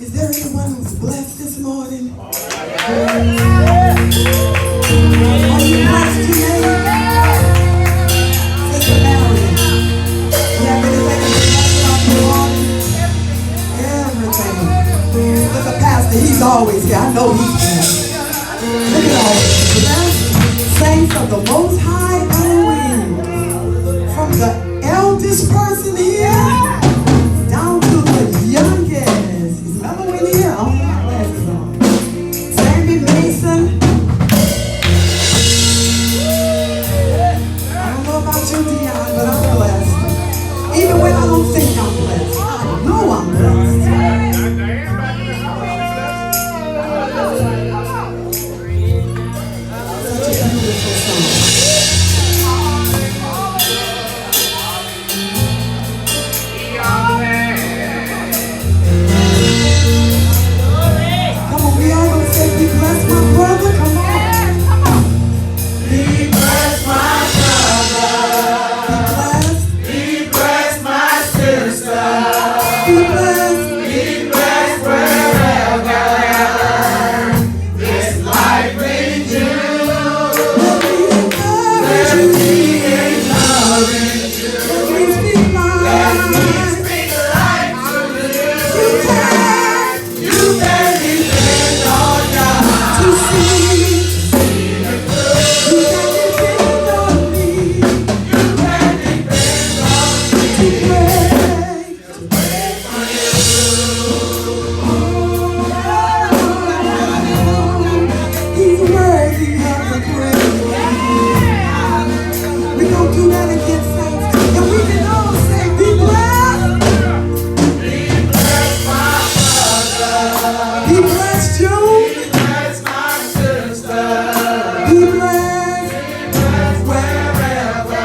Is there anyone who's blessed this morning? Are you blessed today? Sister Marion, you have anything to bless about your heart? Everything. Look at Pastor, he's always here. I know he's blessed. Look at all the blessed saints of the Most High Elohim. From the eldest person here down to the youngest. Is Mellow in here? I don't have my glasses on. Sammy Mason. I don't know about you, Dion, but I'm blessed. Even when I don't think I'm blessed, I know I'm blessed. Such a beautiful song. Come on, we all gonna say, be blessed, my brother. Come on. Be blessed, my brother. Be blessed, my sister. Be blessed. Be blessed wherever this life brings you. Let me encourage you. Let me speak life. Let me speak life to you. You can depend on God to see the good. You can depend on me. You can depend on me to pray for you. He's worthy of the praise. We gonna do that again, saints, and we can all say, be blessed. Be blessed, my brother. Be blessed, June. Be blessed, my sister. Be blessed. Be blessed wherever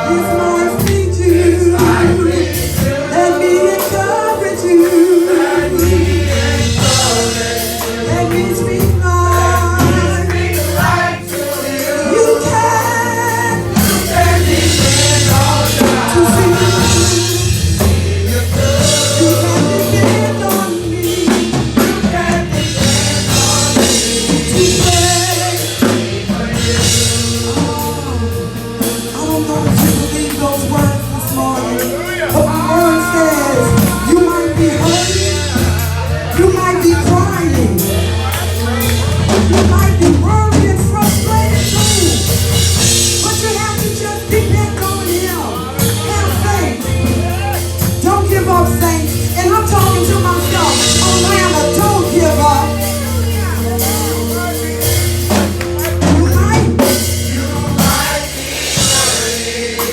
His life leads you. Let me encourage you. Let me encourage you. Let me speak life. Speak life to you. You can depend on God to see the good. You can depend on me. You can depend on me to pray for you. I don't know if you believe those words this morning, but the word says you might be hurting, you might be crying, you might be worried and frustrated too, but you have to just depend on Him. Have faith. Don't give up, saints. And I'm talking to myself. Atlanta, don't give up. You might be hurting.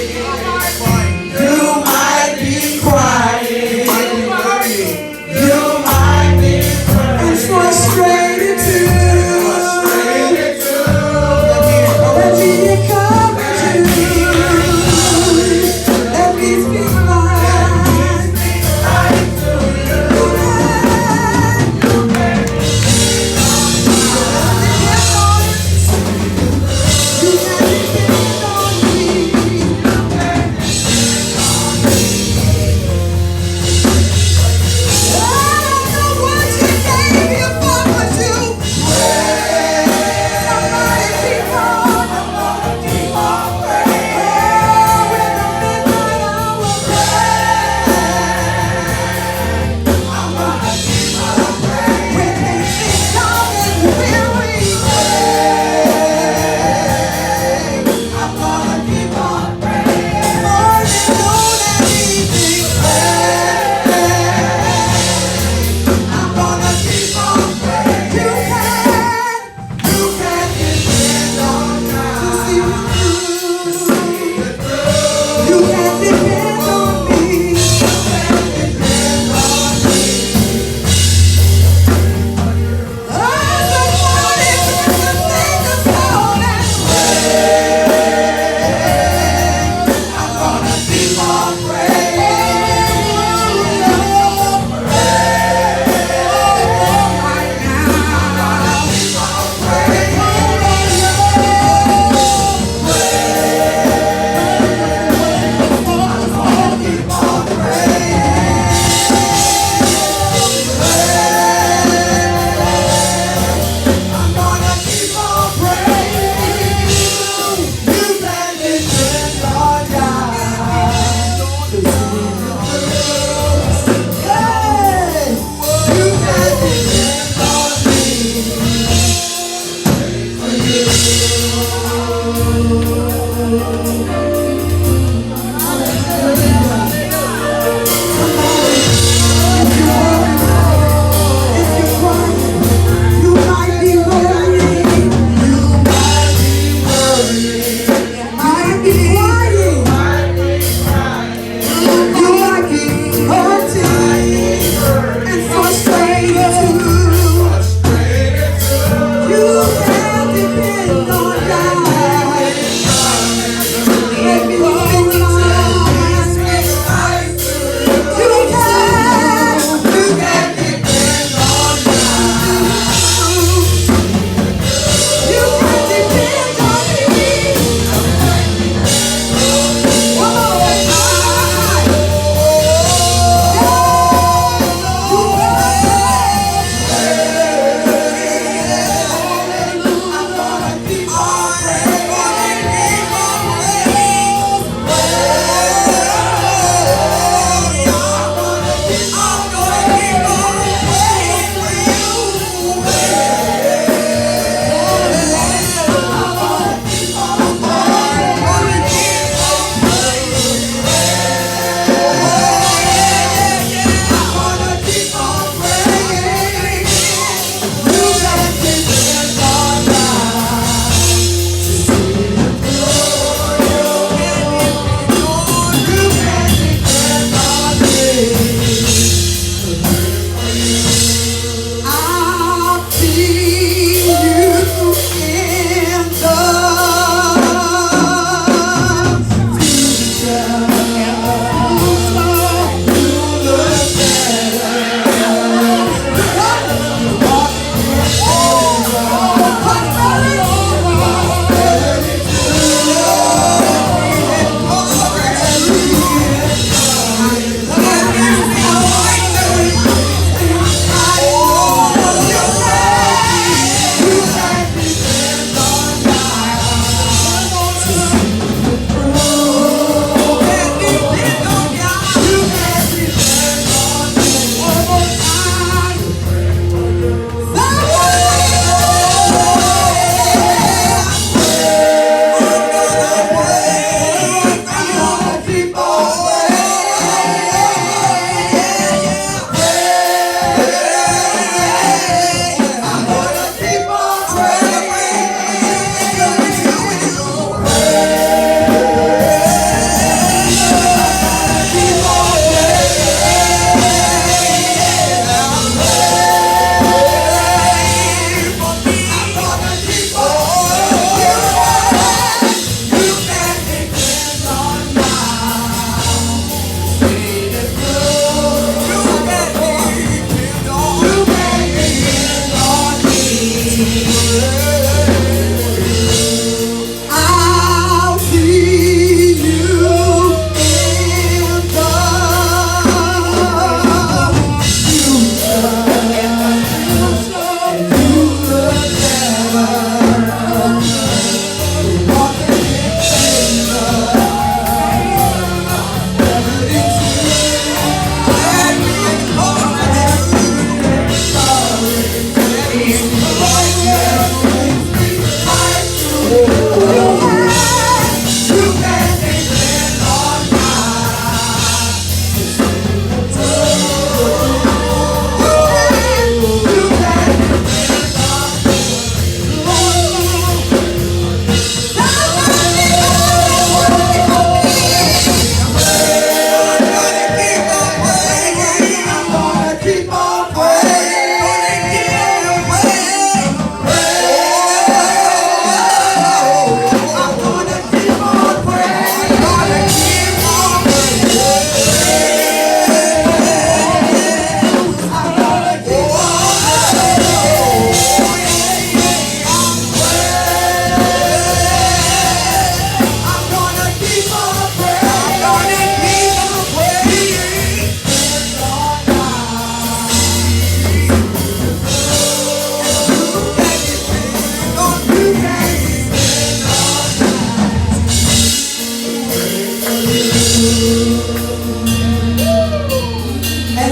As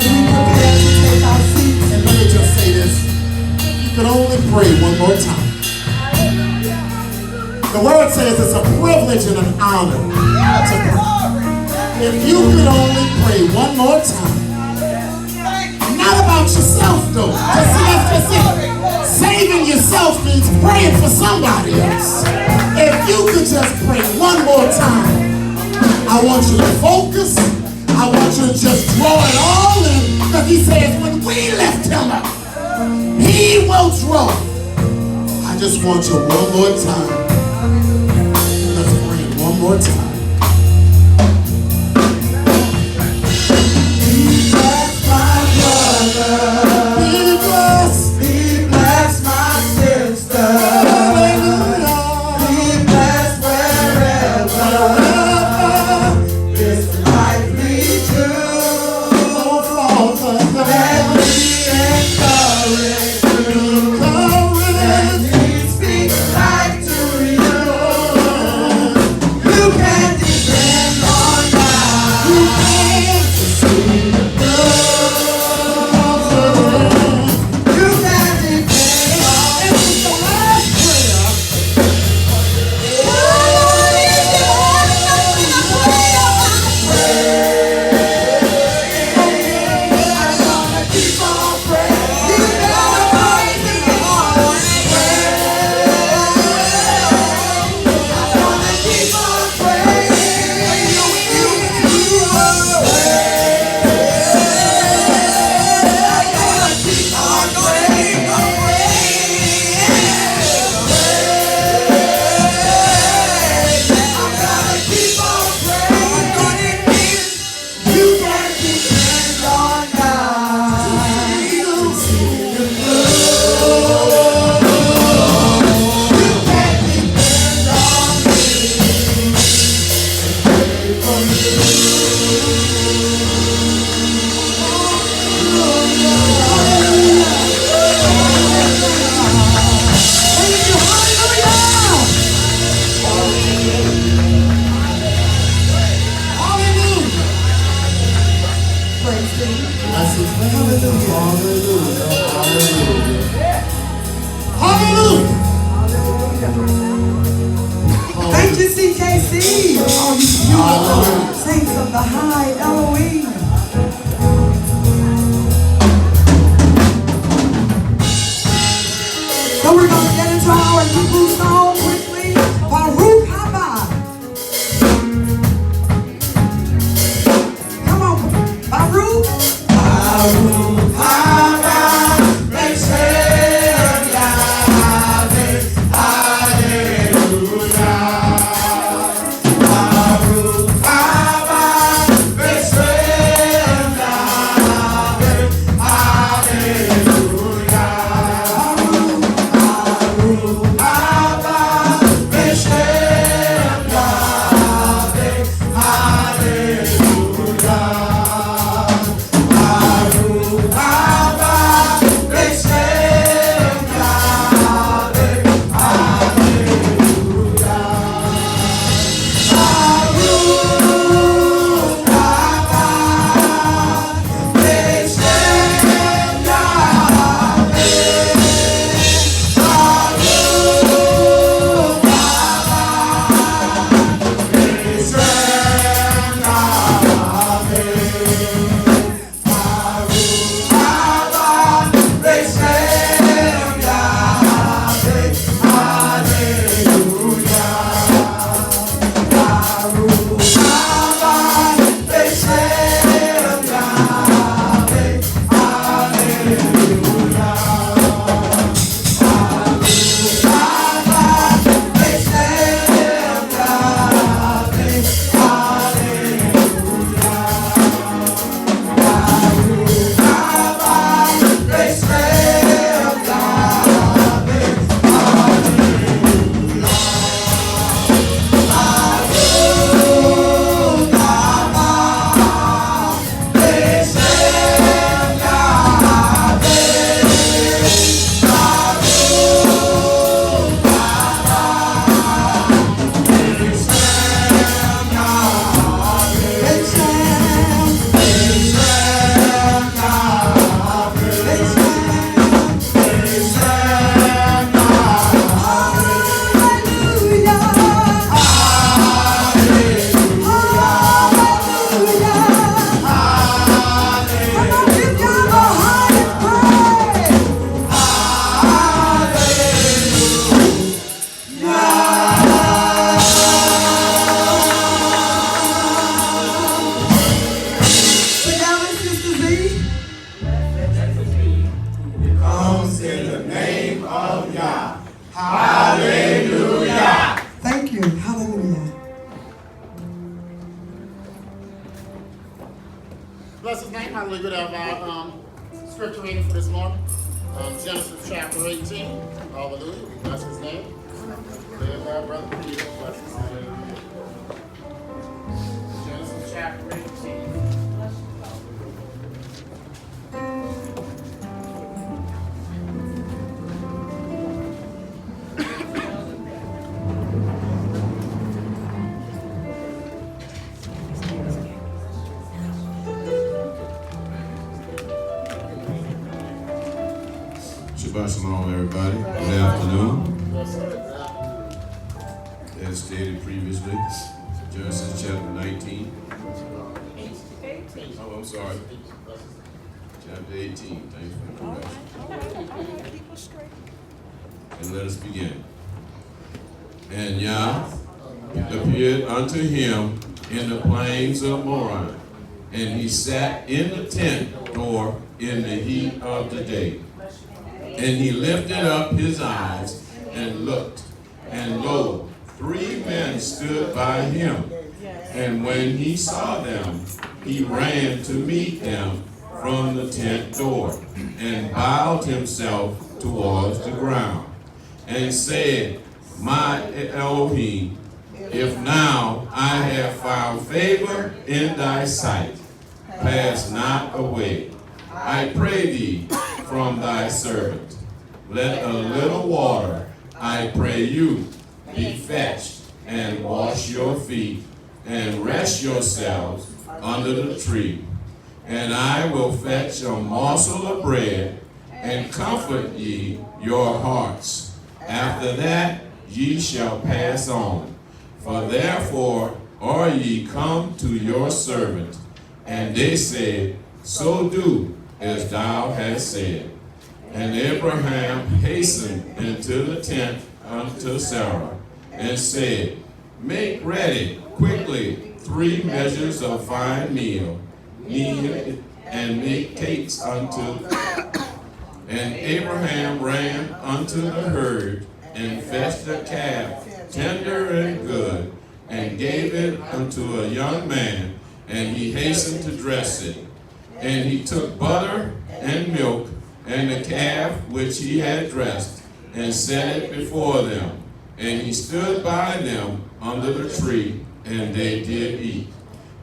we prepare to take our seats. And let me just say this. You can only pray one more time. The word says it's a privilege and an honor to pray. If you could only pray one more time. Not about yourself though. Just it. Saving yourself means praying for somebody else. If you could just pray one more time. I want you to focus. I want you to just draw it all in. Because he says when we lift him up, he will draw. I just want you one more time. Let's pray it one more time. Be blessed, my brother. Be blessed. Be blessed, my sister. Hallelujah. Be blessed wherever this life leads you. Let me encourage you. Let me speak life to you. You can depend on God. You can see the good. You can depend on God. This is the last prayer. I'm gonna keep on praying. You better praise Him on. I'm gonna keep on praying. You are I'm gonna keep on praying. I'm gonna keep on praying. You can depend on God. You see the good. You can depend on me. Pray for praise Him. Hallelujah. Hallelujah. Hallelujah. Thank you, CKC. All you beautiful saints of the high Elohim. So we're going to get into our Hebrew song quickly. Baruch haba. Come on. Baruch. Baruch haba. Beshem Yahweh. Hallelujah. Baruch haba. Beshem Bless his name. Hallelujah. Good to have our scripture reading for this morning. Genesis chapter 18. Hallelujah. We bless his name. There's our brother Peter. Bless his name. Genesis chapter 18. Shabbat shalom, everybody. Good afternoon. As stated previously, Genesis chapter 19. Oh, I'm sorry. Chapter 18. Thanks for the correction. And let us begin. And Yah appeared unto him in the plains of Moron, and he sat in the tent door in the heat of the day. And he lifted up his eyes and looked, and lo, 3 men stood by him. And when he saw them, he ran to meet them from the tent door, and bowed himself towards the ground, and said, My Elohim, if now I have found favor in thy sight, pass not away, I pray thee, from thy servant. Let a little water, I pray you, be fetched, and wash your feet, and rest yourselves under the tree. And I will fetch a morsel of bread, and comfort ye your hearts. After that ye shall pass on. For therefore are ye come to your servant. And they said, So do as thou hast said. And Abraham hastened into the tent unto Sarah, and said, Make ready quickly 3 measures of fine meal, knead, and make cakes unto them. And Abraham ran unto the herd, and fetched a calf, tender and good, and gave it unto a young man, and he hastened to dress it. And he took butter and milk, and the calf which he had dressed, and set it before them. And he stood by them under the tree, and they did eat.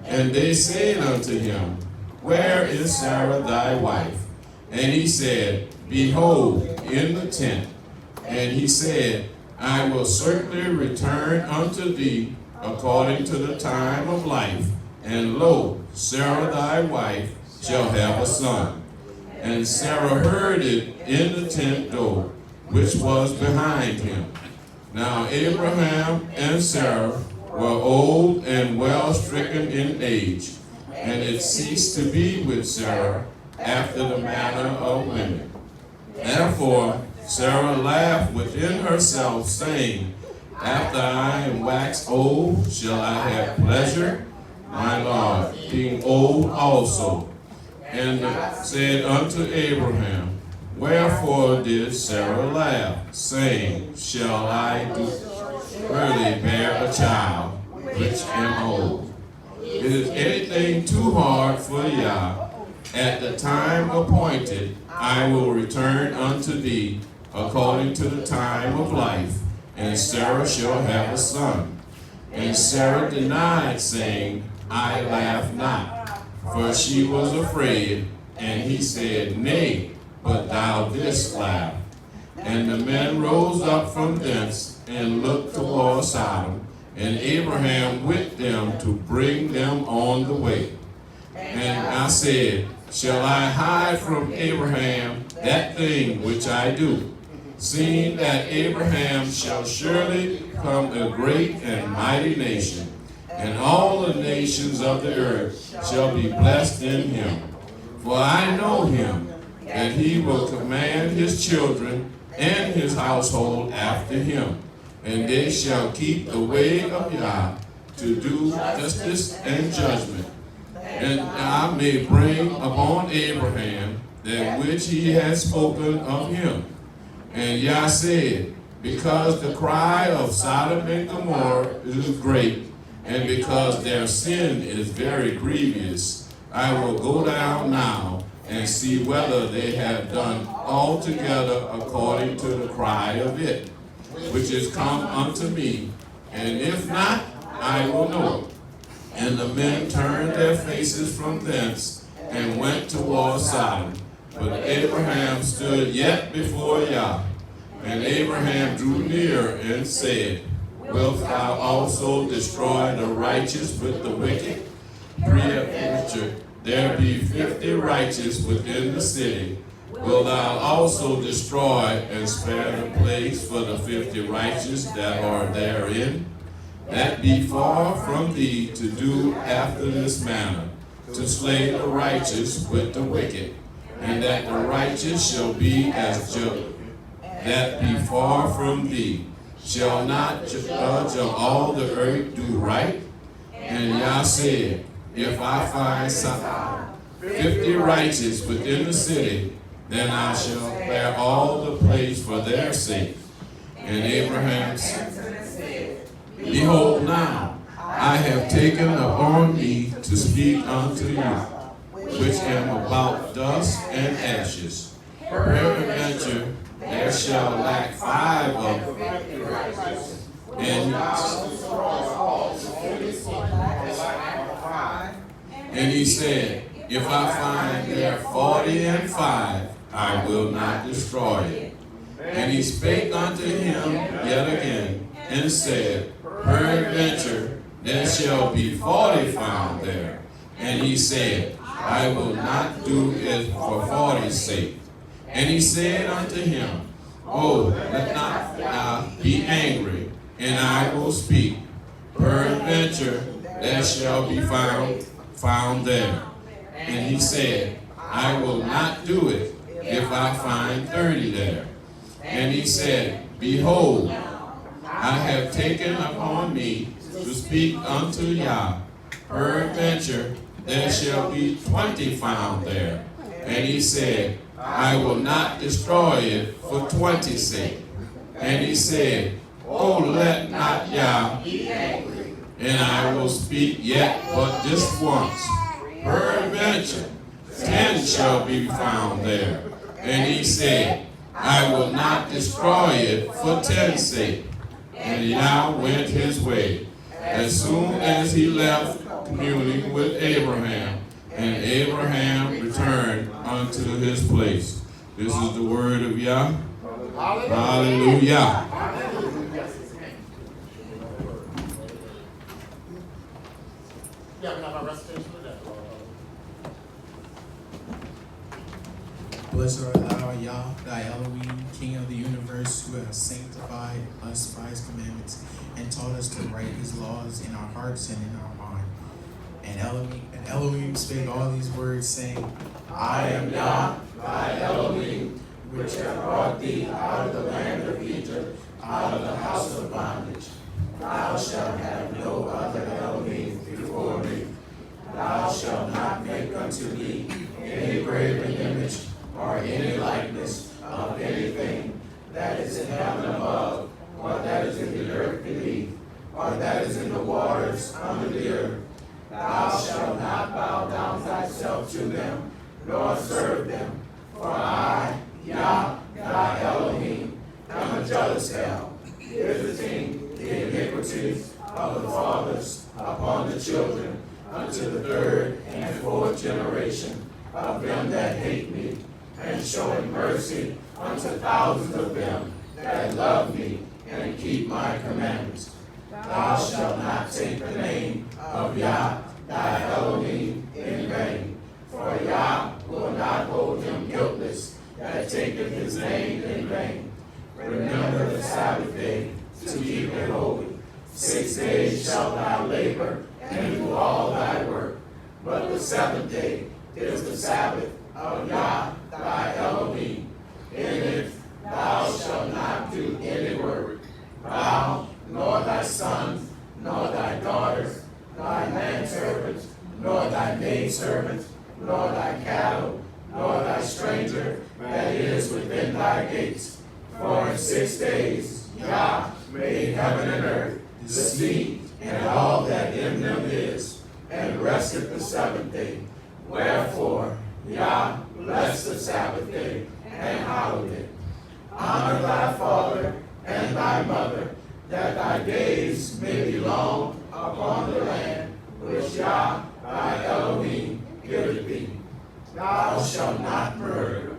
And they said unto him, Where is Sarah thy wife? And he said, Behold, in the tent. And he said, I will certainly return unto thee according to the time of life, and lo, Sarah thy wife shall have a son. And Sarah heard it in the tent door, which was behind him. Now Abraham and Sarah were old and well stricken in age, and it ceased to be with Sarah after the manner of women. Therefore Sarah laughed within herself, saying, After I am waxed old, shall I have pleasure, my Lord, being old also. And said unto Abraham, Wherefore did Sarah laugh, saying, Shall I surely bear a child, which am old? Is anything too hard for Yah? At the time appointed, I will return unto thee according to the time of life, and Sarah shall have a son. And Sarah denied, saying, I laugh not. For she was afraid, and he said, Nay, but thou didst laugh. And the men rose up from thence, and looked toward Sodom, and Abraham with them to bring them on the way. And I said, Shall I hide from Abraham that thing which I do, seeing that Abraham shall surely become a great and mighty nation, and all the nations of the earth shall be blessed in him. For I know him, that he will command his children and his household after him, and they shall keep the way of Yah to do justice and judgment. And I may bring upon Abraham that which he has spoken of him. And Yah said, Because the cry of Sodom and Gomorrah is great, and because their sin is very grievous, I will go down now and see whether they have done altogether according to the cry of it, which is come unto me, and if not, I will know it. And the men turned their faces from thence, and went toward Sodom. But Abraham stood yet before Yah. And Abraham drew near and said, Wilt thou also destroy the righteous with the wicked? Peradventure, there be 50 righteous within the city. Wilt thou also destroy and spare the place for the 50 righteous that are therein? That be far from thee to do after this manner, to slay the righteous with the wicked, and that the righteous shall be as judge. That be far from thee. Shall not judge of all the earth do right? And Yah said, If I find 50 righteous within the city, then I shall spare all the place for their sake. And Abraham said, Behold now, I have taken upon me to speak unto you, which am about dust and ashes. Peradventure, there shall lack 5 of them. And he said, If I find there 40 and 5, I will not destroy it. And he spake unto him yet again, and said, Peradventure, there shall be 40 found there. And he said, I will not do it for 40's sake. And he said unto him, Oh, let not thou be angry, and I will speak. Peradventure, there shall be found there. And he said, I will not do it if I find 30 there. And he said, Behold, I have taken upon me to speak unto Yah. Peradventure, there shall be 20 found there. And he said, I will not destroy it for 20's sake. And he said, Oh, let not Yah be angry, and I will speak yet but this once. Peradventure, 10 shall be found there. And he said, I will not destroy it for 10's sake. And Yah went his way. As soon as he left communing with Abraham, and Abraham returned unto his place. This is the word of Yah. Hallelujah. Blessed art thou, Yah, thy Elohim, King of the universe, who has sanctified us by his commandments, and taught us to write his laws in our hearts and in our mind. And Elohim spake all these words, saying, I am Yah, thy Elohim, which have brought thee out of the land of Egypt, out of the house of bondage. Thou shalt have no other Elohim before me. Thou shalt not make unto thee any graven image, or any likeness of anything that is in heaven above, or that is in the earth beneath, or that is in the waters under the earth. Thou shalt not bow down thyself to them, nor serve them. For I, Yah, thy Elohim, am a jealous hell, visiting the iniquities of the fathers upon the children, unto the 3rd and 4th generation of them that hate me, and showing mercy unto thousands of them that love me and keep my commandments. Thou shalt not take the name of Yah, thy Elohim, in vain. For Yah will not hold him guiltless that taketh his name in vain. Remember the Sabbath day to keep it holy. 6 days shalt thou labor and do all thy work. But the 7th day is the Sabbath of Yah, thy Elohim. In it thou shalt not do any work, thou, nor thy sons, nor thy daughters, thy manservants, nor thy maidservants, nor thy cattle, nor thy stranger that is within thy gates. For in 6 days Yah made heaven and earth, the sea, and all that in them is, and rested the 7th day. Wherefore, Yah blessed the Sabbath day and hallowed it. Honor thy father and thy mother, that thy days may be long upon the land which Yah thy Elohim giveth thee. Thou shalt not murder.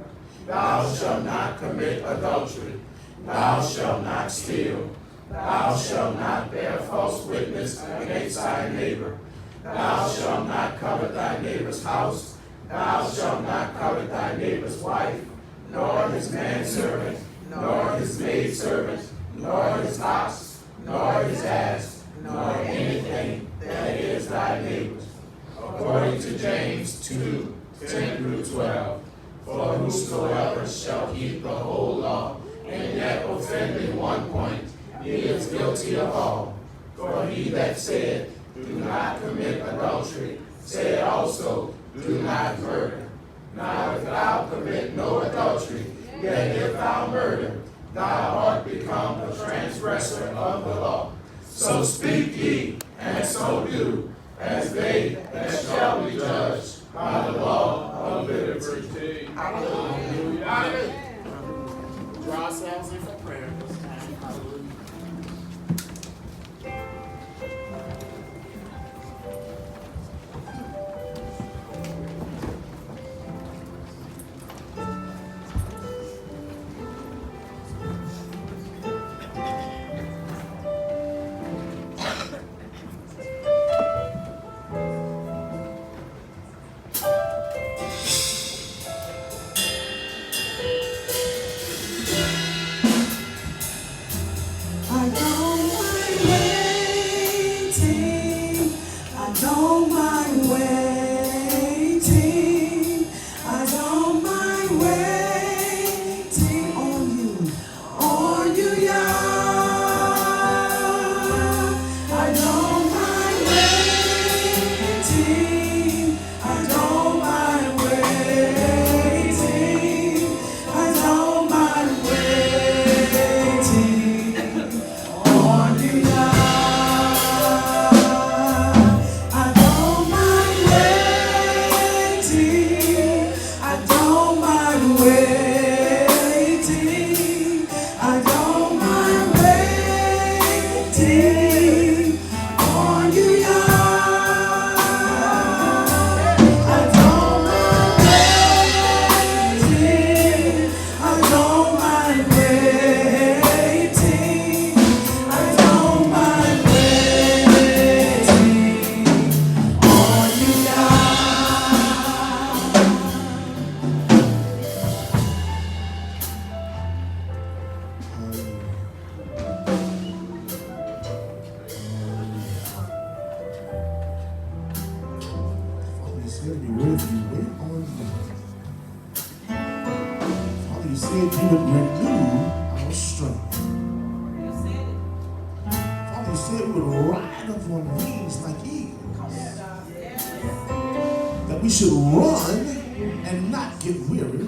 Thou shalt not commit adultery. Thou shalt not steal. Thou shalt not bear false witness against thy neighbor. Thou shalt not covet thy neighbor's house. Thou shalt not covet thy neighbor's wife, nor his manservant, nor his maidservant, nor his ox, nor his ass, nor anything that is thy neighbor's. According to James 2:10-12. For whosoever shall keep the whole law, and yet offend in one point, he is guilty of all. For he that said, do not commit adultery, said also, do not murder. Now if thou commit no adultery, yet if thou murder, thou art become a transgressor of the law. So speak ye, and so do, as they that shall be judged by the law of liberty. Hallelujah. Draw ourselves in for prayer this time. Hallelujah. I don't mind waiting. I don't mind waiting. I don't mind waiting on you, Yah. I don't mind waiting. I don't mind waiting. I don't mind waiting on you, Yah. I don't mind waiting. I don't mind waiting. I don't mind waiting on you, Yah. I don't mind waiting. I don't mind waiting. I don't mind waiting on you, Yah. Father, you said in your word, you wait on me. Father, you said you would renew our strength. Father, you said we would ride up on wings like eagles. That we should run and not get weary.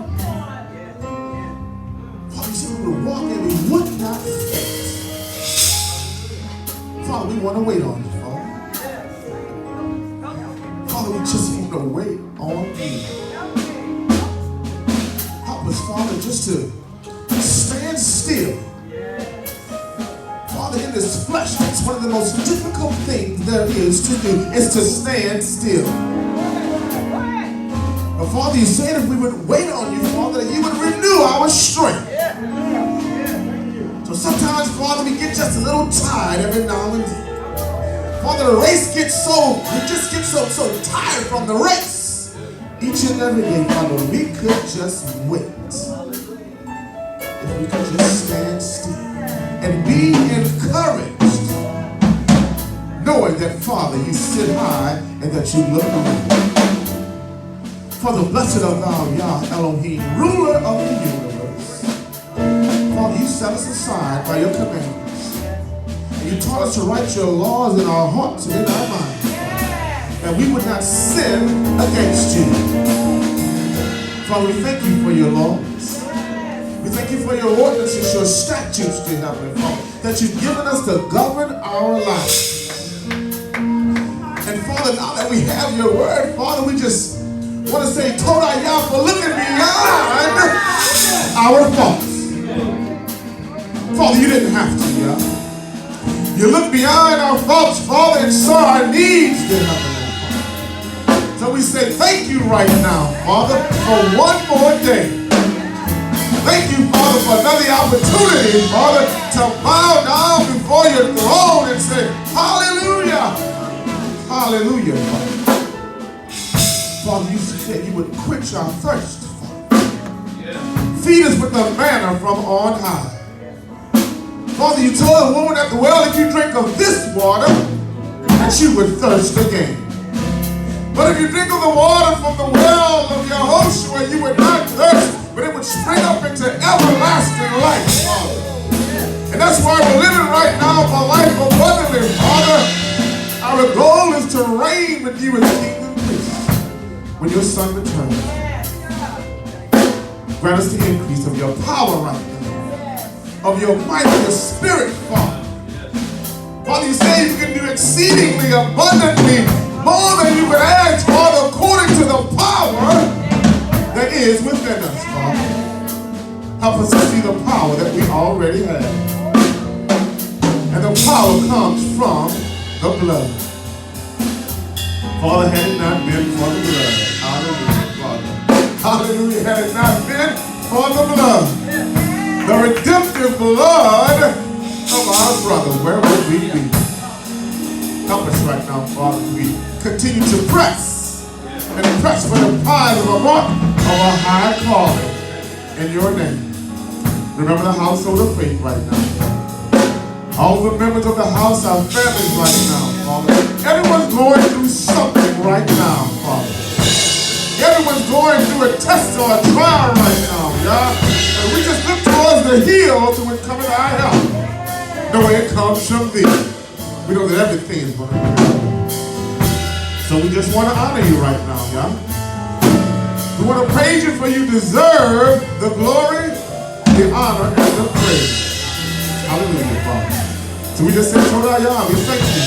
Father, you said we would walk and we would not faint. Father, we want to wait on you, Father. Father, we just want to wait on you. Help us, Father, just to stand still. Father, in this flesh, that's one of the most difficult things there is to do, is to stand still. But Father, you said if we would wait on you, Father, that you would renew our strength. So sometimes, Father, we get just a little tired every now and then. Father, the race gets we just get so tired from the race. Each and every day, Father, we could just wait. If we could just stand still and be encouraged, knowing that, Father, you sit high and that you look low. Father, blessed art thou, Yah Elohim, ruler of the universe. Father, you set us aside by your commandments. And you taught us to write your laws in our hearts and in our minds, that we would not sin against you. Father, we thank you for your laws. We thank you for your ordinances, your statutes, dear Heavenly Father, that you've given us to govern our lives. And Father, now that we have your word, Father, we just I want to say Toda Yah for looking beyond our faults. Father, you didn't have to, Yah. You looked beyond our faults, Father, and saw our needs, dear Heavenly Father. So we say thank you right now, Father, for one more day. Thank you, Father, for another opportunity, Father, to bow down before your throne and say, hallelujah. Hallelujah, Father. Father, you said you would quench our thirst, Father. Feed us with the manna from on high. Father, you told the woman at the well, if you drink of this water, that you would thirst again. But if you drink of the water from the well of Yehoshua, you would not thirst, but it would spring up into everlasting life, Father. And that's why we're living right now for life abundantly, Father. Our goal is to reign with you as King and Priest when your Son returns. Grant us the increase of your power right now, of your might, of your spirit, Father. Father, you say you can do exceedingly abundantly more than you would ask, Father, according to the power that is within us, Father. Help us to see the power that we already have. And the power comes from the blood. Father, had it not been for the blood, hallelujah, Father. Hallelujah, had it not been for the blood, the redemptive blood of our brother, where would we be? Help us right now, Father, we continue to press and press for the prize of a mark of a high calling in your name. Remember the household of faith right now. All the members of the house, our families right now, Father. Everyone's going through something right now, Father. Everyone's going through a test or a trial right now, God. And we just look towards the hill to which cometh our help. Knowing it comes from thee. We know that everything is going to be good. So we just want to honor you right now, yeah? We want to praise you for you deserve the glory, the honor, and the praise. Hallelujah, Father. So we just say, Toda Yah, we thank you.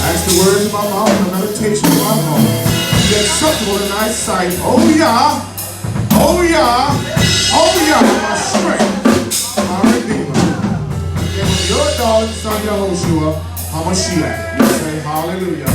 Ask the words of my mouth and the meditation of my heart. Be acceptable in thy sight. Oh, Yah. Oh, Yah. Oh, Yah, my strength, my redeemer. And your darling son, Yehoshua, HaMashiach. We say, hallelujah.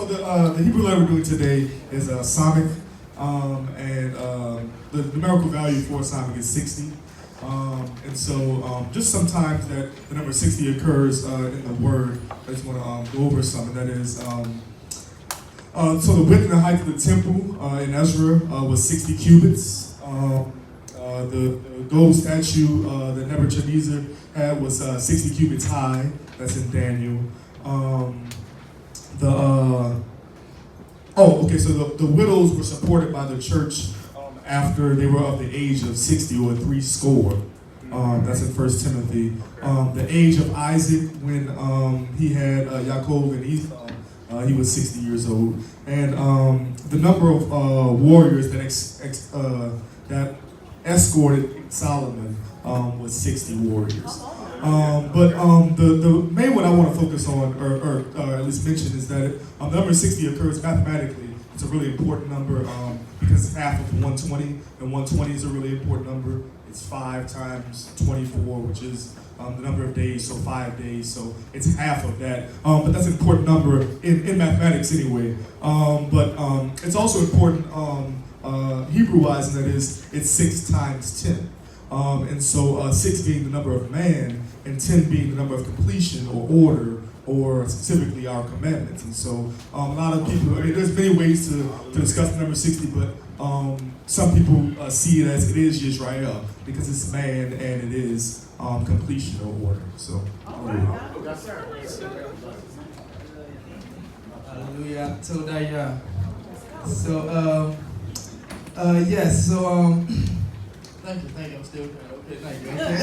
So the Hebrew letter we're doing today is Samic, and the numerical value for Samic is 60. And so just sometimes that the number 60 occurs in the word. I just want to go over some, and that is, so the width and the height of the temple in Ezra was 60 cubits. The gold statue that Nebuchadnezzar had was 60 cubits high. That's in Daniel. So the widows were supported by the church after they were of the age of 60 or 60. That's in 1 Timothy. The age of Isaac, when he had Yaakov and Esau, he was 60 years old. And the number of warriors that escorted Solomon was 60 warriors. But the main one I want to focus on, or at least mention, is that the number 60 occurs mathematically. It's a really important number because it's half of 120, and 120 is a really important number. It's 5 times 24, which is the number of days, so 5 days. So it's half of that. But that's an important number in mathematics anyway. But it's also important Hebrew-wise, and that is it's 6 times 10. And so 6 being the number of man, and 10 being the number of completion or order, or specifically our commandments. And so a lot of people, there's many ways to discuss the number 60, but some people see it as it is Yisrael, because it's man and it is completion or order. So, Hallelujah. Todayah. So, yes, so, thank you, I'm still okay, thank you. Okay.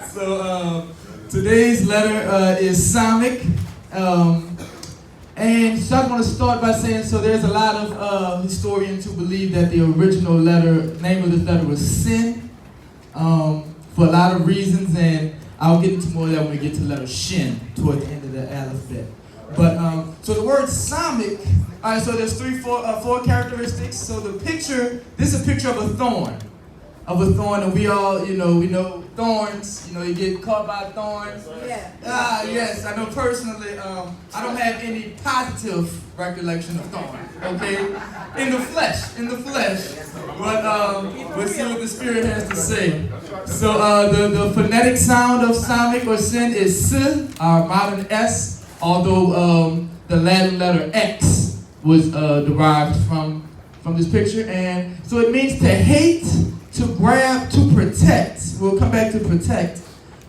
So, today's letter is Samic, and so I want to start by saying, so there's a lot of historians who believe that the original name of this letter was Sin, for a lot of reasons, and I'll get into more of that when we get to the letter Shin, toward the end of the alphabet. But, so the word Samic, all right, so there's four characteristics. So the picture, this is a picture of a thorn, and we all, we know thorns, you get caught by thorns. Yeah. Yes, I know personally, I don't have any positive recollection of thorns, okay? In the flesh. But we'll see what the Spirit has to say. So the phonetic sound of Samic or Sin is S, our modern S, although the Latin letter X was derived from this picture. And so it means to hate, to grab, to protect. We'll come back to protect.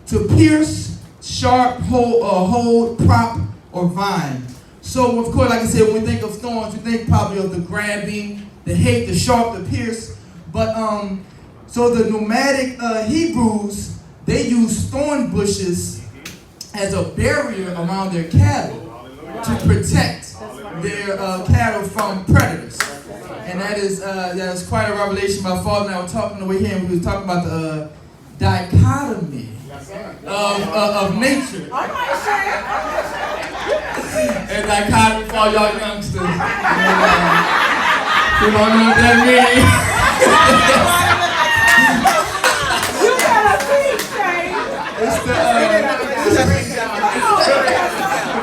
To pierce, sharp, hold, prop, or vine. So, of course, like I said, when we think of thorns, we think probably of the grabbing, the hate, the sharp, the pierce. But, so the nomadic Hebrews, they use thorn bushes as a barrier around their cattle to protect their cattle from predators. And that is quite a revelation. My father and I were talking the way here, and we were talking about the dichotomy of nature. And dichotomy for all y'all youngsters. You don't know what that means. You gotta teach,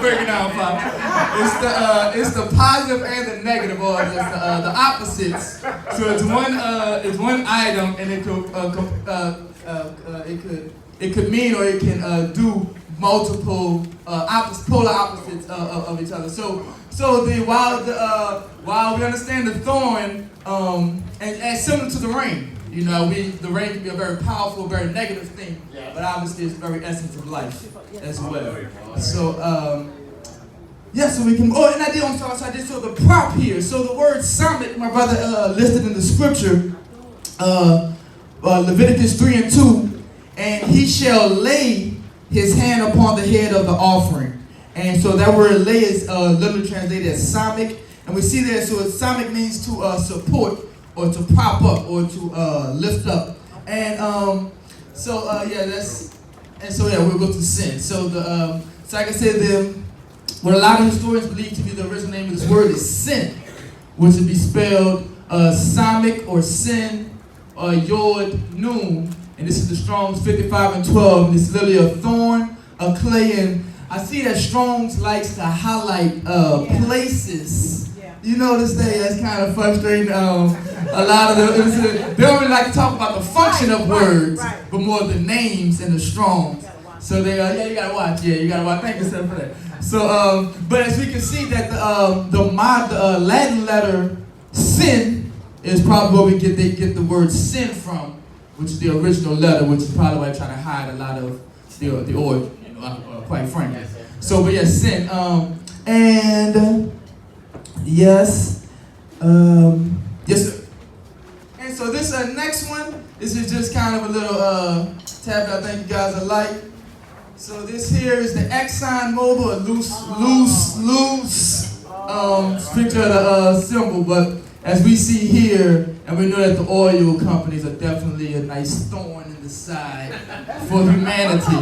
break it down, Pop. It's the positive and the negative, or it's the opposites. So it's one item, and it could mean, or it can do multiple polar opposites of each other. So while we understand the thorn, and similar to the rain. The rain can be a very powerful, very negative thing, but obviously it's the very essence of life as well. So, so we can, and I did on so I just saw the prop here. So the word Samic, my brother listed in the scripture, Leviticus 3:2, and he shall lay his hand upon the head of the offering. And so that word lay is literally translated as Samic, and we see there, so Samic means to support, or to prop up, or to lift up. And we'll go to Sin. So like I said, what a lot of historians believe to be the original name of this word is Sin, which would be spelled Samic or Sin, Yod Nun. And this is the Strong's 55:12. And it's literally a thorn, a clay, and I see that Strong's likes to highlight places. Yeah. You notice that's kind of frustrating. A lot of they don't really like to talk about the function of words, but more the names and the Strongs. So they you gotta watch. Yeah, you gotta watch. Thank you, sir, for that. So, but as we can see that the Latin letter sin is probably where they get the word sin from, which is the original letter, which is probably why they're trying to hide a lot of the origin, quite frankly. So, but yes, sin. And yes, yes, sir. And so this next one, this is just kind of a little tab that I think you guys will like. So this here is the Exxon Mobil, a loose picture of the symbol, but as we see here, and we know that the oil companies are definitely a nice thorn in the side for humanity,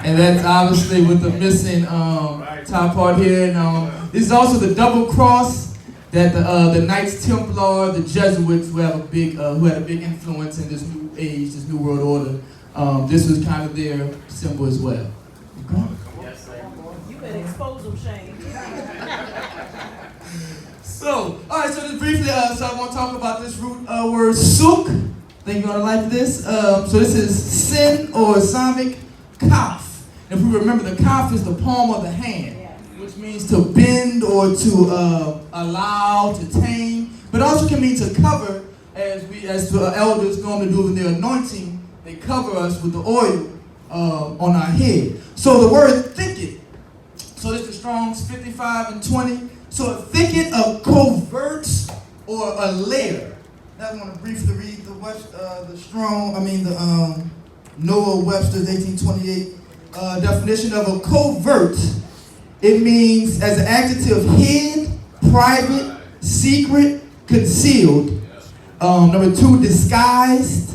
and that's obviously with the missing top part here. And this is also the double cross that the Knights Templar, the Jesuits, who had a big influence in this new age, this new world order. This was kind of their symbol as well. Okay? Yes, sir. You better expose them, Shane. So, all right. So just briefly, so I want to talk about this root word suk. I think you're gonna like this. So this is sin or Samic kaf. If we remember, the kaf is the palm of the hand, which means to bend or to allow, to tame, but also can mean to cover, as the elders normally do with their anointing. They cover us with the oil on our head. So the word thicket. So this is Strong's 55 and 20. So a thicket, a covert, or a layer. Now I want to briefly read the Noah Webster's 1828 definition of a covert. It means as an adjective hid, private, secret, concealed. Number 2, disguised.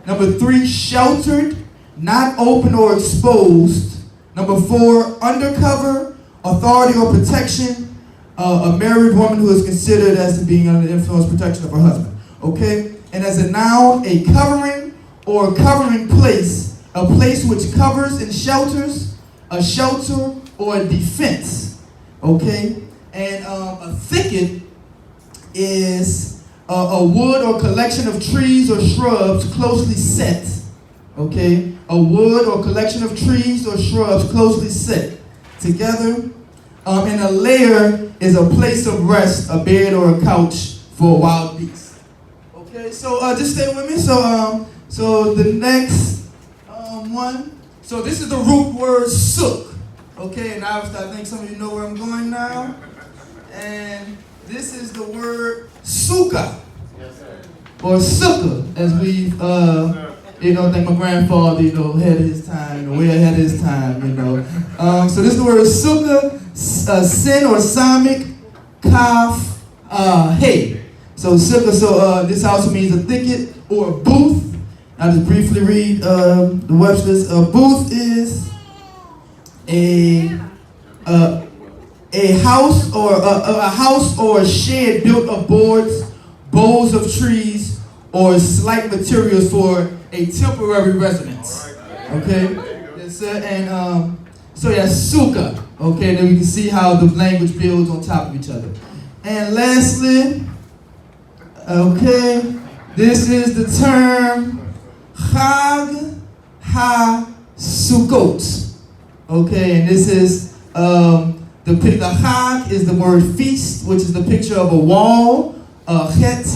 Number 3, sheltered, not open or exposed. Number 4, undercover, authority or protection. A married woman who is considered as being under the influence protection of her husband. Okay? And as a noun, a covering or covering place. A place which covers and shelters, a shelter or a defense. Okay? And a thicket is a wood or collection of trees or shrubs closely set. Okay? A wood or collection of trees or shrubs closely set together. And a lair is a place of rest, a bed or a couch for a wild beast. Okay, so just stay with me. So the next one. So this is the root word suk. Okay, and obviously I think some of you know where I'm going now. And this is the word sukkah. Yes, sir. Or sukkah, as we I think my grandfather, ahead of his time, way ahead of his time, So this is the word sukkah, sin or samic, kaf, hay. So sukkah, this also means a thicket or a booth. I'll just briefly read the Webster's. A booth is a house or a shed built of boards, boughs of trees, or slight materials for a temporary residence. Okay? Yes, sir. And so yeah, sukkah. Okay, then we can see how the language builds on top of each other. And lastly, okay, this is the term Chag HaSukkot. Okay, and this is the Chag is the word feast, which is the picture of a wall, a chet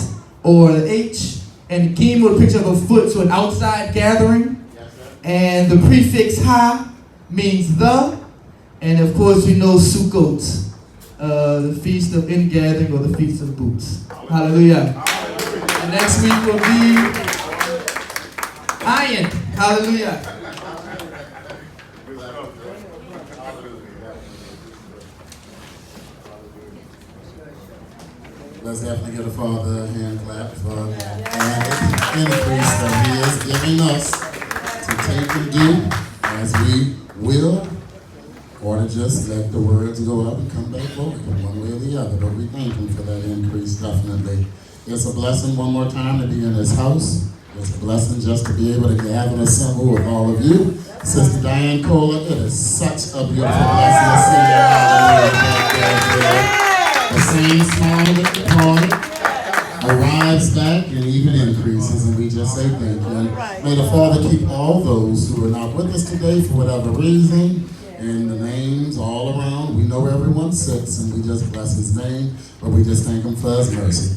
or an H, and Gimel, the picture of a foot, so an outside gathering. And the prefix Ha means the, and of course we know Sukkot, the feast of ingathering or the feast of booths. Hallelujah. And next week will be Ayin. Hallelujah. Let's definitely give the Father a hand clap for the increase that He is giving us to take and do as we will, or to just let the words go up and come back forward one way or the other. But we thank Him for that increase, definitely. It's a blessing one more time to be in His house. It's a blessing just to be able to gather and assemble with all of you. Sister Diane Kohler, it is such a beautiful blessing to see you. The same smile that departed arrives back and even increases, and we just say thank you. And may the Father keep all those who are not with us today for whatever reason, and the names all around. We know everyone sits, and we just bless his name, but we just thank him for his mercy.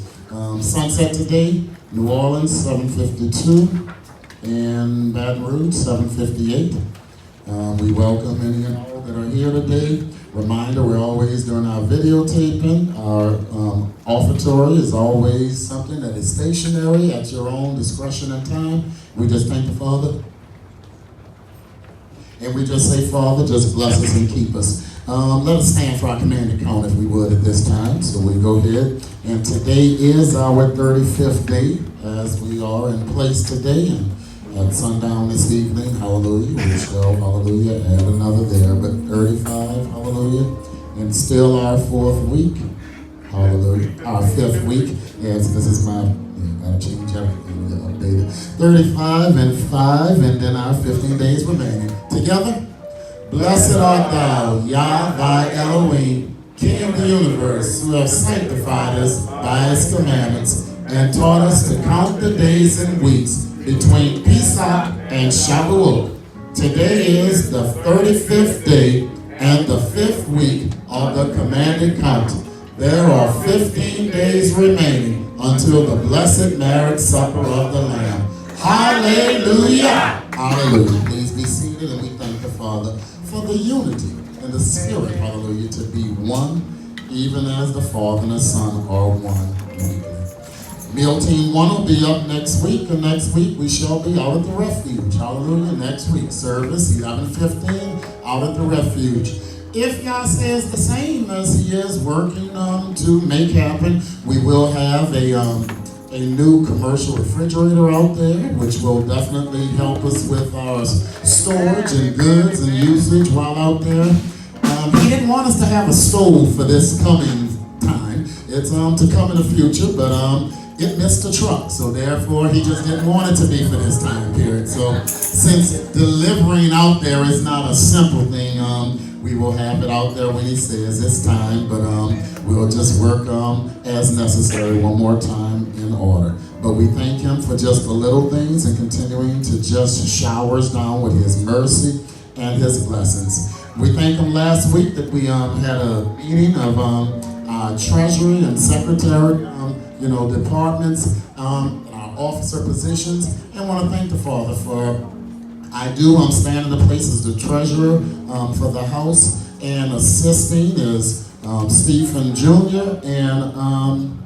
Sunset today, New Orleans, 7:52, and Baton Rouge, 7:58. We welcome any and all that are here today. Reminder, we're always doing our videotaping. Our offertory is always something that is stationary at your own discretion and time. We just thank the Father. And we just say, Father, just bless us and keep us. Let us stand for our commanded count if we would at this time. So we go ahead. And today is our 35th day as we are in place today. And at sundown this evening, hallelujah, we shall, hallelujah, add another there. But 35, hallelujah. And still our 4th week, hallelujah. Our 5th week. Yes, this is my, gotta change everything, updated. 35 and 5, and then our 15 days remaining. Together. Blessed art thou, Yah, thy Elohim, King of the universe, who have sanctified us by his commandments, and taught us to count the days and weeks between Pesach and Shavuot. Today is the 35th day and the 5th week of the commanded count. There are 15 days remaining until the blessed marriage supper of the Lamb. Hallelujah! Hallelujah. Please be seated, and we thank the Father for the unity and the Spirit, hallelujah, to be one, even as the Father and the Son are one. Meal Team 1 will be up next week, and next week we shall be out at the Refuge. Hallelujah. Next week, service 11:15, out at the Refuge. If Yah says the same as he is working to make happen, we will have a new commercial refrigerator out there, which will definitely help us with our storage and goods and usage while out there. He didn't want us to have a stove for this coming time. It's to come in the future, but it missed a truck, so therefore he just didn't want it to be for this time period. So since delivering out there is not a simple thing, we will have it out there when he says it's time, but we'll just work as necessary one more time in order. But we thank him for just the little things and continuing to just shower us down with his mercy and his blessings. We thank him last week that we had a meeting of our treasury and secretary departments, our officer positions, and want to thank the Father for I'm standing in the place as the treasurer for the house, and assisting is Stephen Jr. and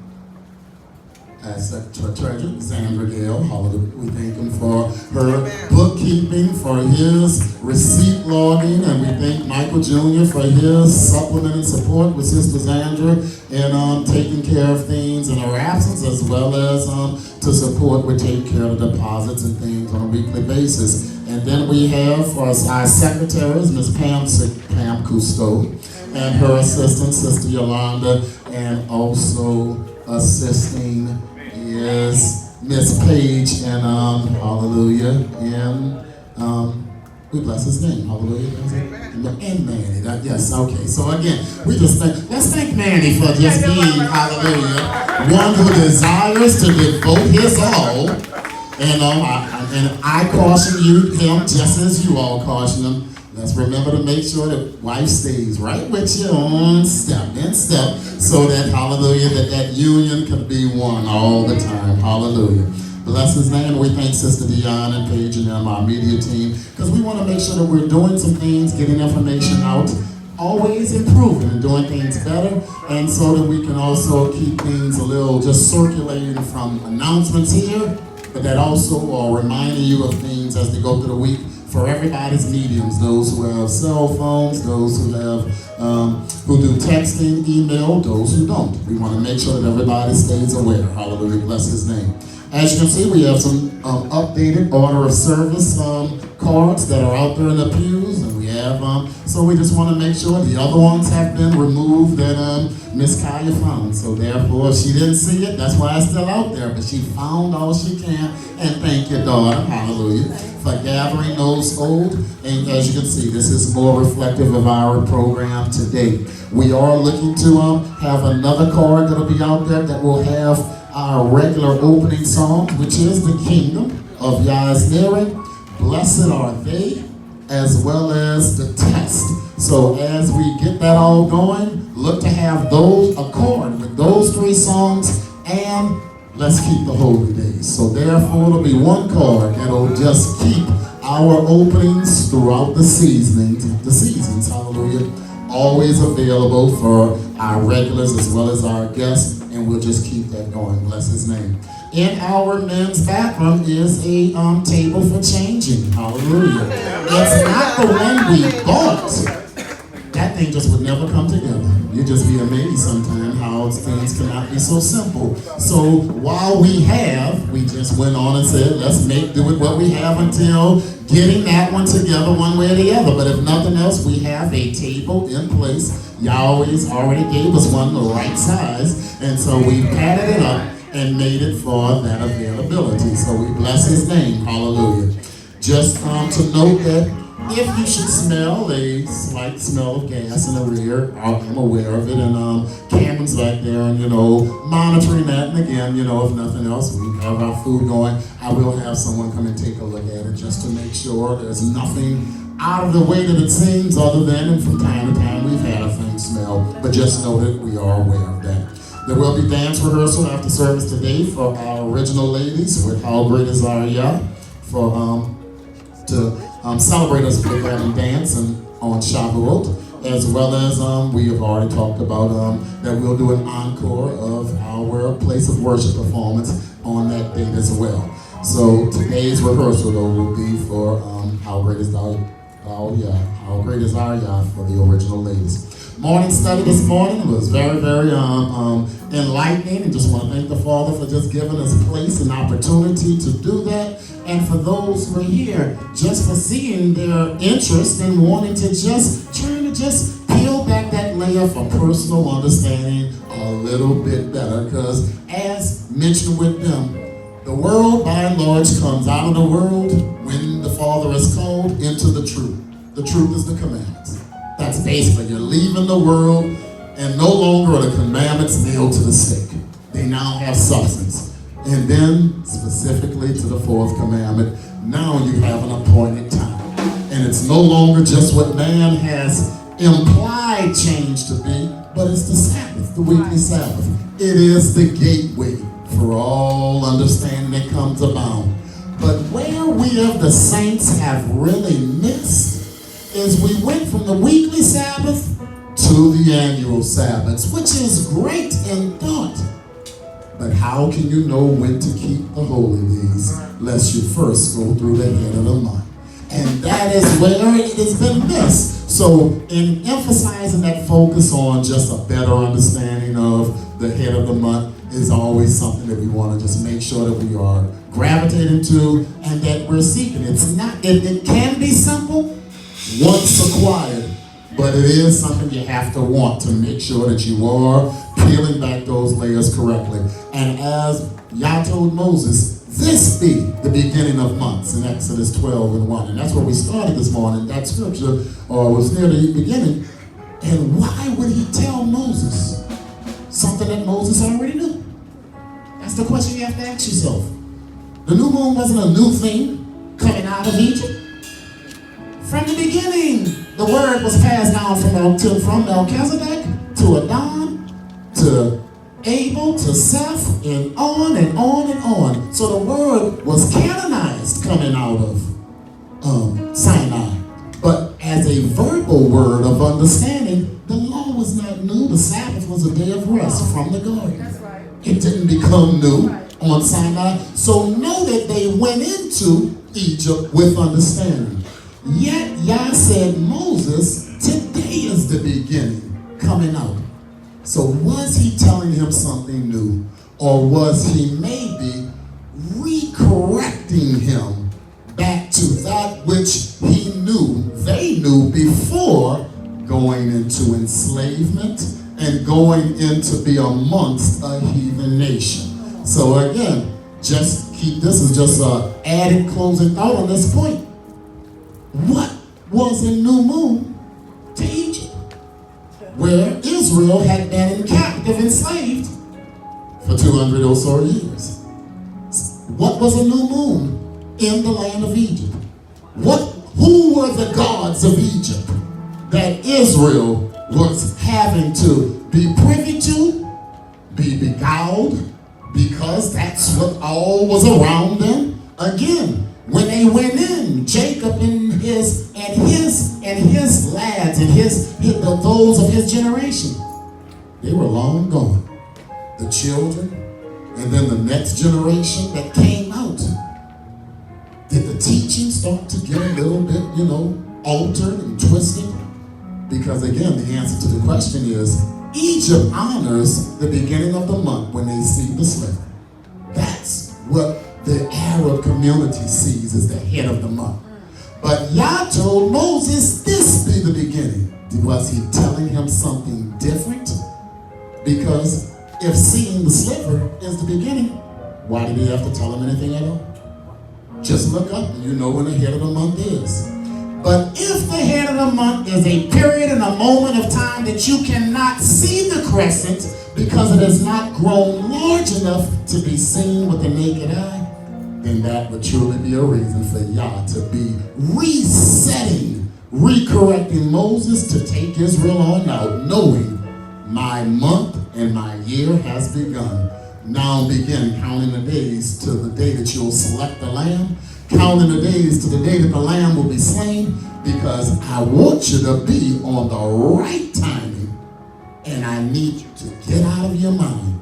as Treasurer Sandra Gale. Hallelujah. We thank him for her bookkeeping, for his receipt logging, and we thank Michael Jr. for his supplement and support with Sister Sandra and taking care of things in her absence, as well as to support with taking care of the deposits and things on a weekly basis. And then we have for us our secretaries, Ms. Pam Cousteau, and her assistant, Sister Yolanda, and also assisting is Miss Page, and hallelujah, and we bless his name, hallelujah. And Manny, yes, okay. So again, let's thank Manny for just being, hallelujah, one who desires to devote his all. And I caution him just as you all caution him. Let's remember to make sure that wife stays right with you on step, so that, hallelujah, that union can be one all the time. Hallelujah. Bless his name. We thank Sister Dion and Paige and them, our media team, because we want to make sure that we're doing some things, getting information out, always improving and doing things better, and so that we can also keep things a little just circulating from announcements here, but that also are reminding you of things as they go through the week for everybody's mediums, those who have cell phones, those who have who do texting, email, those who don't. We want to make sure that everybody stays aware. Hallelujah, bless his name. As you can see, we have some updated order of service cards that are out there in the pews, and we have. So we just want to make sure the other ones have been removed that Miss Kaya found. So therefore, if she didn't see it, that's why it's still out there. But she found all she can. And thank you, daughter, hallelujah, for gathering those old. And as you can see, this is more reflective of our program today. We are looking to have another card that'll be out there that will have our regular opening song, which is The Kingdom of Yah is Nearing, Blessed Are They, as well as The Test. So as we get that all going, look to have those accord with those three songs, and let's keep the holy days. So therefore, it'll be one card that'll just keep our openings throughout the seasons, hallelujah, always available for our regulars as well as our guests, and we'll just keep that going. Bless his name. In our men's bathroom is a table for changing. Hallelujah. It's not the one we bought. That thing just would never come together. You'd just be amazed sometimes how things cannot be so simple. So while we just went on and said, let's make do with what we have until getting that one together one way or the other. But if nothing else, we have a table in place. Yahweh's already gave us one the right size. And so we padded it up and made it for that availability. So we bless his name. Hallelujah. Just to note that if you should smell a slight smell of gas in the rear, I'm aware of it, and Cameron's back there, and monitoring that. And again, if nothing else, we have our food going. I will have someone come and take a look at it just to make sure there's nothing out of the way that it seems, other than, and from time to time we've had a faint smell. But just know that we are aware of that. There will be dance rehearsal after service today for our original ladies with How Great Is Our Yah to celebrate us with having dance and on Shavuot, as well as we have already talked about that we'll do an encore of our place of worship performance on that date as well. So today's rehearsal though will be for How Great Is Our Yah for the original ladies. Morning study this morning was very, very enlightening, and just want to thank the Father for just giving us place and opportunity to do that. And for those who are here, just for seeing their interest and wanting to just trying to just peel back that layer for personal understanding a little bit better. Because as mentioned with them, the world by and large comes out of the world when the Father is called into the truth. The truth is the commandments. That's basically, you're leaving the world, and no longer are the commandments nailed to the stake. They now have substance. And then, specifically to the fourth commandment, now you have an appointed time. And it's no longer just what man has implied change to be, but it's the Sabbath, the weekly Sabbath. It is the gateway for all understanding that comes abound. But where we of the saints have really missed is we went from the weekly Sabbath to the annual Sabbaths, which is great in thought. But how can you know when to keep the holy days lest you first go through the head of the month? And that is where it has been missed. So in emphasizing that focus on just a better understanding of the head of the month is always something that we want to just make sure that we are gravitating to and that we're seeking. It can be simple once acquired, but it is something you have to want to make sure that you are peeling back those layers correctly. And as Yah told Moses, this be the beginning of months in Exodus 12:1. And that's where we started this morning. That scripture was near the beginning. And why would he tell Moses something that Moses already knew? That's the question you have to ask yourself. The new moon wasn't a new thing coming out of Egypt. From the beginning, the word was passed down from Melchizedek to Adam, to Abel, to Seth, and on and on and on. So the word was canonized coming out of Sinai. But as a verbal word of understanding, the law was not new. The Sabbath was a day of rest from the garden. That's right. It didn't become new on Sinai. So know that they went into Egypt with understanding. Yet Yah said, Moses, today is the beginning coming out. So was he telling him something new? Or was he maybe recorrecting him back to that which he knew who they knew before going into enslavement and going into be amongst a heathen nation. So again, just keep this as just an added closing thought on this point. What was a new moon to Egypt, where Israel had been in captive, enslaved for 200 or so years? What was a new moon in the land of Egypt? Who were the gods of Egypt that Israel was having to be privy to, be beguiled, because that's what all was around them? Again, when they went in, Jacob and his lads and those of his generation, they were long gone. The children, and then the next generation that came out. Did the teaching start to get a little bit, altered and twisted? Because again, the answer to the question is, Egypt honors the beginning of the month when they see the sliver. That's what the Arab community sees as the head of the month. But Yah told Moses, this be the beginning. Was he telling him something different? Because if seeing the sliver is the beginning, why did he have to tell him anything at all? Just look up and you know when the head of the month is. But if the head of the month is a period and a moment of time that you cannot see the crescent because it has not grown large enough to be seen with the naked eye, then that would truly be a reason for Yah to be resetting, recorrecting Moses to take Israel on out, knowing my month and my year has begun. Now begin counting the days to the day that you'll select the lamb, counting the days to the day that the lamb will be slain, because I want you to be on the right timing, and I need you to get out of your mind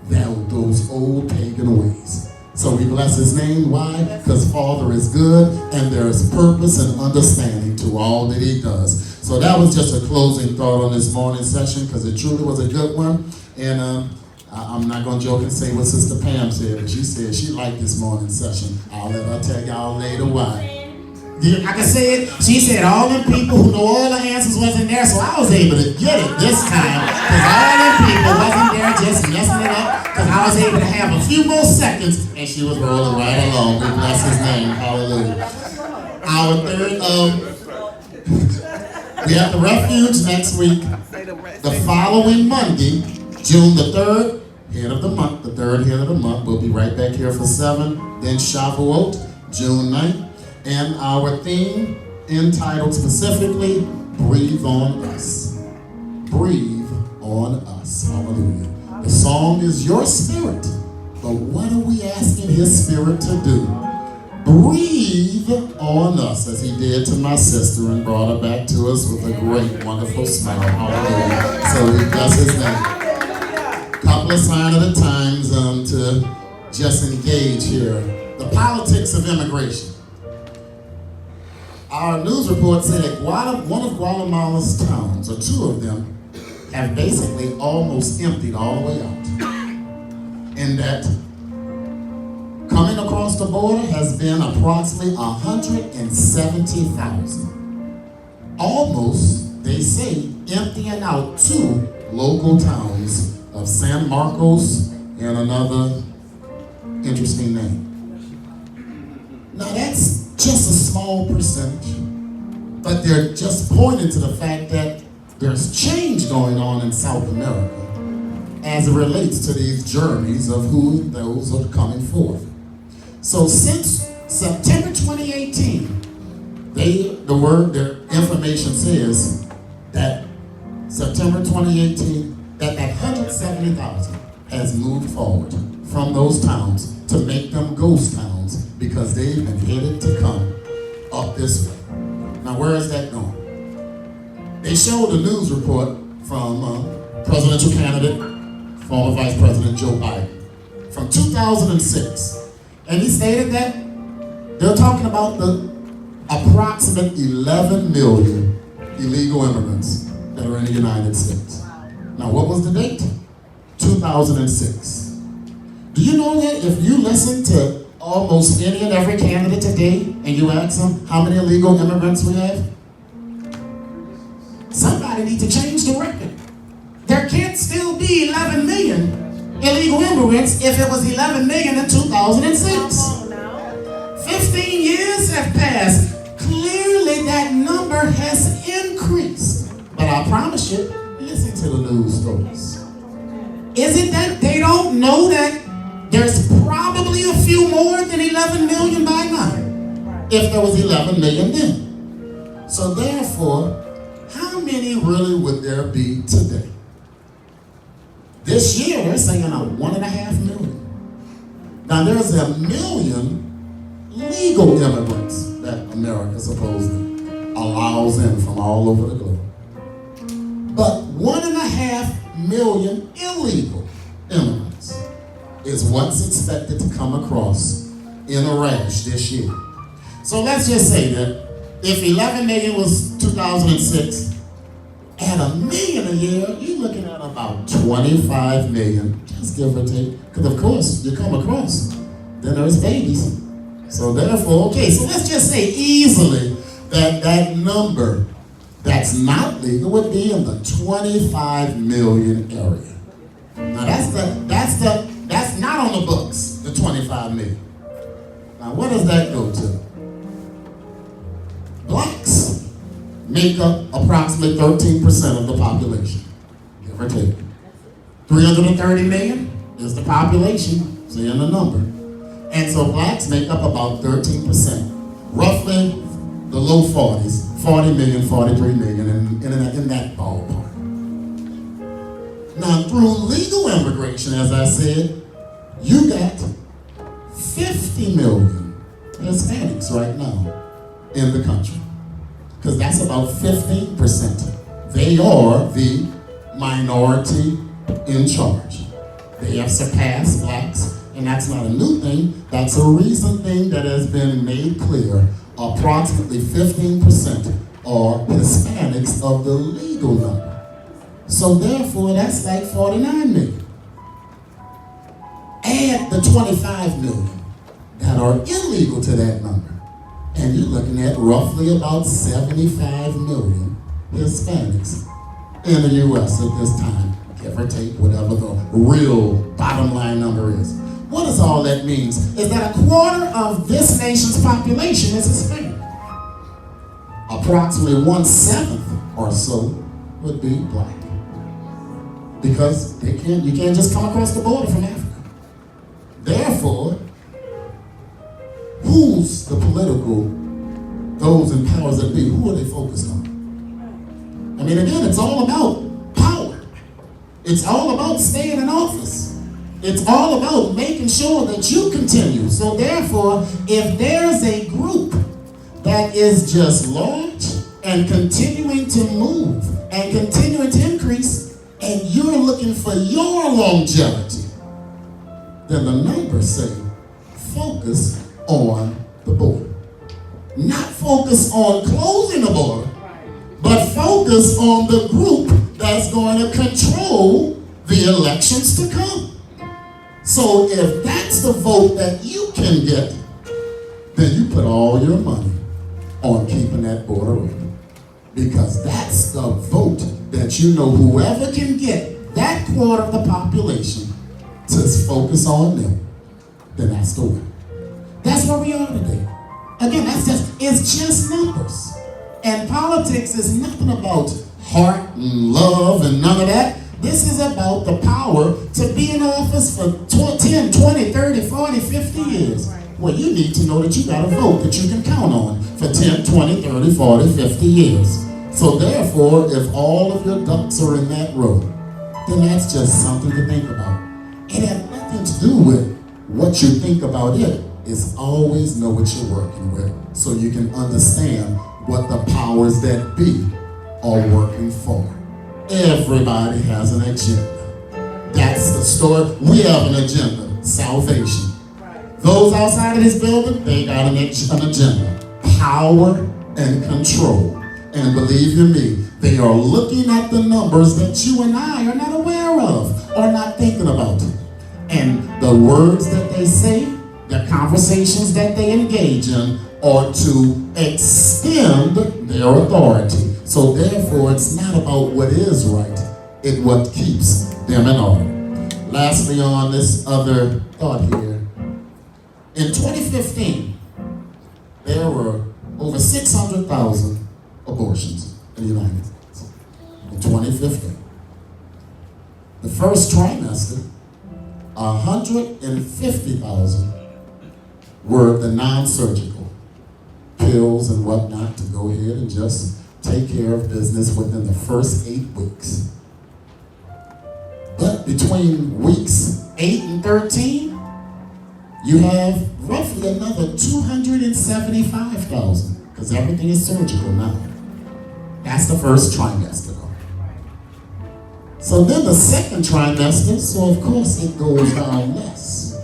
those old pagan ways. So we bless his name. Why? Because Father is good, and there is purpose and understanding to all that he does. So that was just a closing thought on this morning session, because it truly was a good one. And I'm not going to joke and say what Sister Pam said, but she said she liked this morning session. I'll let her tell y'all later why. Yeah, I can say it. She said all them people who know all the answers wasn't there, so I was able to get it this time, because all them people wasn't there just messing it up, because I was able to have a few more seconds, and she was rolling right along. We bless his name. Hallelujah. Our third, we have the refuge next week. The following Monday, June the 3rd, head of the month, the third head of the month. We'll be right back here for 7. Then Shavuot, June 9th. And our theme, entitled specifically, Breathe on Us. Breathe on Us. Hallelujah. The song is Your Spirit. But what are we asking his spirit to do? Breathe on us, as he did to my sister and brought her back to us with a great, wonderful smile. Hallelujah. So we bless his name. Couple of signs of the times to just engage here. The politics of immigration. Our news report said that one of Guatemala's towns, or 2 of them, have basically almost emptied all the way out. And that coming across the border has been approximately 170,000. Almost, they say, emptying out 2 local towns of San Marcos and another interesting name. Now that's just a small percentage, but they're just pointing to the fact that there's change going on in South America as it relates to these journeys of who those are coming forth. So since September 2018, their information says that September 2018, that 170,000 has moved forward from those towns to make them ghost towns, because they've been headed to come up this way. Now, where is that going? They showed a news report from presidential candidate, former Vice President Joe Biden, from 2006. And he stated that they're talking about the approximate 11 million illegal immigrants that are in the United States. Now, what was the date? 2006. Do you know that if you listen to almost any and every candidate today and you ask them how many illegal immigrants we have, somebody needs to change the record. There can't still be 11 million illegal immigrants if it was 11 million in 2006. 15 years have passed. Clearly that number has increased. But I promise you, listen to the news stories. Is it that they don't know that there's probably a few more than 11 million by now? If there was 11 million then. So therefore, how many really would there be today? This year, they're saying 1.5 million. Now, there's 1 million legal immigrants that America supposedly allows in from all over the globe. But 1.5 million illegal immigrants is what's expected to come across in a rash this year. So let's just say that if 11 million was 2006, at 1 million a year, you're looking at about 25 million, just give or take. Because of course, you come across, then there's babies. So therefore, okay, so let's just say easily that number that's not legal would be in the 25 million area. Now that's not on the books, the 25 million. Now what does that go to? Blacks make up approximately 13% of the population, give or take. 330 million is the population, see in the number. And so blacks make up about 13%, roughly the low 40s, 40 million, 43 million, in that ballpark. Now through legal immigration, as I said, you got 50 million Hispanics right now in the country. Because that's about 15%. They are the minority in charge. They have surpassed blacks, and that's not a new thing. That's a recent thing that has been made clear. Approximately 15% are Hispanics of the legal number. So therefore, that's like 49 million. Add the 25 million that are illegal to that number, and you're looking at roughly about 75 million Hispanics in the U.S. at this time, give or take whatever the real bottom line number is. What does all that mean? Is that 1/4 of this nation's population is Hispanic. Approximately 1/7 or so would be black. Because you can't just come across the border from Africa. Therefore, who's the political, those in powers that be, who are they focused on? I mean, again, it's all about power. It's all about staying in office. It's all about making sure that you continue. So therefore, if there's a group that is just large and continuing to move and continuing to increase, and you're looking for your longevity, then the numbers say focus on the border. Not focus on closing the border, but focus on the group that's going to control the elections to come. So if that's the vote that you can get, then you put all your money on keeping that border open. Because that's the vote that you know whoever can get that 1/4 of the population to focus on them, then that's the one. That's where we are today. Again, it's just numbers. And politics is nothing about heart and love and none of that. This is about the power to be in office for 10, 20, 30, 40, 50 years. Well, you need to know that you got a vote that you can count on for 10, 20, 30, 40, 50 years. So therefore, if all of your ducks are in that row, then that's just something to think about. It has nothing to do with what you think about it. It's always know what you're working with so you can understand what the powers that be are working for. Everybody has an agenda. That's the story. We have an agenda, salvation. Those outside of this building, they got an agenda, power and control. And believe you me, they are looking at the numbers that you and I are not aware of or not thinking about. And the words that they say, the conversations that they engage in are to extend their authority. So therefore, it's not about what is right, it's what keeps them in order. Lastly, on this other thought here, in 2015, there were over 600,000 abortions in the United States. In 2015. The first trimester, 150,000 were the non-surgical pills and whatnot to go ahead and just take care of business within the first 8 weeks. But between weeks 8 and 13, you have roughly another 275,000, because everything is surgical now. That's the first trimester. So then the second trimester, so of course it goes down less.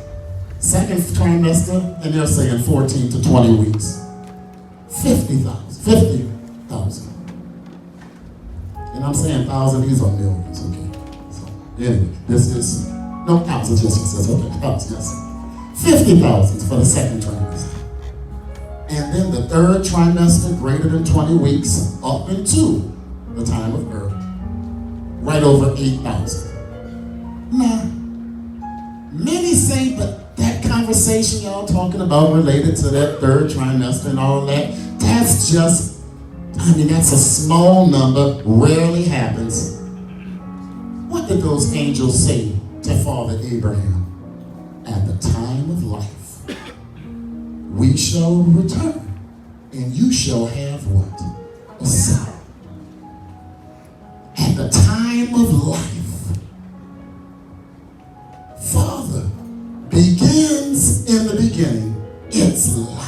Second trimester, and they're saying 14 to 20 weeks. 50,000. And I'm saying thousand, these are millions, okay? So anyway, this is, no, thousands, yes, it says, okay, thousands, yes. 50,000 for the second trimester. And then the third trimester, greater than 20 weeks, up into the time of birth, right over 8,000. Now, many say, but that conversation y'all talking about related to that third trimester and all that, that's just, that's a small number, rarely happens. What did those angels say to Father Abraham? At the time of life, we shall return, and you shall have what? A son. At the time of life, Father begins in the beginning. It's life.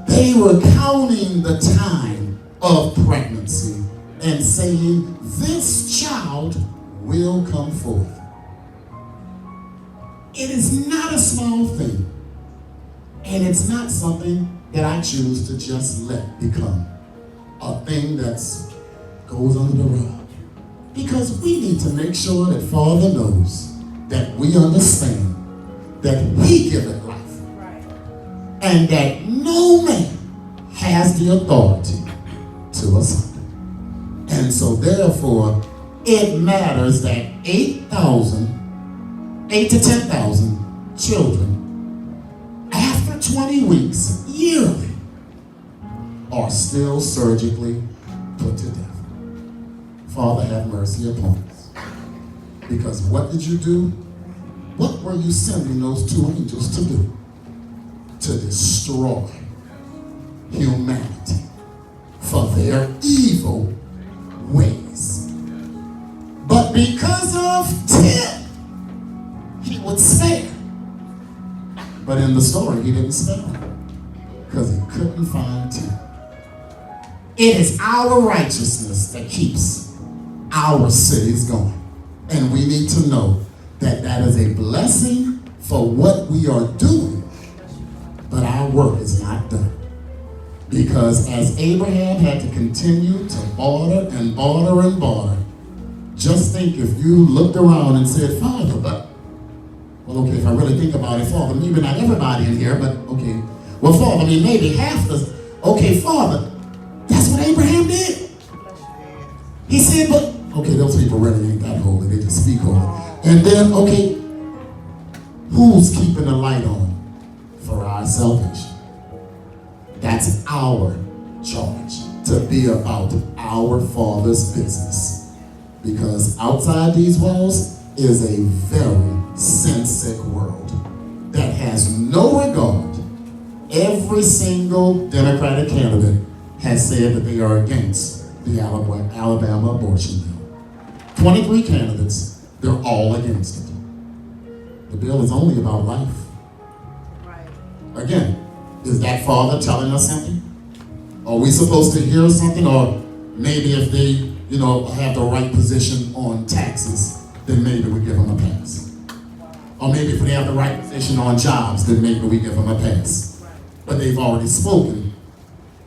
They were counting the time of pregnancy and saying, this child will come forth. It is not a small thing. And it's not something that I choose to just let become a thing that goes under the rug. Because we need to make sure that Father knows that we understand that He giveth life. Right. And that no man has the authority to assign. And so therefore, it matters that 8 to 10,000 children after 20 weeks yearly are still surgically put to death. Father, have mercy upon us. Because what did you do? What were you sending those 2 angels to do? To destroy humanity for their evil ways. But because of 10, He would spare. But in the story, He didn't spare them because He couldn't find 10. It is our righteousness that keeps our cities going. And we need to know that that is a blessing for what we are doing, but our work is not done. Because as Abraham had to continue to barter and barter and barter, just think if you looked around and said, Father, but, well, okay, if I really think about it, Father, maybe not everybody in here, but okay. Well, Father, maybe half the, okay, Father, that's what Abraham did. He said, but, okay, those people really ain't that holy, they just speak holy. And then, okay, who's keeping the light on for our salvation? That's our charge, to be about our Father's business. Because outside these walls is a very sin-sick world that has no regard. Every single Democratic candidate has said that they are against the Alabama abortion bill. 23 candidates, they're all against it. The bill is only about life. Right. Again, is that Father telling us something? Are we supposed to hear something? Or maybe if they, have the right position on taxes, then maybe we give them a pass. Or maybe if they have the right position on jobs, then maybe we give them a pass. But they've already spoken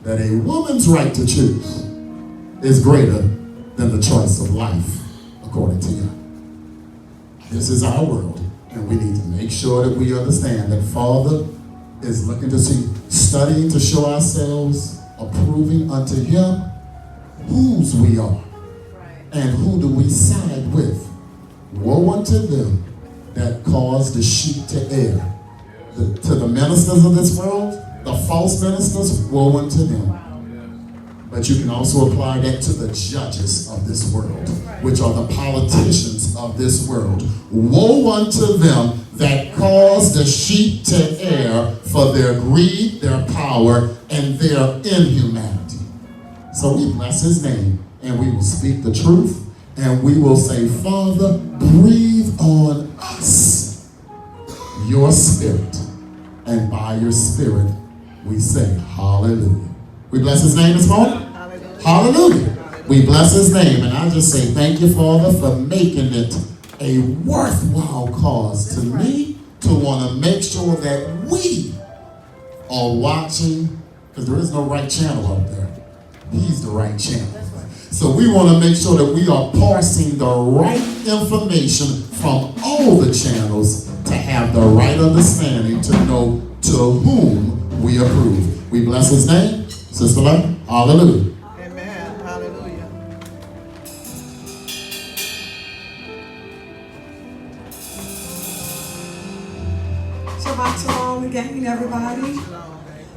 that a woman's right to choose is greater than the choice of life, according to you. This is our world, and we need to make sure that we understand that Father is looking to see, studying to show ourselves approving unto Him, whose we are and who do we side with. Woe unto them that cause the sheep to err. To the ministers of this world, the false ministers, woe unto them. But you can also apply that to the judges of this world, which are the politicians of this world. Woe unto them that cause the sheep to err for their greed, their power, and their inhumanity. So we bless his name, and we will speak the truth, and we will say, Father, breathe on us your spirit, and by your spirit we say hallelujah. We bless his name this morning. Hallelujah. We bless his name, and I just say thank you, Father, for making it a worthwhile cause to me to want to make sure that we are watching, because there is no right channel up there. He's the right channel. So we want to make sure that we are parsing the right information from all the channels to have the right understanding to know to whom we approve. We bless his name. Sister Love, hallelujah. Amen. Hallelujah. Shabbat shalom again, everybody.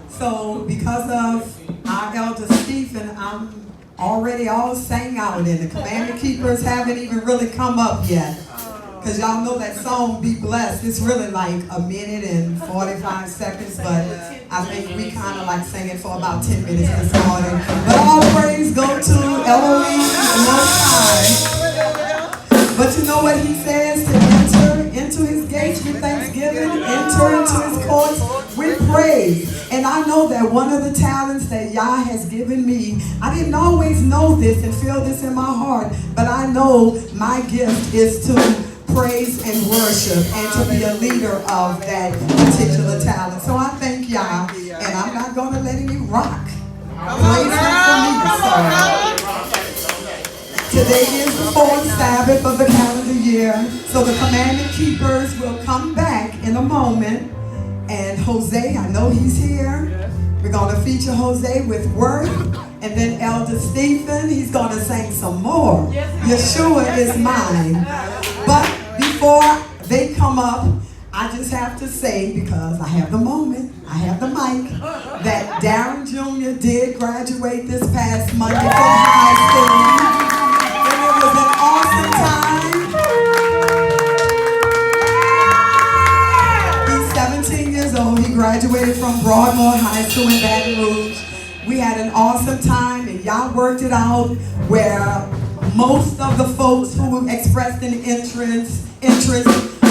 So because of our elder Stephen, I'm already all sang out, and the commandment keepers haven't even really come up yet. Because y'all know that song, Be Blessed, it's really like a minute and 45 seconds, but I think we kind of like sang it for about 10 minutes this morning. But all praise go to Elohim Most High. But you know what he says? To enter into his gates with thanksgiving, enter into his courts with praise. And I know that one of the talents that Yah has given me, I didn't always know this and feel this in my heart, but I know my gift is to praise and worship and to be a leader of that particular talent. So I thank Yah, and I'm not going to let any rock praise him for me. So today is the fourth Sabbath of the calendar year, so the commandment keepers will come back in a moment. And Jose, I know he's here. We're going to feature Jose with word. And then Elder Stephen, he's going to sing some more. Yeshua is mine. But before they come up, I just have to say, because I have the moment, I have the mic, that Darren Jr. did graduate this past Monday from high school. And it was an awesome time. He's 17 years old. He graduated from Broadmoor High School in Baton Rouge. We had an awesome time, and y'all worked it out where most of the folks who expressed an interest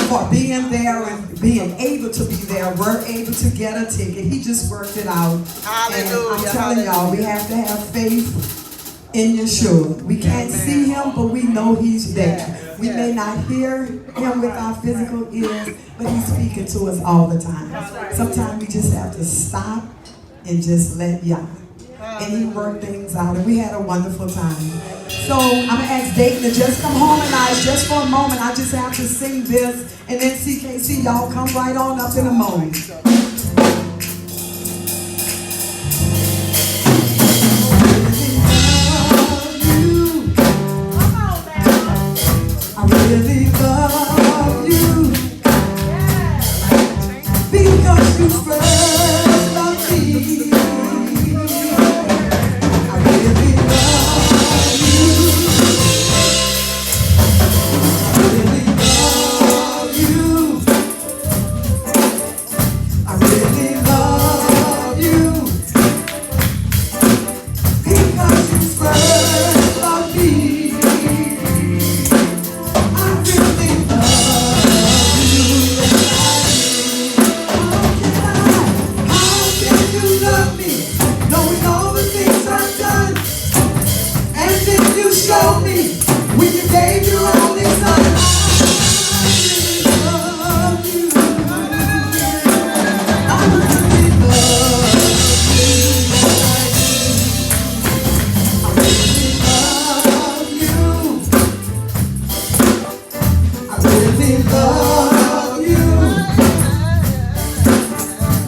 for being there and being able to be there were able to get a ticket. He just worked it out. Hallelujah. And I'm telling y'all, we have to have faith in Yeshua. We can't see him, but we know he's there. We may not hear him with our physical ears, but he's speaking to us all the time. Sometimes we just have to stop and just let Yah. And he worked things out, and we had a wonderful time. So I'm going to ask Dayton to just come harmonize just for a moment. I just have to sing this, and then CKC, y'all come right on up in a moment. I really love you because you first loved me.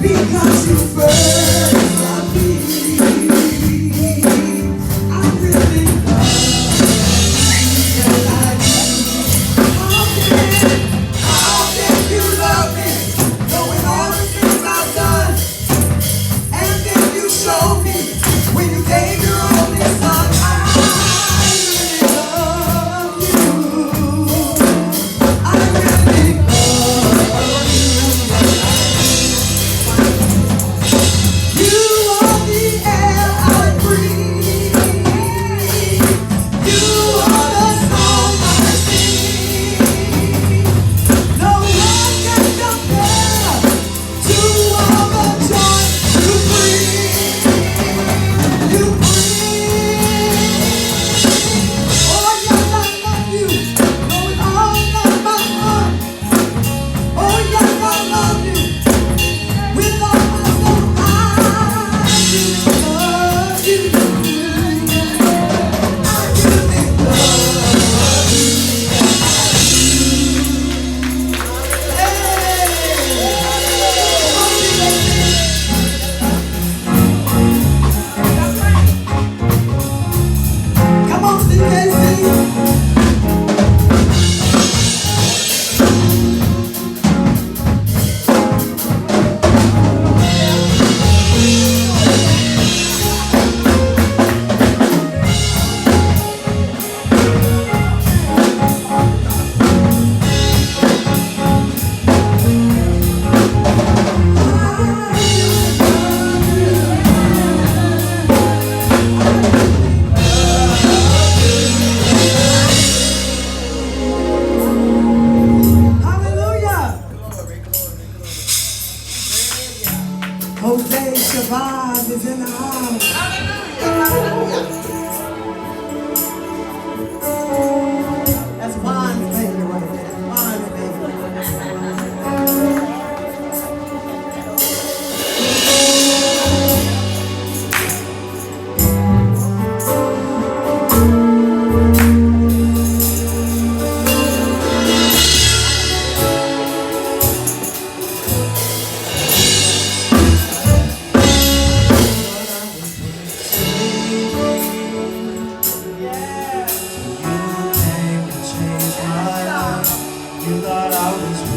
Because you first loved me, I really You thought I was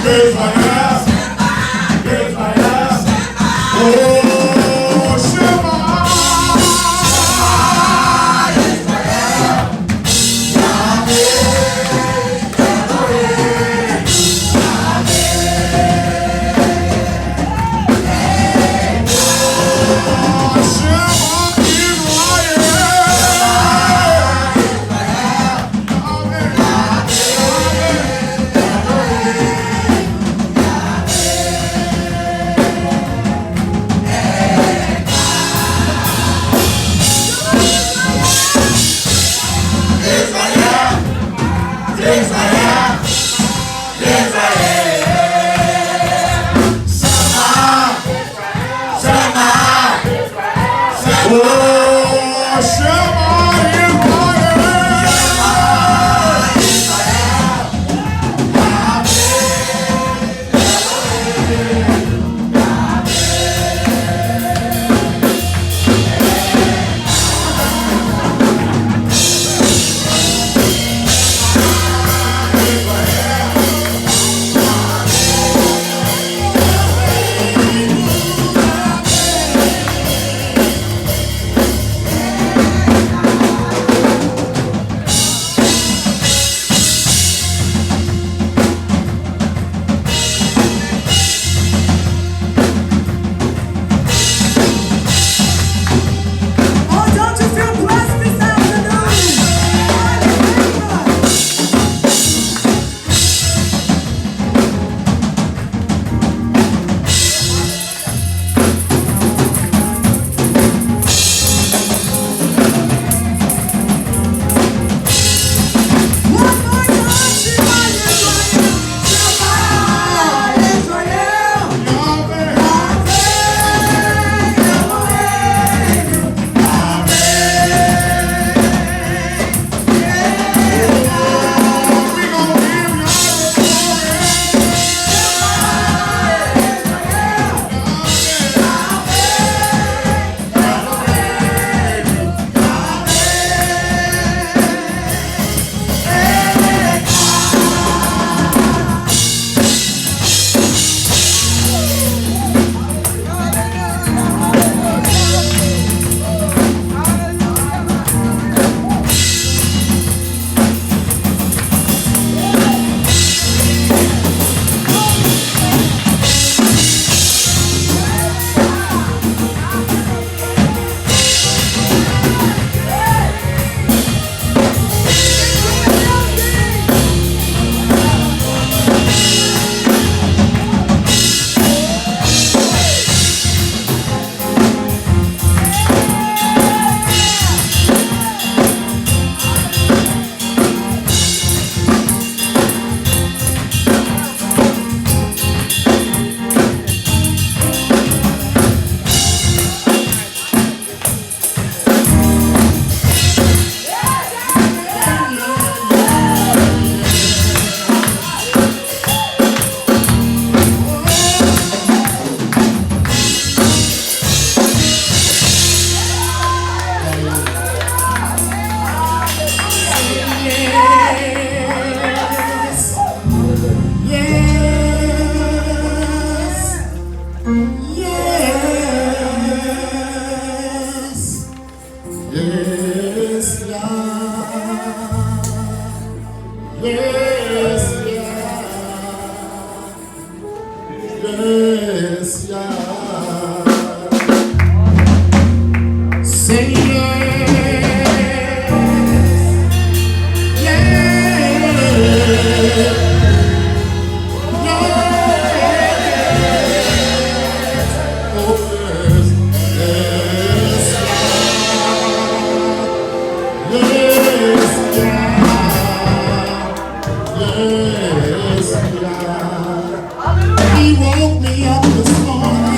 Yes, I am. Yes, I am. Oh, Shema. Yes, yeah. Say yes. Yes. He woke me up this morning.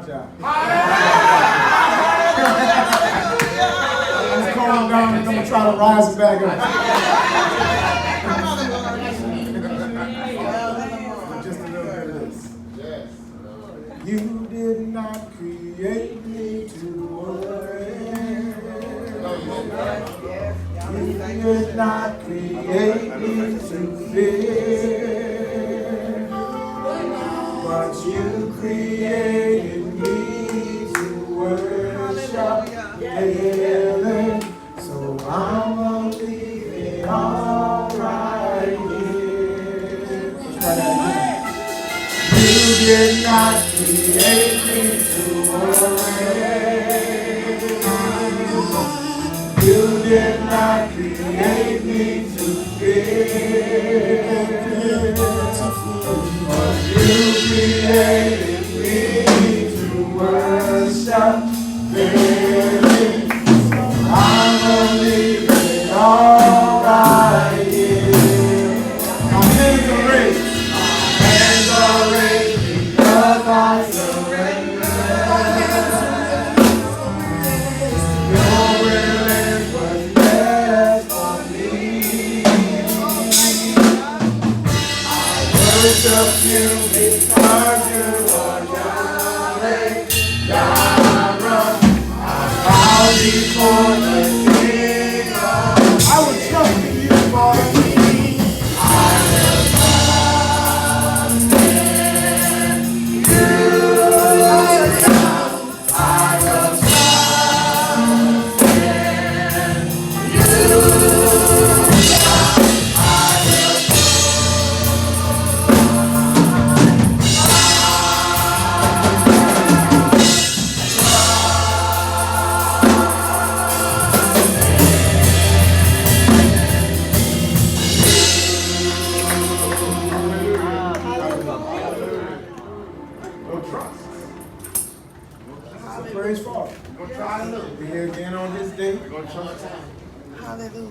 down. Let's calm down and I'm going to try to rise it back up. Just a little bit of this. You did not create me to worry. You did not create me to fear. But you created me to worship daily. So I'm gonna leave it all right here. You did not create me to worry. You did not create me to fear. But you created me to worship daily. So I'm gonna leave it all right here. My hands are raised. Hands are raised because I surrender. Your will is what's best for me. Worship you because you are Yahweh, Yahweh. I bow before the King of. I would trust in you, Father. I will trust in you. I will trust in you. Praise Father. We're here again on this day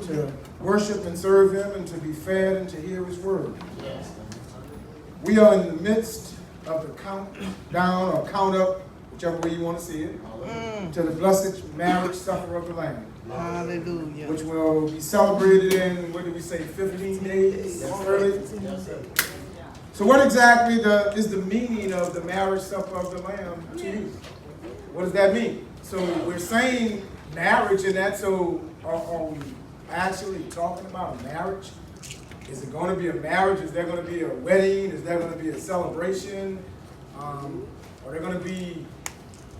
to worship and serve Him and to be fed and to hear His word. We are in the midst of the countdown or count up, whichever way you want to see it, to the blessed marriage supper of the Lamb. Hallelujah. Which will be celebrated in, what did we say, 15 days early? So what exactly is the meaning of the marriage supper of the Lamb to you? What does that mean? So we're saying marriage in that, so are we actually talking about marriage? Is it going to be a marriage? Is there going to be a wedding? Is there going to be a celebration? Are there going to be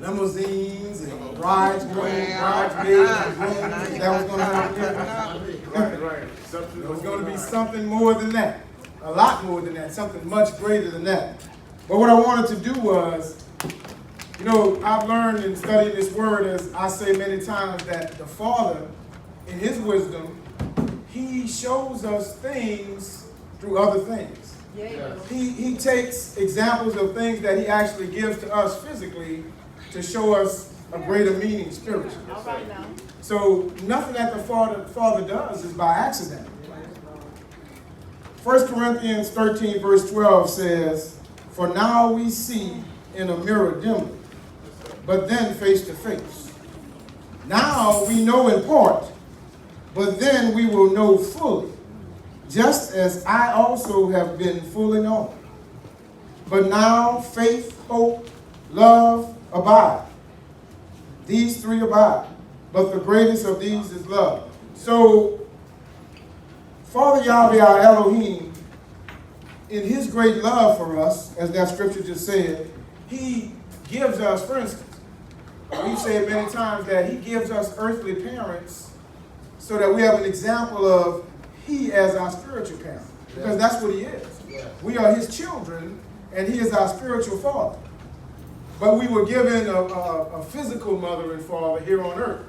limousines and bridesmaids and grooms? Is that what's going to happen here? There's going to be something more than that. A lot more than that. Something much greater than that. But what I wanted to do was, you know, I've learned in studying this word, as I say many times, that the Father, in His wisdom, He shows us things through other things. He takes examples of things that He actually gives to us physically to show us a greater meaning spiritually. So nothing that the Father does is by accident. 1 Corinthians 13 verse 12 says, "For now we see in a mirror dimly, but then face to face. Now we know in part, but then we will know fully, just as I also have been fully known. But now faith, hope, love abide. These three abide, but the greatest of these is love." So, Father Yahweh, our Elohim, in His great love for us, as that scripture just said, He gives us, for instance, we've said many times that He gives us earthly parents so that we have an example of He as our spiritual parent. Because that's what He is. We are His children, and He is our spiritual father. But we were given a physical mother and father here on earth.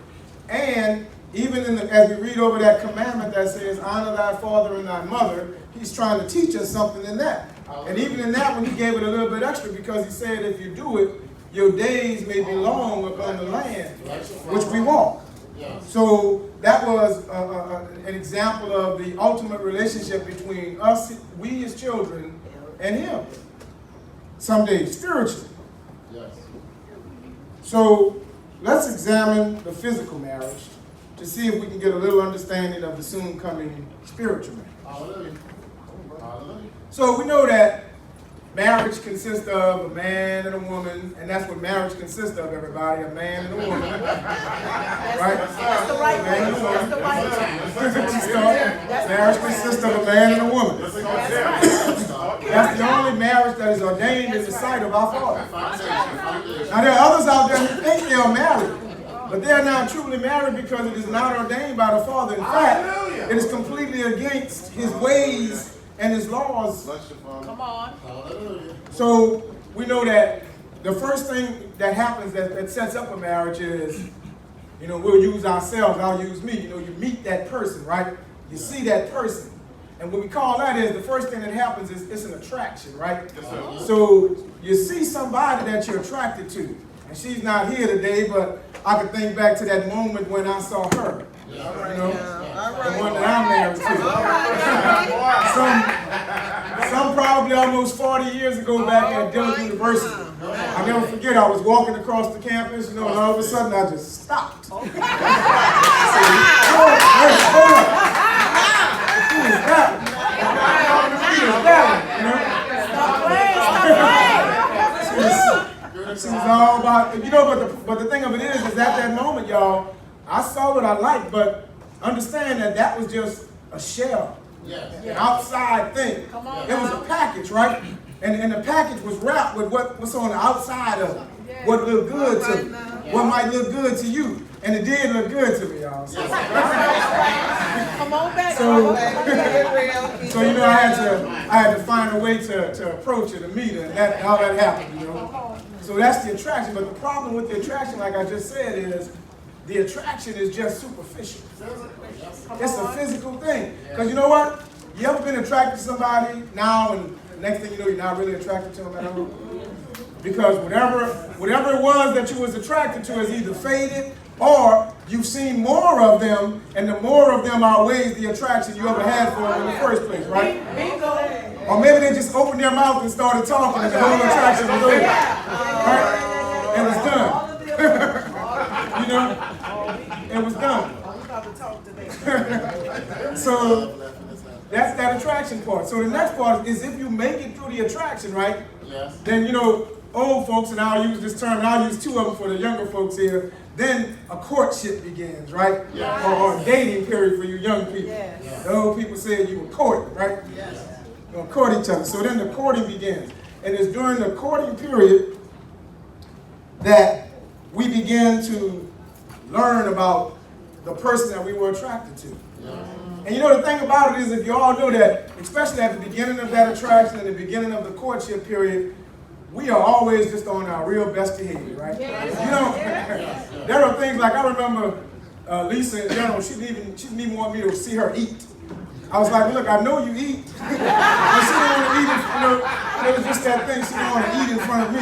And even as we read over that commandment that says, "Honor thy father and thy mother," He's trying to teach us something in that. And even in that one, He gave it a little bit extra, because He said, if you do it, your days may be long upon the land which we walk. So that was an example of the ultimate relationship between us, we as children, and Him. Someday spiritually. So let's examine the physical marriage to see if we can get a little understanding of the soon coming spiritual marriage. Hallelujah. Hallelujah. So we know that marriage consists of a man and a woman, and that's what marriage consists of, everybody, a man and a woman. Right? That's the right way. That's the right way. Marriage consists of a man and a woman. That's the only marriage that is ordained in the sight of our Father. Now there are others out there who think they are married, but they are not truly married because it is not ordained by the Father. In fact, it is completely against His ways and His laws. Come on. So we know that the first thing that happens that sets up a marriage is, we'll use ourselves, I'll use me. You meet that person, right? You see that person. And what we call that is, the first thing that happens is it's an attraction, right? So you see somebody that you're attracted to. And she's not here today, but I can think back to that moment when I saw her. The one that I'm married to. Some probably almost 40 years ago back at Dillon University. I'll never forget, I was walking across the campus, and all of a sudden I just stopped. I said, hold up. Who is that? She was all about, but the thing of it is at that moment, y'all, I saw what I liked, but understand that was just a shell, an outside thing. It was a package, right? And the package was wrapped with what's on the outside of it, what looked good to me, what might look good to you. And it did look good to me, y'all. So, Come on back. so I had to find a way to approach her, to meet her, and how that happened, So that's the attraction. But the problem with the attraction, like I just said, is the attraction is just superficial. It's a physical thing. Because you know what? You ever been attracted to somebody now, and the next thing you know, you're not really attracted to them at all? Because whatever it was that you was attracted to is either faded, or you've seen more of them, and the more of them outweighs the attraction you ever had for them in the first place, right? Or maybe they just opened their mouth and started talking, and the whole attraction was over, right? And it's done. It was done. So that's that attraction part. So the next part is if you make it through the attraction, right? Then old folks, and I'll use this term, and I'll use two of them for the younger folks here. Then a courtship begins, right? Or a dating period for you young people. The old people said you were courting, right? You're going to court each other. So then the courting begins. And it's during the courting period that we begin to learn about the person that we were attracted to. And the thing about it is, if you all know that, especially at the beginning of that attraction and the beginning of the courtship period, we are always just on our real best behavior, right? There are things like, I remember Lisa in general, she didn't even want me to see her eat. I was like, look, I know you eat. And she didn't want to eat it, it was just that thing, she didn't want to eat in front of me.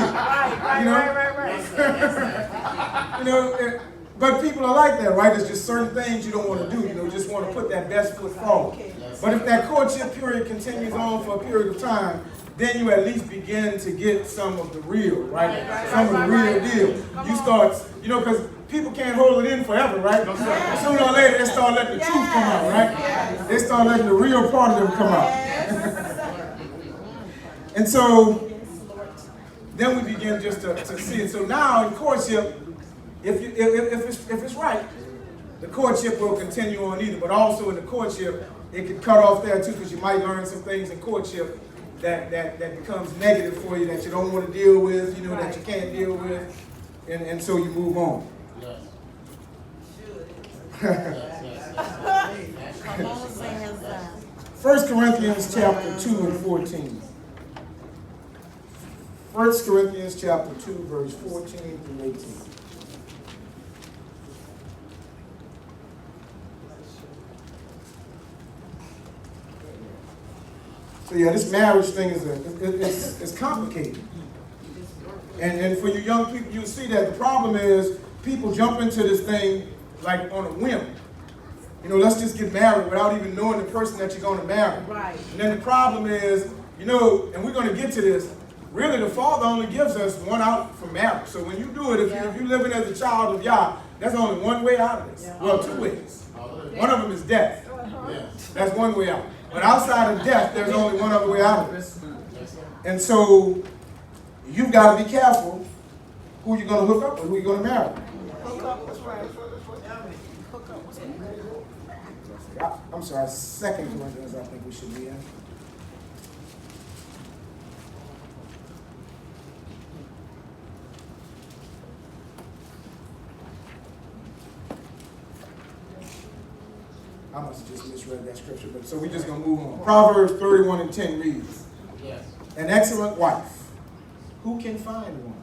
But people are like that, right? There's just certain things you don't want to do, you just want to put that best foot forward. But if that courtship period continues on for a period of time, then you at least begin to get some of the real, right? Some of the real deal. You start, because people can't hold it in forever, right? Sooner or later, they start letting the truth come out, right? They start letting the real part of them come out. And so, then we begin just to see it. So now in courtship, if it's right, the courtship will continue on either. But also in the courtship, it can cut off there too, because you might learn some things in courtship that becomes negative for you, that you don't want to deal with, that you can't deal with, and so you move on. Come on, Sam's 1 Corinthians chapter 2 and 14. 1 Corinthians chapter 2, verse 14 through 18. So yeah, this marriage thing is complicated. And for you young people, you'll see that the problem is people jump into this thing like on a whim. Let's just get married without even knowing the person that you're going to marry. Right. And then the problem is, and we're going to get to this, really the Father only gives us one out from marriage. So when you do it, if you're living as a child of Yah, that's only one way out of this. Yeah. Well, two ways. One of them is death. That's one way out. But outside of death, there's only one other way out of this. And so you've got to be careful who you're going to hook up with, who you're going to marry. I'm sorry, 2 Corinthians I think we should be in. I must have just misread that scripture, but so we're just going to move on. Proverbs 31:10 reads, an excellent wife, who can find one?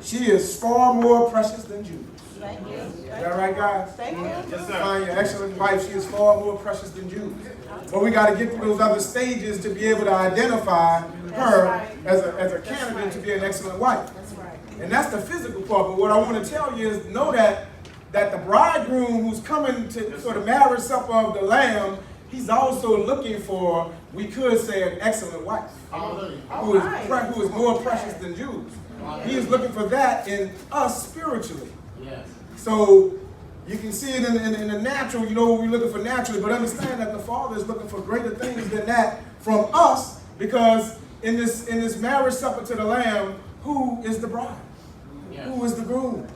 She is far more precious than jewels. Thank you. Is that right, guys? Thank you. Yes, sir. Find your excellent wife. She is far more precious than jewels. But we got to get through those other stages to be able to identify her as a candidate to be an excellent wife. That's right. And that's the physical part. But what I want to tell you is know that the bridegroom who's coming for the marriage supper of the Lamb, he's also looking for, we could say, an excellent wife who is more precious than jewels. He is looking for that in us spiritually. Yes. So you can see it in the natural, you know what we're looking for naturally, but understand that the Father is looking for greater things than that from us, because in this marriage supper to the Lamb, who is the bride? Yes. Who is the groom?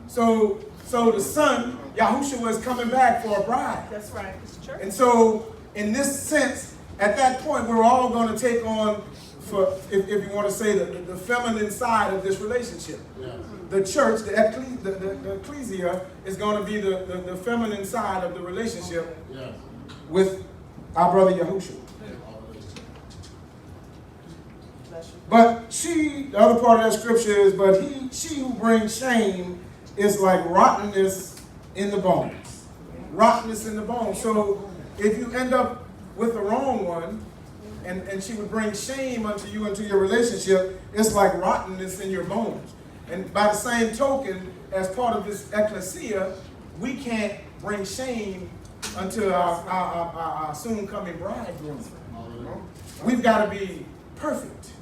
So the Son, Yahushua, is coming back for a bride. That's right. It's church. And so in this sense, at that point, we're all going to take on, if you want to say, the feminine side of this relationship. Yes. The church, the ecclesia, is going to be the feminine side of the relationship with our brother Yahushua. But the other part of that scripture is, but she who brings shame is like rottenness in the bones. Rottenness in the bones. So if you end up with the wrong one, and she would bring shame unto you into your relationship, it's like rottenness in your bones. And by the same token, as part of this ecclesia, we can't bring shame unto our soon-coming bridegroom. We've got to be perfect.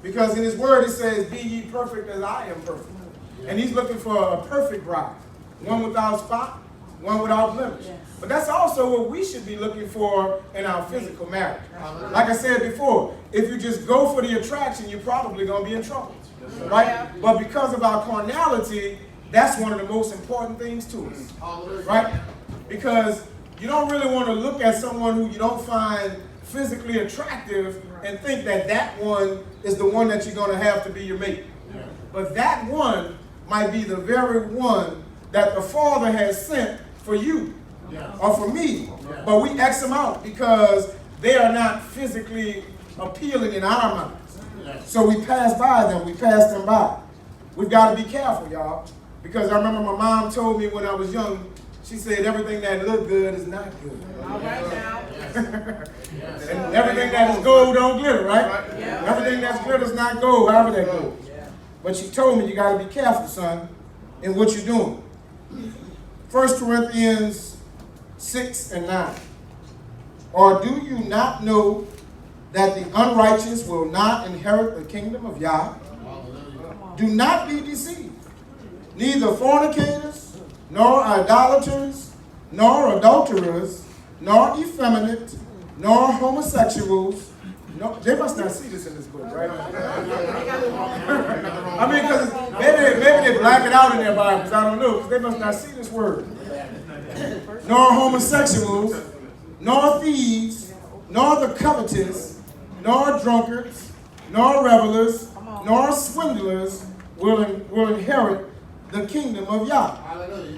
Because in his word it says, be ye perfect as I am perfect. And he's looking for a perfect bride. One without spot, one without blemish. But that's also what we should be looking for in our physical marriage. Like I said before, if you just go for the attraction, you're probably going to be in trouble. Right? But because of our carnality, that's one of the most important things to us. Right? Because you don't really want to look at someone who you don't find physically attractive and think that one is the one that you're going to have to be your mate. But that one might be the very one that the Father has sent for you or for me. But we X them out because they are not physically appealing in our minds. So we pass by them. We pass them by. We've got to be careful, y'all. Because I remember my mom told me when I was young, she said everything that look good is not good. All right now. And everything that is gold don't glitter, right? Everything that's glitter is not gold, however that goes. But she told me you got to be careful, son, in what you're doing. 1 Corinthians 6:9. Or do you not know that the unrighteous will not inherit the kingdom of Yah? Do not be deceived. Neither fornicators, nor idolaters, nor adulterers, nor effeminate, nor homosexuals. No, they must not see this in this book, right? I mean, because maybe they black it out in their Bibles. I don't know, because they must not see this word. Nor homosexuals, nor thieves, nor the covetous, nor drunkards, nor revelers, nor swindlers will inherit the kingdom of Yah.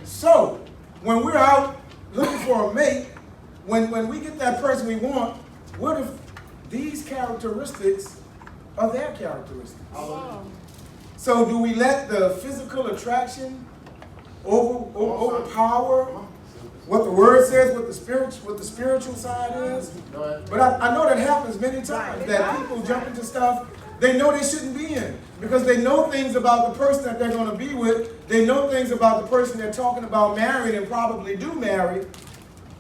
So, when we're out looking for a mate, when we get that person we want, what if these characteristics are their characteristics? So do we let the physical attraction overpower what the word says, what the spiritual side is? But I know that happens many times, that people jump into stuff they know they shouldn't be in, because they know things about the person that they're going to be with. They know things about the person they're talking about marrying and probably do marry,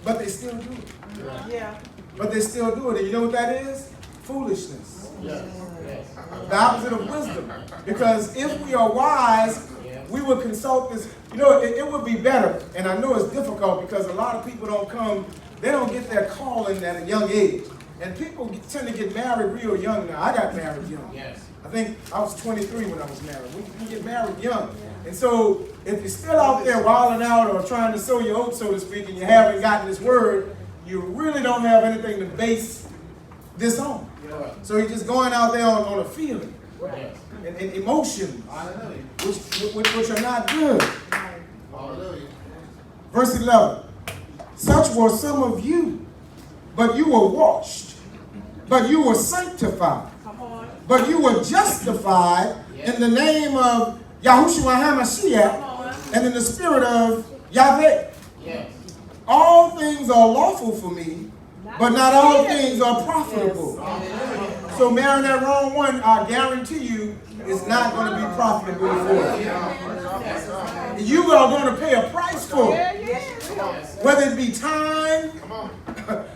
but they still do it. But they still do it. And you know what that is? Foolishness. The opposite of wisdom. Because if we are wise, we would consult this. You know, it would be better, and I know it's difficult because a lot of people they don't get their calling at a young age. And people tend to get married real young now. I got married young. I think I was 23 when I was married. We get married young. And so if you're still out there wilding out or trying to sow your oats, so to speak, and you haven't gotten this word, you really don't have anything to base this on. So you're just going out there on a feeling and emotions, which are not good. Verse 11. Such were some of you, but you were washed, but you were sanctified, but you were justified in the name of Yahushua HaMashiach and in the spirit of Yahweh. All things are lawful for me, but not all things are profitable. So marrying that wrong one, I guarantee you, is not going to be profitable for you. You are going to pay a price for it. Whether it be time,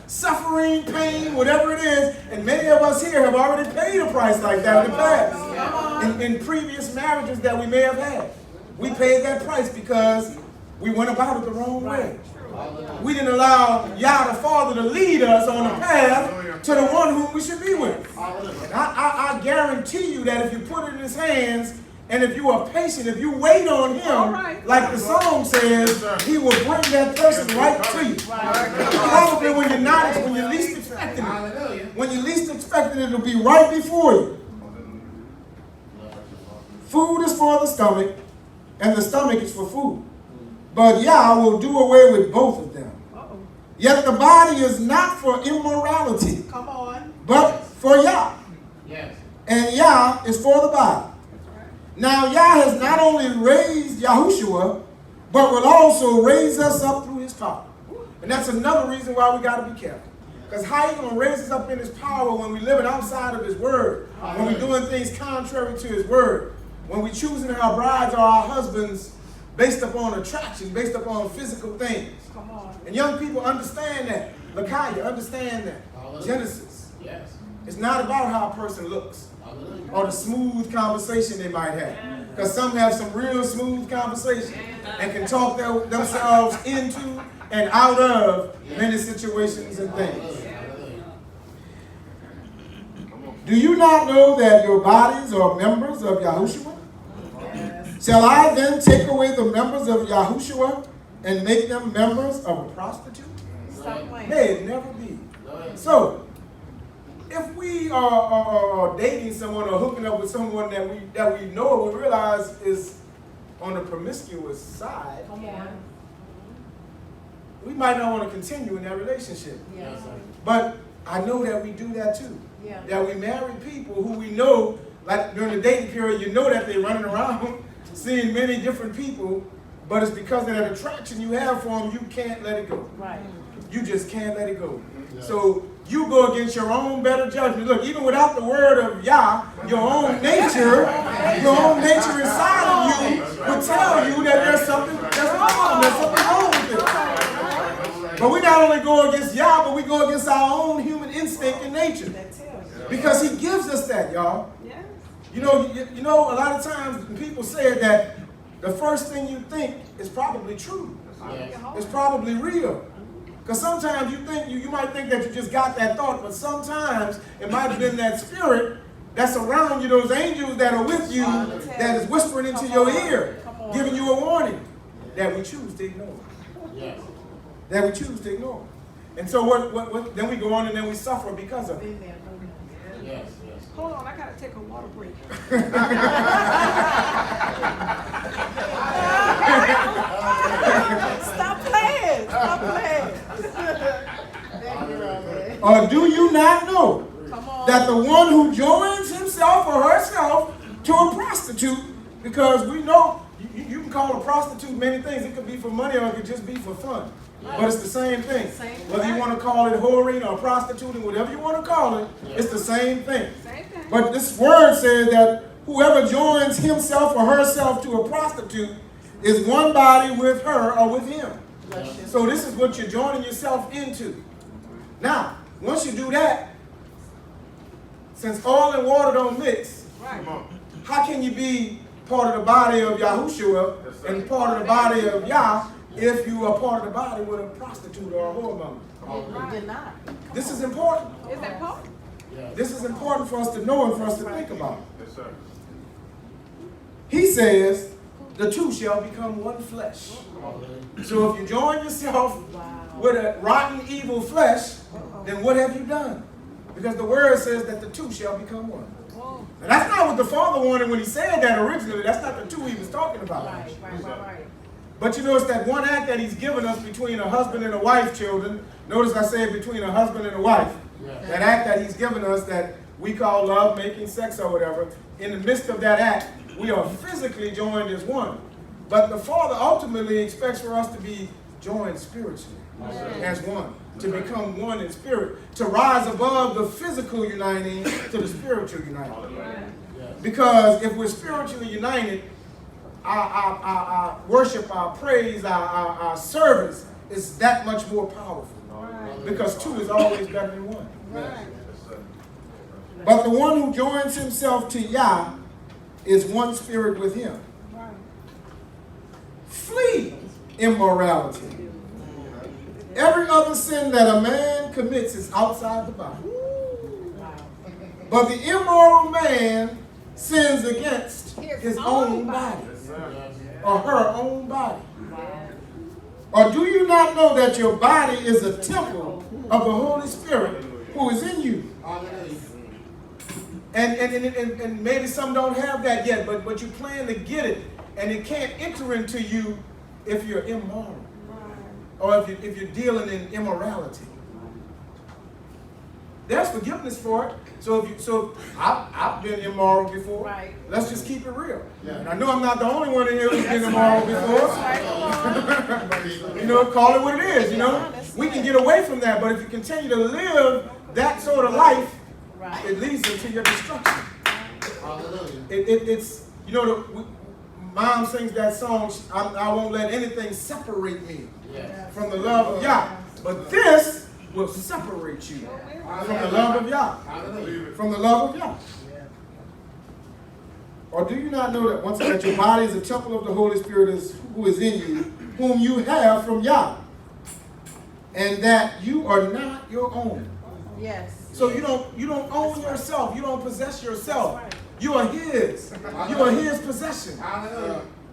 suffering, pain, whatever it is, and many of us here have already paid a price like that in the past. In previous marriages that we may have had. We paid that price because we went about it the wrong way. We didn't allow Yah the Father to lead us on the path to the one whom we should be with. I guarantee you that if you put it in his hands, and if you are patient, if you wait on him, like the song says, he will bring that person right to you. Probably when you're least expecting it. When you're least expecting it, it'll be right before you. Food is for the stomach, and the stomach is for food. But Yah will do away with both of them. Yet the body is not for immorality, but for Yah. And Yah is for the body. Now Yah has not only raised Yahushua, but will also raise us up through his power. And that's another reason why we got to be careful. Because how you going to raise us up in his power when we living outside of his word? When we're doing things contrary to his word? When we're choosing our brides or our husbands based upon attraction, based upon physical things? And young people understand that. Lakaya, understand that. Genesis. It's not about how a person looks or the smooth conversation they might have. Because some have some real smooth conversation and can talk themselves into and out of many situations and things. Do you not know that your bodies are members of Yahushua? Shall I then take away the members of Yahushua and make them members of a prostitute? May it never be. So, if we are dating someone or hooking up with someone that we know or we realize is on the promiscuous side, we might not want to continue in that relationship. But I know that we do that too. That we marry people who we know, like during the dating period, you know that they're running around seeing many different people, but it's because of that attraction you have for them, you can't let it go. You just can't let it go. So you go against your own better judgment. Look, even without the word of Yah, your own nature inside of you would tell you that there's something wrong with it. But we not only go against Yah, but we go against our own human instinct and nature. Because he gives us that, y'all. You know, a lot of times people say that the first thing you think is probably true. It's probably real. Because sometimes you might think that you just got that thought, but sometimes it might have been that spirit that's around you, those angels that are with you, that is whispering into your ear, giving you a warning that we choose to ignore. That we choose to ignore. And so what then we go on and then we suffer because of it. Hold on, I gotta take a water break. Stop playing. Or do you not know that the one who joins himself or herself to a prostitute, because we know you can call a prostitute many things. It could be for money or it could just be for fun. But it's the same thing. Whether you want to call it whoring or prostituting, whatever you want to call it, it's the same thing. But this word says that whoever joins himself or herself to a prostitute is one body with her or with him. So this is what you're joining yourself into. Now, once you do that, Since oil and water don't mix, how can you be part of the body of Yahushua and part of the body of Yah if you are part of the body with a prostitute or a whoremonger? This is important. Is that important? This is important for us to know and for us to think about. He says, the two shall become one flesh. So if you join yourself with a rotten, evil flesh, then what have you done? Because the word says that the two shall become one. And that's not what the Father wanted when he said that originally. That's not the two he was talking about. Right. But you notice that one act that he's given us between a husband and a wife, children. Notice I said between a husband and a wife. That act that he's given us that we call love, making sex or whatever. In the midst of that act, we are physically joined as one. But the Father ultimately expects for us to be joined spiritually as one. To become one in spirit. To rise above the physical uniting to the spiritual uniting. Because if we're spiritually united, our worship, our praise, our service is that much more powerful. Because two is always better than one. But the one who joins himself to Yah is one spirit with him. Flee immorality. Every other sin that a man commits is outside the body. But the immoral man sins against his own body. Or her own body. Or do you not know that your body is a temple of the Holy Spirit who is in you? And maybe some don't have that yet, but you plan to get it, and it can't enter into you if you're immoral. Or if you're dealing in immorality. There's forgiveness for it. So I've been immoral before. Right. Let's just keep it real. And I know I'm not the only one in here who's been immoral before. You know, call it what it is, you know. We can get away from that, but if you continue to live that sort of life, it leads into your destruction. It's, you know, Mom sings that song, I won't let anything separate me from the love of Yah. But this will separate you from the love of Yah. From the love of Yah. Or do you not know that once that your body is a temple of the Holy Spirit who is in you, whom you have from Yah, and that you are not your own? Yes. So you don't own yourself. You don't possess yourself. You are His. You are His possession.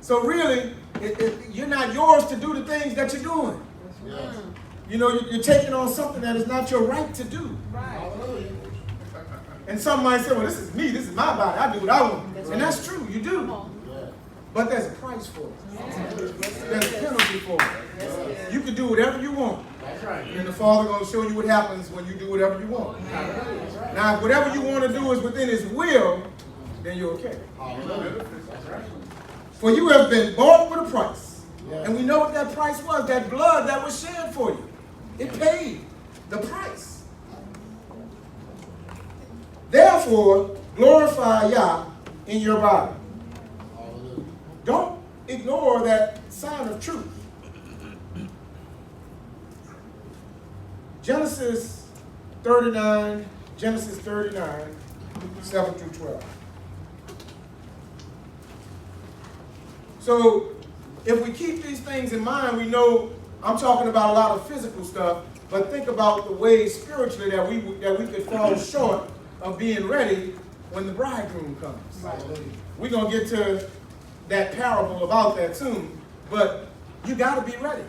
So really, you're not yours to do the things that you're doing. You know, you're taking on something that is not your right to do. And some might say, well, this is me. This is my body. I do what I want. And that's true. You do. But there's a price for it. There's a penalty for it. You can do whatever you want. And the Father going to show you what happens when you do whatever you want. Now, if whatever you want to do is within His will, then you're okay. For you have been bought with a price. And we know what that price was. That blood that was shed for you. It paid the price. Therefore, glorify Yah in your body. Don't ignore that sign of truth. Genesis 39, 7 through 12. So, if we keep these things in mind, we know I'm talking about a lot of physical stuff, but think about the ways spiritually that we could fall short of being ready when the bridegroom comes. We're going to get to that parable about that soon, but you got to be ready.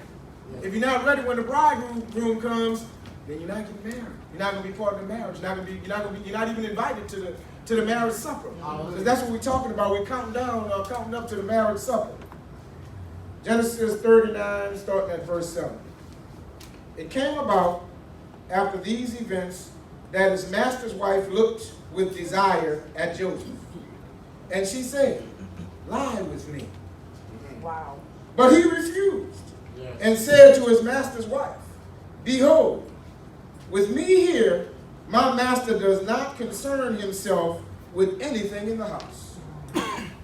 If you're not ready when the bridegroom comes, then you're not getting married. You're not going to be part of the marriage. You're not even invited to the marriage supper. Because that's what we're talking about. We're counting up to the marriage supper. Genesis 39, starting at verse 7. It came about after these events that his master's wife looked with desire at Joseph. And she said, lie with me. Wow. But he refused and said to his master's wife, behold, with me here, my master does not concern himself with anything in the house.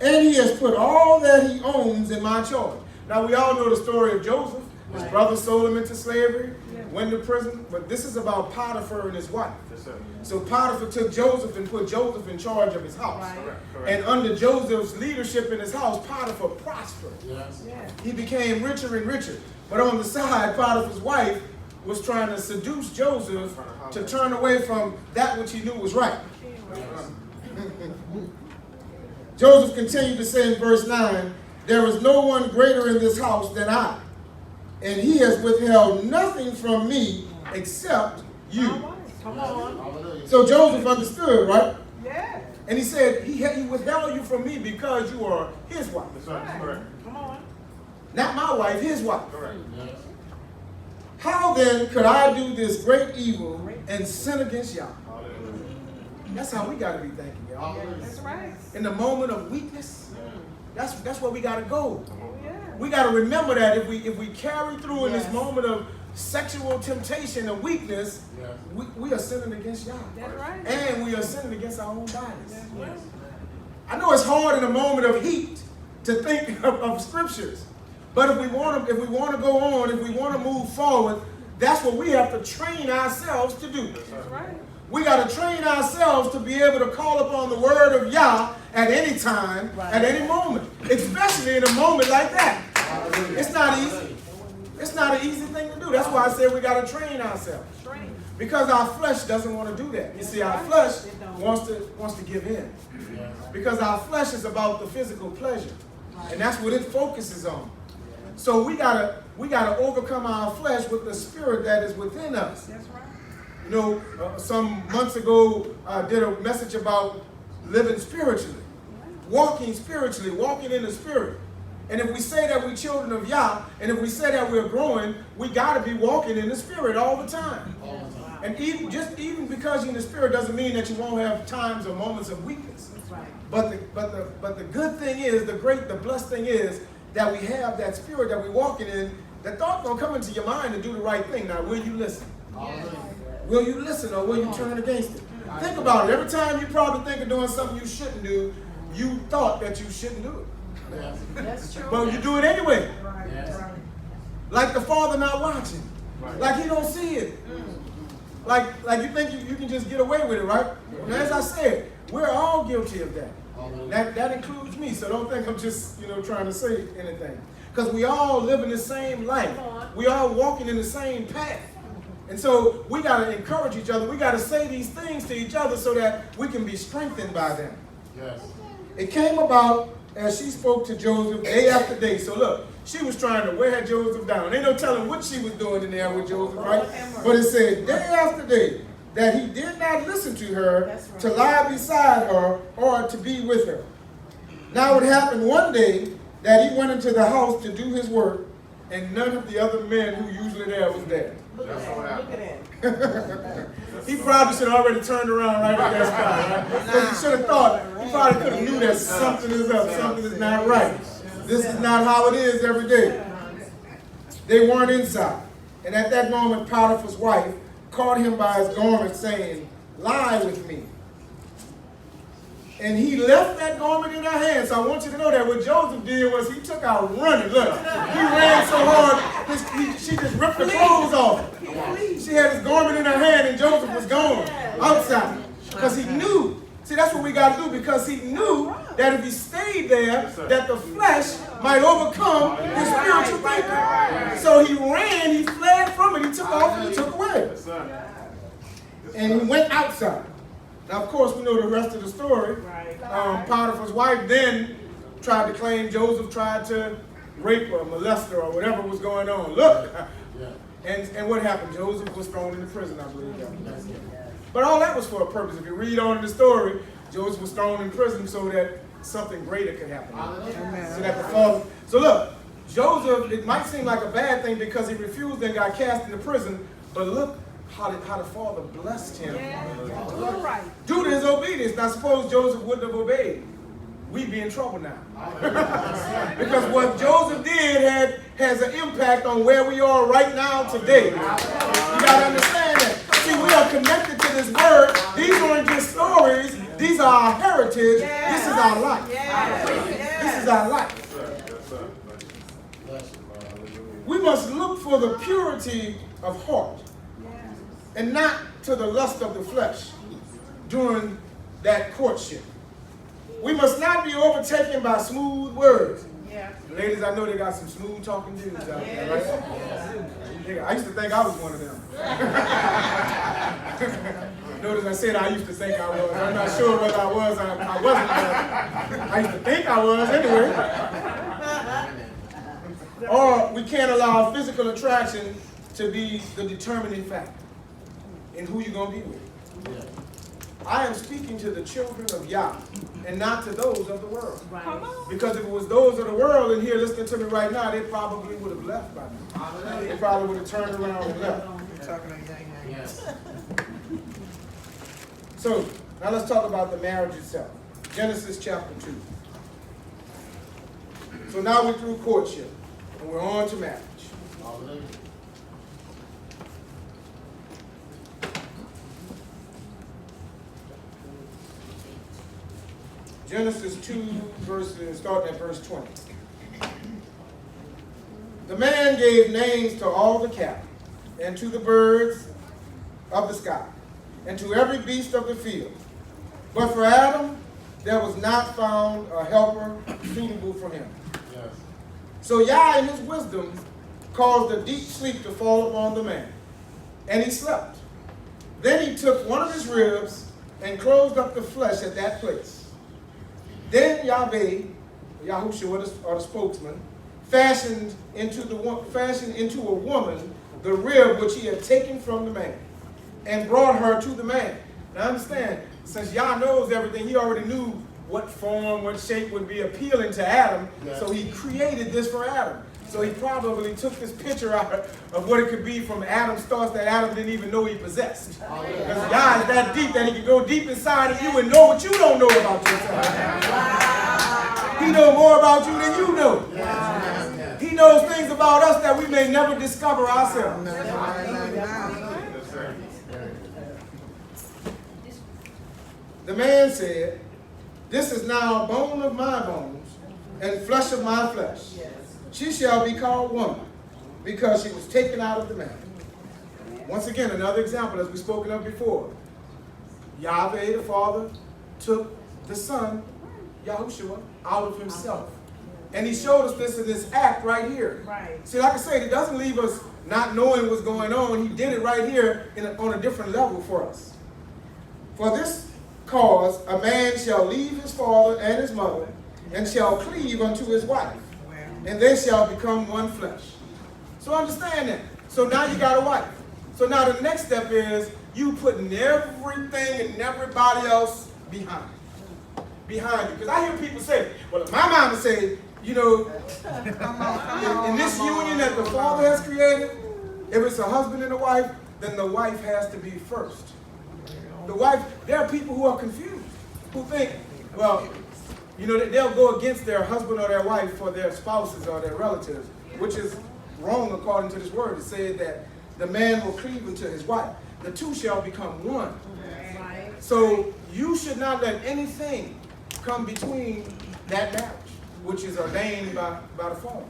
And he has put all that he owns in my charge. Now, we all know the story of Joseph. His brother sold him into slavery, went to prison. But this is about Potiphar and his wife. So Potiphar took Joseph and put Joseph in charge of his house. And under Joseph's leadership in his house, Potiphar prospered. He became richer and richer. But on the side, Potiphar's wife was trying to seduce Joseph to turn away from that which he knew was right. Joseph continued to say in verse 9, there is no one greater in this house than I, and he has withheld nothing from me except you. Come on. So Joseph understood, right? Yeah. And he said, he withheld you from me because you are his wife. Right. Come on. Not my wife, his wife. How then could I do this great evil and sin against y'all? That's how we got to be thinking, y'all. That's right. In the moment of weakness, that's where we got to go. Yeah. We got to remember that if we carry through in this moment of sexual temptation and weakness, we are sinning against y'all. That's right. And we are sinning against our own bodies. That's right. I know it's hard in a moment of heat to think of scriptures, but if we want to go on, if we want to move forward, that's what we have to train ourselves to do. That's right. We got to train ourselves to be able to call upon the word of Yah at any time, at any moment, especially in a moment like that. It's not easy. It's not an easy thing to do. That's why I said we got to train ourselves. Train. Because our flesh doesn't want to do that. You see, our flesh wants to give in. Because our flesh is about the physical pleasure. And that's what it focuses on. So we gotta overcome our flesh with the spirit that is within us. That's right. You know, some months ago, I did a message about living spiritually, walking spiritually, walking in the spirit. And if we say that we're children of Yah, and if we say that we're growing, we got to be walking in the spirit all the time. And even because you're in the spirit doesn't mean that you won't have times or moments of weakness. That's right. But the good thing is, the blessed thing is that we have that spirit that we're walking in. That thought gonna come into your mind to do the right thing. Now, will you listen? Will you listen or will you turn against it? Think about it. Every time you probably think of doing something you shouldn't do, you thought that you shouldn't do it. That's true. But you do it anyway. Right. Like the father not watching. Like he don't see it. Like you think you can just get away with it, right? And as I said, we're all guilty of that. That includes me, so don't think I'm just trying to say anything. Because we all live in the same life. We all walking in the same path. And so we got to encourage each other. We got to say these things to each other so that we can be strengthened by them. Yes. It came about as she spoke to Joseph day after day. So look, she was trying to wear Joseph down. Ain't no telling what she was doing in there with Joseph, right? But it said day after day that he did not listen to her, to lie beside her, or to be with her. Now it happened one day that he went into the house to do his work, and none of the other men who usually there was there. Look at that. He probably should have already turned around right at that spot, right? Because he should have thought, he probably could have knew that something is up, something is not right. This is not how it is every day. They weren't inside. And at that moment, Potiphar's wife caught him by his garment, saying, lie with me. And he left that garment in her hand. So I want you to know that what Joseph did was he took out running. Look, he ran so hard, she just ripped the clothes off. She had his garment in her hand and Joseph was gone outside. Because he knew. See, that's what we got to do, because he knew that if he stayed there, that the flesh might overcome his spiritual thinking. So he ran, he fled from it, he took off and he took away. And he went outside. Now, of course, we know the rest of the story. Potiphar's wife then tried to claim Joseph tried to rape her, molest her, or whatever was going on. Look. And what happened? Joseph was thrown into prison, I believe. But all that was for a purpose. If you read on in the story, Joseph was thrown in prison so that something greater could happen. So that the father. So look, Joseph, it might seem like a bad thing because he refused and got cast into prison, but look how the father blessed him due to his obedience. Now suppose Joseph wouldn't have obeyed, we'd be in trouble now. Because what Joseph did has an impact on where we are right now today. You got to understand that. See, we are connected to this word. These aren't just stories. These are our heritage. This is our life. This is our life. we must look for the purity of heart and not to the lust of the flesh during that courtship. We must not be overtaken by smooth words. Ladies, I know they got some smooth talking dudes out there, right? I used to think I was one of them. Notice I said I used to think I was. I'm not sure whether I was or I wasn't, but I used to think I was anyway. Or we can't allow physical attraction to be the determining factor in who you're going to be with. I am speaking to the children of Yah and not to those of the world. Because if it was those of the world in here listening to me right now, they probably would have left by now. They probably would have turned around and left. So, now let's talk about the marriage itself. Genesis chapter 2. So now we're through courtship, and we're on to marriage. Genesis 2, starting at verse 20. The man gave names to all the cattle, and to the birds of the sky, and to every beast of the field. But for Adam, there was not found a helper suitable for him. Yes. So Yah, in his wisdom, caused a deep sleep to fall upon the man, and he slept. Then he took one of his ribs and closed up the flesh at that place. Then Yahweh, Yahushua, or the spokesman, fashioned into a woman the rib which he had taken from the man, and brought her to the man. Now understand, since Yah knows everything, he already knew what form, what shape would be appealing to Adam, so he created this for Adam. So he probably took this picture out of what it could be from Adam's thoughts that Adam didn't even know he possessed. Because Yah is that deep that he can go deep inside of you and know what you don't know about yourself. He knows more about you than you know. He knows things about us that we may never discover ourselves. The man said, "This is now bone of my bones and flesh of my flesh. She shall be called woman, because she was taken out of the man." Once again, another example, as we've spoken of before. Yahweh, the Father, took the Son, Yahushua, out of himself. And he showed us this in this act right here. Right. See, like I said, it doesn't leave us not knowing what's going on. He did it right here on a different level for us. For this cause, a man shall leave his father and his mother, and shall cleave unto his wife, and they shall become one flesh. So understand that. So now you got a wife. So now the next step is you putting everything and everybody else behind you. Because I hear people say, well, if my mama say, you know, in this union that the Father has created, if it's a husband and a wife, then the wife has to be first. The wife, there are people who are confused, who think, well, you know, they'll go against their husband or their wife for their spouses or their relatives, which is wrong according to this word. It says that the man will cleave unto his wife. The two shall become one. So you should not let anything come between that marriage, which is ordained by the Father.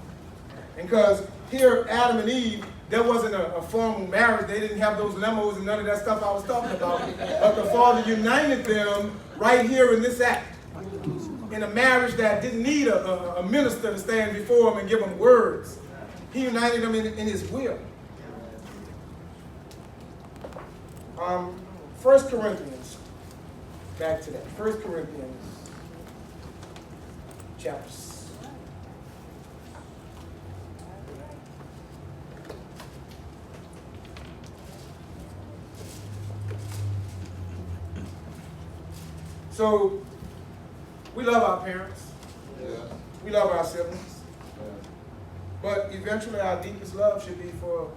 And because here, Adam and Eve, there wasn't a formal marriage. They didn't have those lemons and none of that stuff I was talking about. But the Father united them right here in this act, in a marriage that didn't need a minister to stand before him and give them words. He united them in his will. 1 Corinthians, back to that. 1 Corinthians, chapter 6. So, we love our parents. Yeah. We love our siblings. Yeah. But eventually our deepest love should be for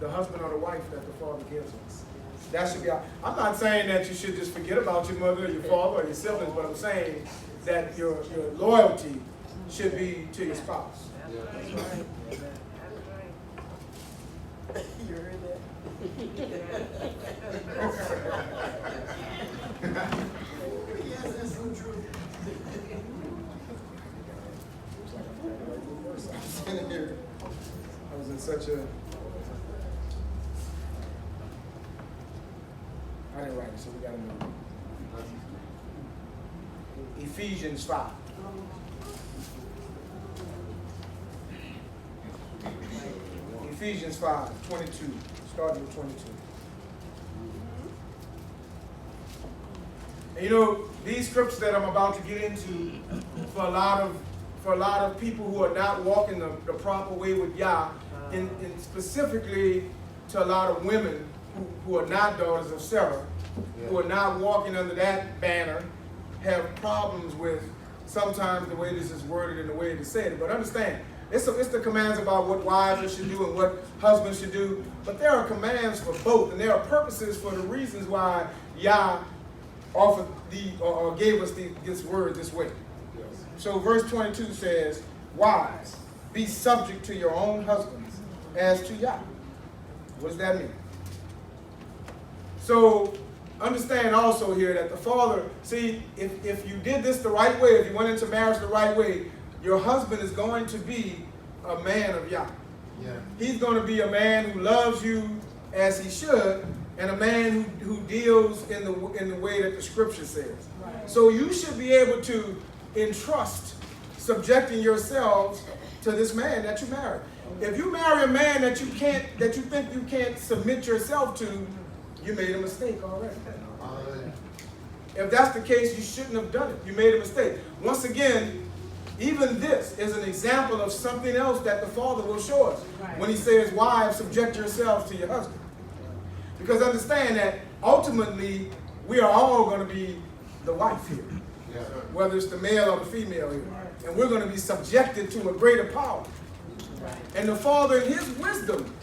the husband or the wife that the Father gives us. That should be our, I'm not saying that you should just forget about your mother or your father or your siblings, but I'm saying that your loyalty should be to your spouse. Yeah. That's right. You heard that? Yes, that's so true. I was in in such a... I didn't write it, so we got to move. Ephesians 5. Ephesians 5, 22, starting with 22. And you know, these scriptures that I'm about to get into, for a lot of people who are not walking the proper way with Yah, and specifically to a lot of women who are not daughters of Sarah, who are not walking under that banner, have problems with sometimes the way this is worded and the way it is said. But understand, it's the commands about what wives should do and what husbands should do, but there are commands for both, and there are purposes for the reasons why Yah offered or gave us this word this way. Yes. So verse 22 says, wives, be subject to your own husbands as to Yah. What does that mean? So understand also here that the father, see, if you did this the right way, if you went into marriage the right way, your husband is going to be a man of Yah. Yeah. He's going to be a man who loves you as he should, and a man who deals in the way that the scripture says. Right. So you should be able to entrust subjecting yourselves to this man that you marry. If you marry a man that you think you can't submit yourself to, you made a mistake already. If that's the case, you shouldn't have done it. You made a mistake. Once again, even this is an example of something else that the Father will show us when he says, wives, subject yourselves to your husband. Because understand that ultimately we are all going to be the wife here, whether it's the male or the female here. And we're going to be subjected to a greater power. And the Father in his wisdom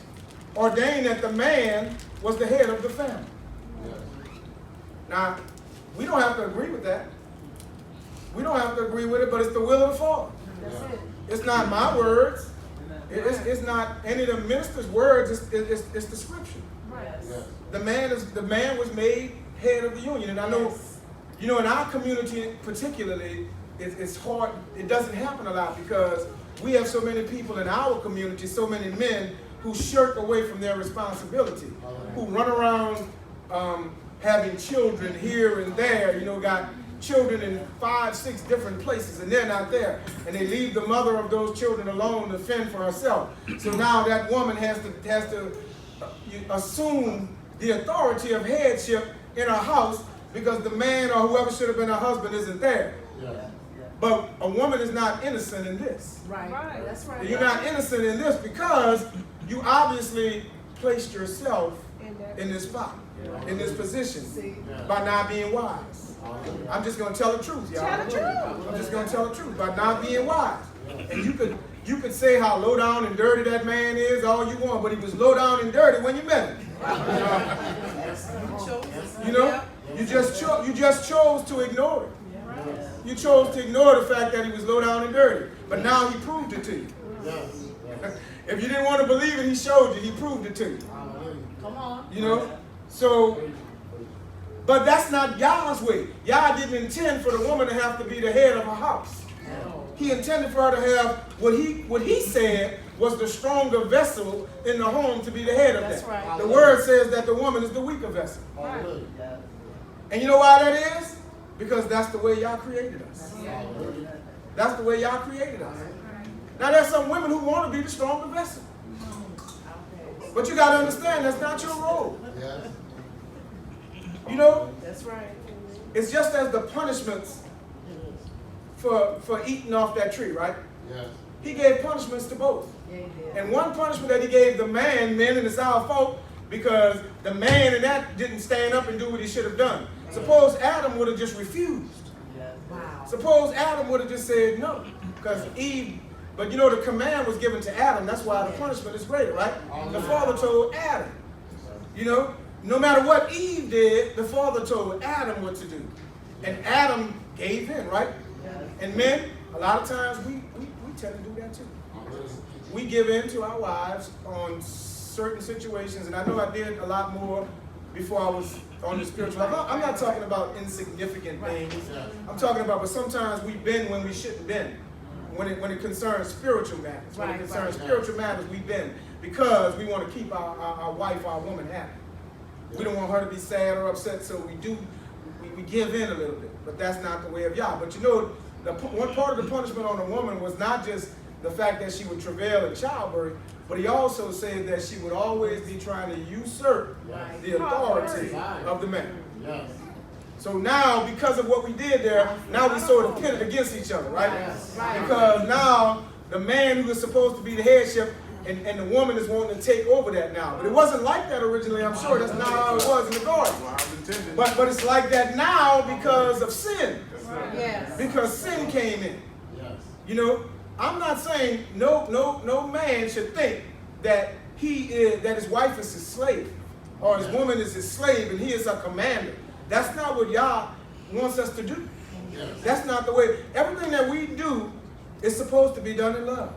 ordained that the man was the head of the family. Now, we don't have to agree with that. We don't have to agree with it, but it's the will of the Father. It's not my words. It's not any of the minister's words. It's the scripture. The man was made head of the union. And I know, you know, in our community particularly, it's hard. It doesn't happen a lot because we have so many people in our community, so many men who shirk away from their responsibility, who run around having children here and there, you know, got children in 5, 6 different places, and they're not there. And they leave the mother of those children alone to fend for herself. So now that woman has to assume the authority of headship in her house because the man or whoever should have been her husband isn't there. But a woman is not innocent in this. Right. That's right. You're not innocent in this because you obviously placed yourself in this spot, in this position, by not being wise. I'm just going to tell the truth, y'all. I'm just going to tell the truth by not being wise. And you could say how low down and dirty that man is all you want, but he was low down and dirty when you met him. You know, you just chose to ignore it. You chose to ignore the fact that he was low down and dirty, but now he proved it to you. If you didn't want to believe it, he showed you. He proved it to you. Come on. You know, so. But that's not Yah's way. Yah didn't intend for the woman to have to be the head of her house. He intended for her to have what he said was the stronger vessel in the home to be the head of that. Right. The word says that the woman is the weaker vessel. Right. And you know why that is? Because that's the way Yah created us. That's the way Yah created us. Now there's some women who want to be the stronger vessel. But you got to understand that's not your role. You know? That's right. It's just as the punishments for eating off that tree, right? Yes. He gave punishments to both. And one punishment that he gave the men, and it's our fault, because the man in that didn't stand up and do what he should have done. Suppose Adam would have just refused. Wow. Suppose Adam would have just said no. Because Eve, but you know the command was given to Adam. That's why the punishment is greater, right? The Father told Adam, you know, no matter what Eve did, the Father told Adam what to do. And Adam gave in, right? And men, a lot of times we tend to do that too. We give in to our wives on certain situations, and I know I did a lot more before I was on the spiritual level. I'm not talking about insignificant things. I'm talking about, but sometimes we bend when we shouldn't bend. when it concerns spiritual matters. When it concerns spiritual matters, we bend because we want to keep our wife, our woman happy. We don't want her to be sad or upset, so we give in a little bit. But that's not the way of Yah. But you know, one part of the punishment on a woman was not just the fact that she would travail in childbirth, but he also said that she would always be trying to usurp the authority of the man. Yes. So now, because of what we did there, now we sort of pitted against each other, right? Because now the man who is supposed to be the headship and the woman is wanting to take over that now. But it wasn't like that originally, I'm sure. That's not how it was in the garden. But it's like that now because of sin. Yes. Because sin came in. Yes. You know, I'm not saying no man should think that that his wife is his slave or his woman is his slave and he is a commander. That's not what Yah wants us to do. Yes. That's not the way. Everything that we do is supposed to be done in love.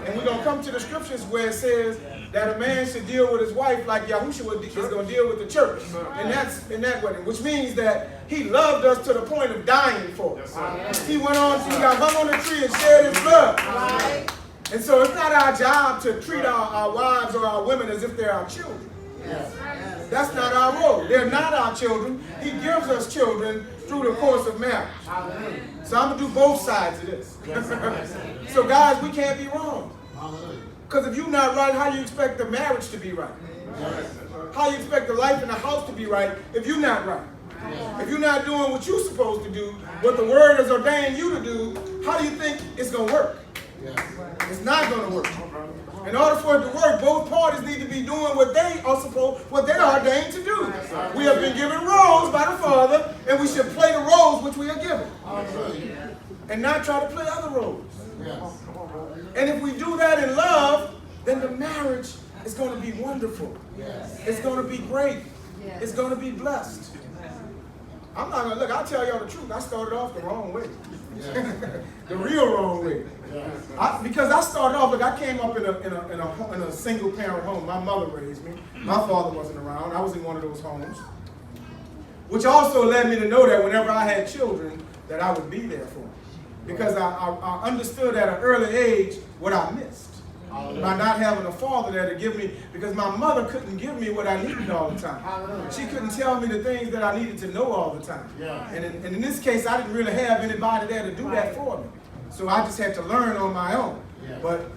And we're going to come to the scriptures where it says that a man should deal with his wife like Yahushua is going to deal with the church. And that's in that way. Which means that he loved us to the point of dying for us. He went on, he got hung on the tree and shed his blood. And so it's not our job to treat our wives or our women as if they're our children. That's not our role. They're not our children. He gives us children through the course of marriage. So I'm going to do both sides of this. So guys, we can't be wrong. Because if you're not right, how do you expect the marriage to be right? How do you expect the life in the house to be right if you're not right? If you're not doing what you're supposed to do, what the word has ordained you to do, how do you think it's going to work? It's not going to work. In order for it to work, both parties need to be doing what they are ordained to do. We have been given roles by the Father, and we should play the roles which we are given. And not try to play other roles. And if we do that in love, then the marriage is going to be wonderful. It's going to be great. It's going to be blessed. I'm not going to look, I'll tell y'all the truth. I started off the wrong way. The real wrong way. Because I started off, look, I came up in a single parent home. My mother raised me. My father wasn't around. I was in one of those homes. Which also led me to know that whenever I had children, that I would be there for them. Because I understood at an early age what I missed. By not having a father there to give me, because my mother couldn't give me what I needed all the time. She couldn't tell me the things that I needed to know all the time. And in this case, I didn't really have anybody there to do that for me. So I just had to learn on my own. But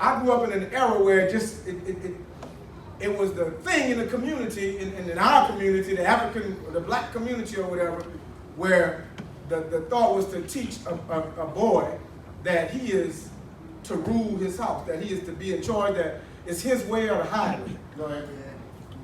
I grew up in an era where it was the thing in the community, in our community, the black community or whatever, where the thought was to teach a boy that he is to rule his house, that he is to be in charge, that it's his way or the highway.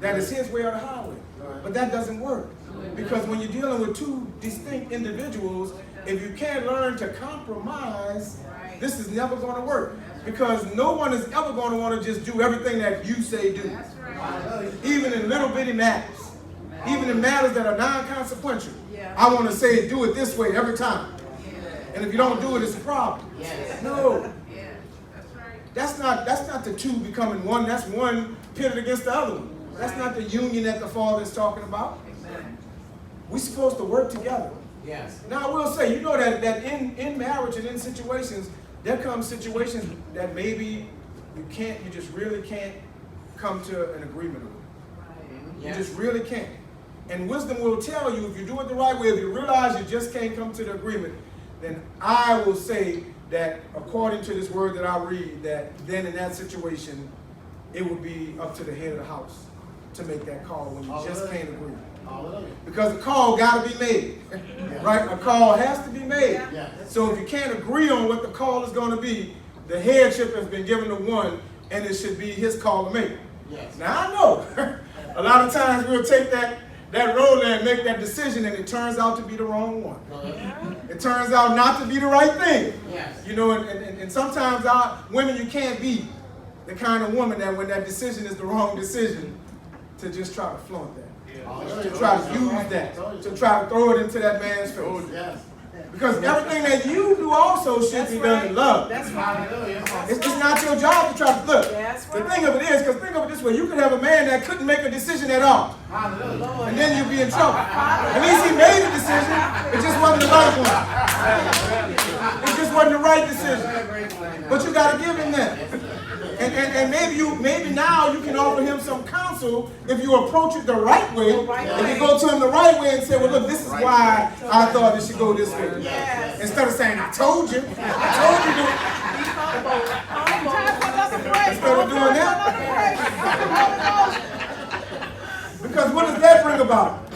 That is his way or the highway. But that doesn't work. Because when you're dealing with two distinct individuals, if you can't learn to compromise, this is never going to work. Because no one is ever going to want to just do everything that you say do. Even in little bitty matters. Even in matters that are non-consequential. I want to say do it this way every time. And if you don't do it, it's a problem. No. That's not the two becoming one. That's one pitted against the other one. That's not the union that the Father is talking about. We're supposed to work together. Now I will say, you know that in marriage and in situations, there come situations that maybe you just really can't come to an agreement on. You just really can't. And wisdom will tell you, if you do it the right way, if you realize you just can't come to the agreement, then I will say that according to this word that I read, that then in that situation, it would be up to the head of the house to make that call when you just can't agree. Because a call got to be made, right? A call has to be made. So if you can't agree on what the call is going to be, the headship has been given to one, and it should be his call to make. Now I know, a lot of times we'll take that road and make that decision, and it turns out to be the wrong one. It turns out not to be the right thing. You know, and sometimes women, you can't be the kind of woman that when that decision is the wrong decision, to just try to flaunt that. To try to use that. To try to throw it into that man's face. Because everything that you do also should be done in love. That's right. It's not your job to try to look. The thing of it is, because think of it this way, you could have a man that couldn't make a decision at all. And then you'd be in trouble. At least he made a decision, it just wasn't the right one. It just this wasn't the right decision. But you got to give him that. And maybe now you can offer him some counsel if you approach it the right way. If you go to him the right way and say, well, look, this is why I thought it should go this way. Instead of saying, I told you. I told you to. Instead of doing that. Because what does that bring about?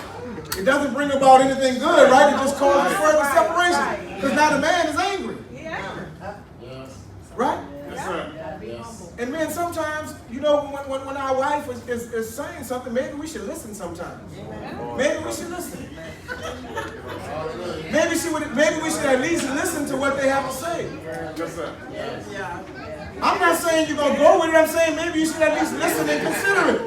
It doesn't bring about anything good, right? It just causes further separation. Because now the man is angry. Right? Yes, sir. And man, sometimes, you know, when our wife is saying something, maybe we should listen sometimes. Maybe we should listen. Maybe we should at least listen to what they have to say. Yes, sir. I'm not saying you're going to go with it. I'm saying maybe you should at least listen and consider it.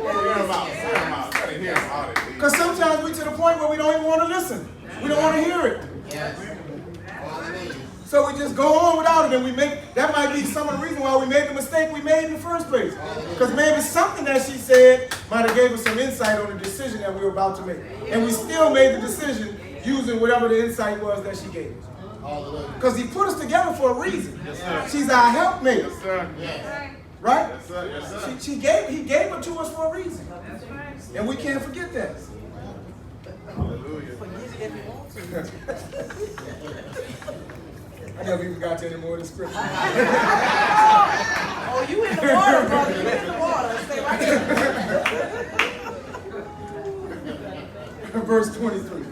Because sometimes we're to the point where we don't even want to listen. We don't want to hear it. So we just go on without it, and that might be some of the reason why we made the mistake we made in the first place. Because maybe something that she said might have gave us some insight on the decision that we were about to make. And we still made the decision using whatever the insight was that she gave us. Because he put us together for a reason. Yes, sir. She's our helpmate. Yes, sir. Right? Yes, sir. Yes, sir. He gave her to us for a reason. And we can't forget that. Hallelujah. I never even got to any more of the scripture. Oh, you in the water, brother. You in the water. Stay right there. Verse 23.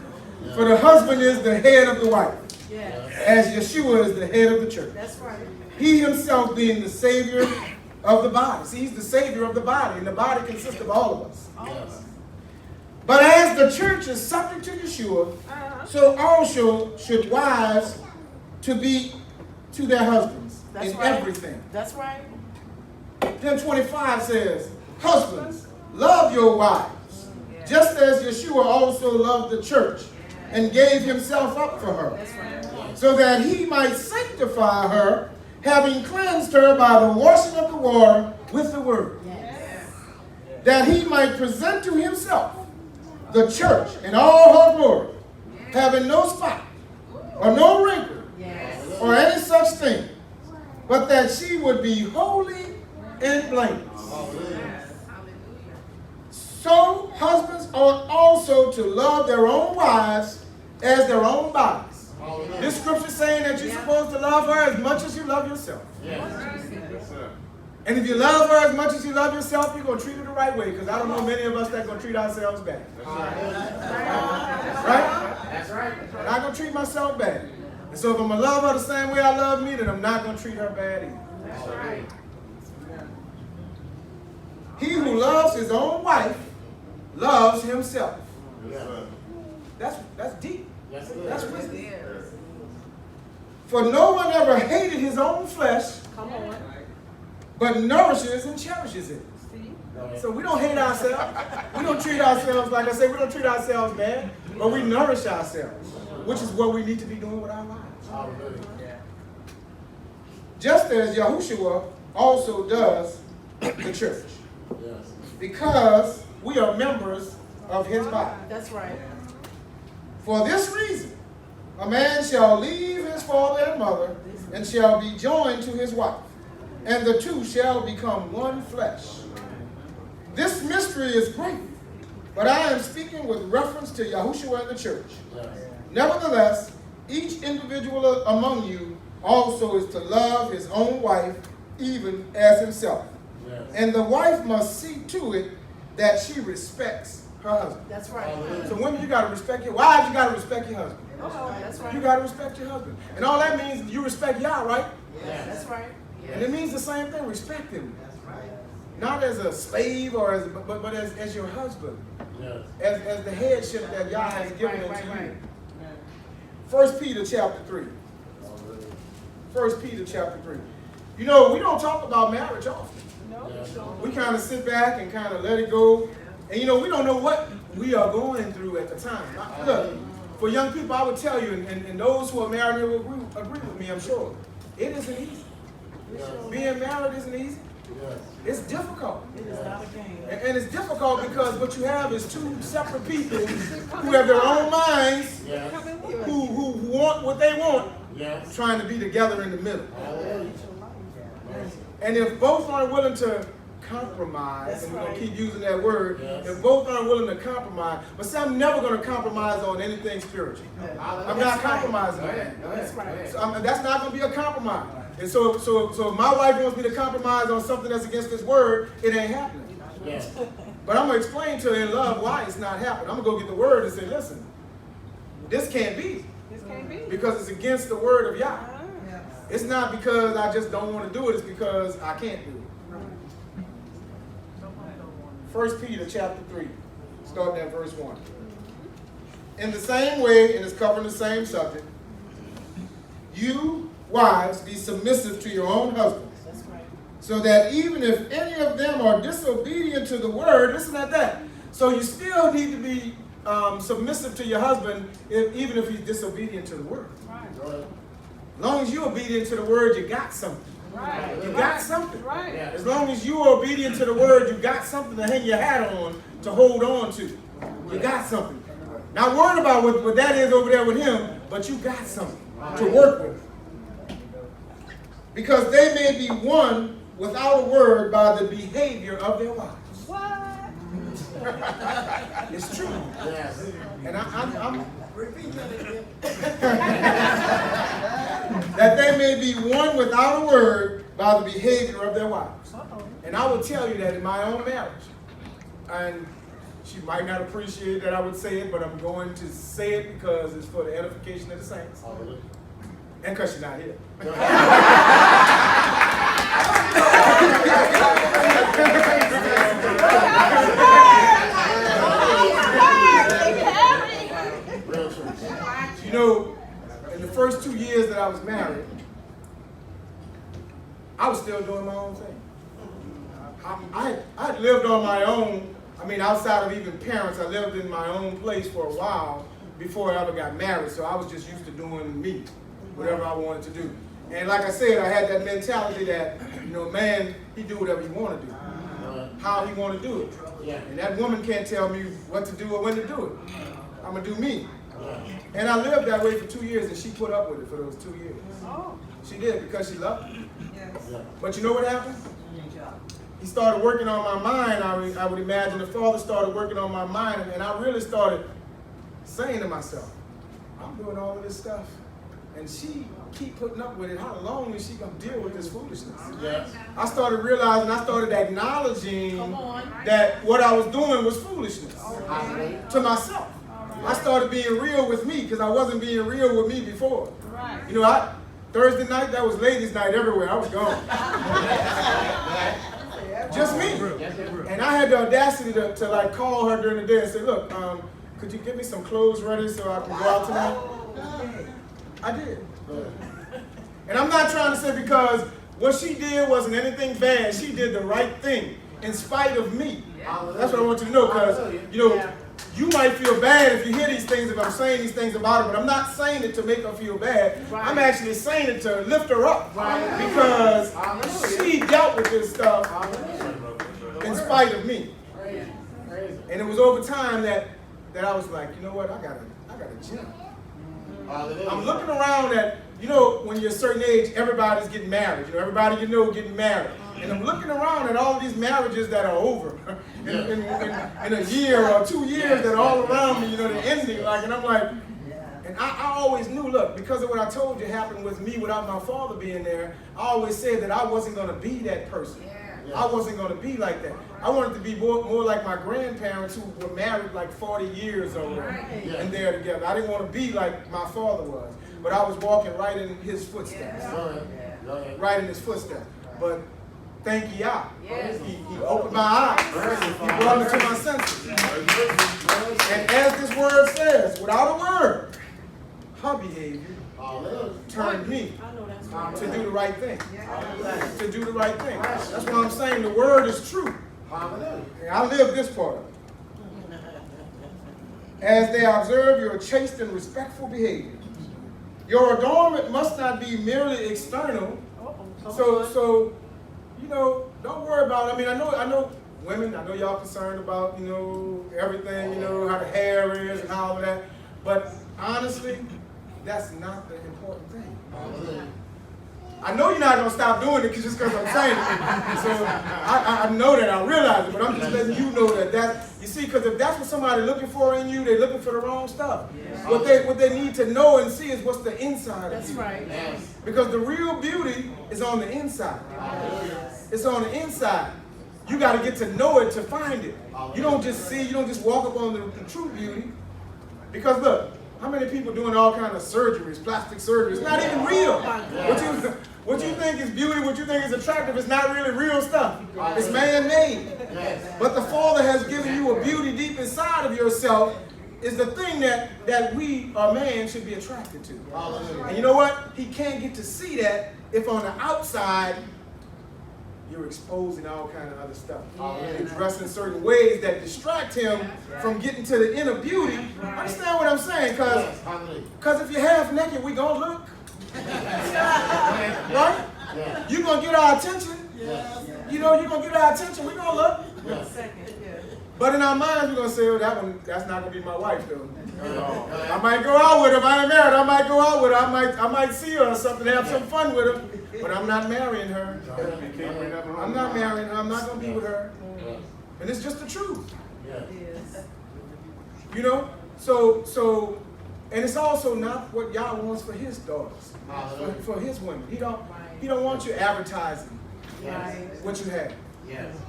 For the husband is the head of the wife, as Yeshua is the head of the church. That's right. He himself being the Savior of the body. See, he's the Savior of the body, and the body consists of all of us. But as the church is subject to Yeshua, so also should wives to be to their husbands in everything. That's right. Then 25 says, husbands, love your wives, just as Yeshua also loved the church and gave himself up for her, so that he might sanctify her, having cleansed her by the washing of the water with the word, that he might present to himself the church in all her glory, having no spot or no wrinkle or any such thing, but that she would be holy and blameless. So husbands ought also to love their own wives as their own bodies. This scripture is saying that you're supposed to love her as much as you love yourself. Yes, sir. And if you love her as much as you love yourself, you're going to treat her the right way, because I don't know many of us that are going to treat ourselves bad. Right? That's right. I'm not going to treat myself bad. And so if I'm going to love her the same way I love me, then I'm not going to treat her bad either. That's right. He who loves his own wife loves himself. Yes, sir. That's deep. Yes, sir. That's wisdom. For no one ever hated his own flesh, but nourishes and cherishes it. So we don't hate ourselves. We don't treat ourselves, like I say, we don't treat ourselves bad, but we nourish ourselves, which is what we need to be doing with our lives. Just as Yahushua also does the church. Because we are members of his body. That's right. For this reason, a man shall leave his father and mother, and shall be joined to his wife, and the two shall become one flesh. This mystery is great, but I am speaking with reference to Yahushua and the church. Nevertheless, each individual among you also is to love his own wife, even as himself. And the wife must see to it that she respects her husband. That's right. So women, you got to respect your wives. You got to respect your husband. That's right. You got to respect your husband. And all that means is you respect Yah, right? That's right. And it means the same thing. Respect him. Not as a slave or as, but as your husband. As the headship that Yah has given unto you. 1 Peter chapter 3. 1 Peter chapter 3. You know, we don't talk about marriage often. We kind of sit back and kind of let it go. And you know, we don't know what we are going through at the time. Look, for young people, I would tell you, and those who are married here will agree with me, I'm sure. It isn't easy. Being married isn't easy. It's difficult. It is not a game. And it's difficult because what you have is two separate people who have their own minds, who want what they want, Yes. trying to be together in the middle. And if both aren't willing to compromise, and we're going to keep using that word, if both aren't willing to compromise, but see, I'm never going to compromise on anything spiritual. I'm not compromising on that. So that's not going to be a compromise. And so if my wife wants me to compromise on something that's against this word, it ain't happening. Yes. But I'm going to explain to her in love why it's not happening. I'm going to go get the word and say, listen, this can't be. This can't be. Because it's against the word of Yah. It's not because I just don't want to do it, it's because I can't do it. 1 Peter chapter 3, starting at verse 1. In the same way, and it's covering the same subject, you, wives, be submissive to your own husbands, so that even if any of them are disobedient to the word, listen at that. So you still need to be submissive to your husband, even if he's disobedient to the word. As long as you're obedient to the word, you got something. Right. You got something. Right. As long as you are obedient to the word, you got something to hang your hat on, to hold on to. You got something. Not worried about what that is over there with him, but you got something to work with. Because they may be won without a word by the behavior of their wives. What? It's true. Yes. And I'm repeating that again. That they may be won without a word by the behavior of their wives. And I will tell you that in my own marriage, and she might not appreciate that I would say it, but I'm going to say it because it's for the edification of the saints. And because she's not here. You know, in the first 2 years that I was married, I was still doing my own thing. I lived on my own. I mean, outside of even parents, I lived in my own place for a while before I ever got married. So I was just used to doing me, whatever I wanted to do. And like I said, I had that mentality that, you know, man, he do whatever he want to do, how he want to do it. And that woman can't tell me what to do or when to do it. I'm going to do me. And I lived that way for 2 years, and she put up with it for those 2 years. She did, because she loved me. But you know what happened? He started working on my mind. I would imagine the father started working on my mind, and I really started saying to myself, I'm doing all of this stuff, and she keep putting up with it. How long is she going to deal with this foolishness? I started realizing, I started acknowledging that what I was doing was foolishness to myself. I started being real with me, because I wasn't being real with me before. You know, Thursday night, that was ladies' night everywhere. I was gone. Just me. And I had the audacity to like call her during the day and say, look, could you get me some clothes ready so I can go out tonight? I did. And I'm not trying to say because what she did wasn't anything bad. She did the right thing in spite of me. That's what I want you to know, because, you know, you might feel bad if you hear these things, if I'm saying these things about her, but I'm not saying it to make her feel bad. I'm actually saying it to lift her up, because she dealt with this stuff in spite of me. And it was over time that I was like, you know what, I gotta jump. I'm looking around at, you know, when you're a certain age, everybody's getting married. You know, everybody you know getting married. And I'm looking around at all these marriages that are over in a year or 2 years that are all around me, you know, they're ending. Like, and I'm like, and I always knew, look, because of what I told you happened with me without my father being there, I always said that I wasn't going to be that person. I wasn't going to be like that. I wanted to be more like my grandparents who were married like 40 years already and they're together. I didn't want to be like my father was, but I was walking right in his footsteps. Right in his footsteps. But thank you, Yah. He opened my eyes. He brought me to my senses. And as this word says, without a word, her behavior turned me to do the right thing. To do the right thing. That's why I'm saying the word is true. And I live this part of it. As they observe your chaste and respectful behavior. Your adornment must not be merely external. So you know, don't worry about it. I mean, I know women, I know y'all concerned about, you know, everything, you know, how the hair is and all of that. But honestly, that's not the important thing. I know you're not going to stop doing it just because I'm saying it. So I know that, I realize it, but I'm just letting you know that you see, because if that's what somebody's looking for in you, they're looking for the wrong stuff. Yeah. What they need to know and see is what's the inside of you. That's right. Yes. Because the real beauty is on the inside. Yes. It's on the inside. You got to get to know it to find it. You don't just see, you don't just walk up on the true beauty. Because look, how many people doing all kinds of surgeries, plastic surgery? It's not even real. What you think is beauty, what you think is attractive, is not really real stuff. It's man-made. But the Father has given you a beauty deep inside of yourself, is the thing that we, a man, should be attracted to. And you know what? He can't get to see that if on the outside you're exposing all kind of other stuff. And dressing certain ways that distract him from getting to the inner beauty. Understand what I'm saying? Because if you're half naked, we gonna look. Right? You're gonna get our attention. You know, you're gonna get our attention, we gonna look. But in our minds, we're gonna say, oh, that's not gonna be my wife though. I might go out with her. If I ain't married, I might go out with her. I might see her or something, have some fun with her. But I'm not marrying her. I'm not marrying her. I'm not going to be with her. And it's just the truth. You know? So, and it's also not what Yah wants for his daughters, for his women. He don't want you advertising what you have.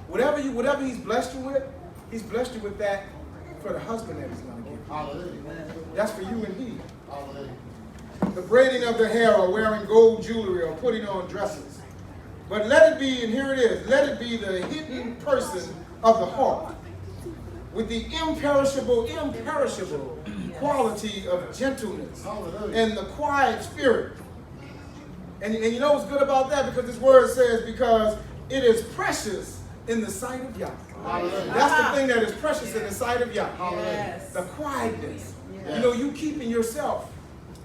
Whatever he's blessed you with that for the husband that he's going to give you. That's for you and he. The braiding of the hair, or wearing gold jewelry, or putting on dresses. But let it be, and here it is, let it be the hidden person of the heart, with the imperishable quality of gentleness and the quiet spirit. And you know what's good about that? Because this word says, because it is precious in the sight of Yah. That's the thing that is precious in the sight of Yah. The quietness. You know, you keeping yourself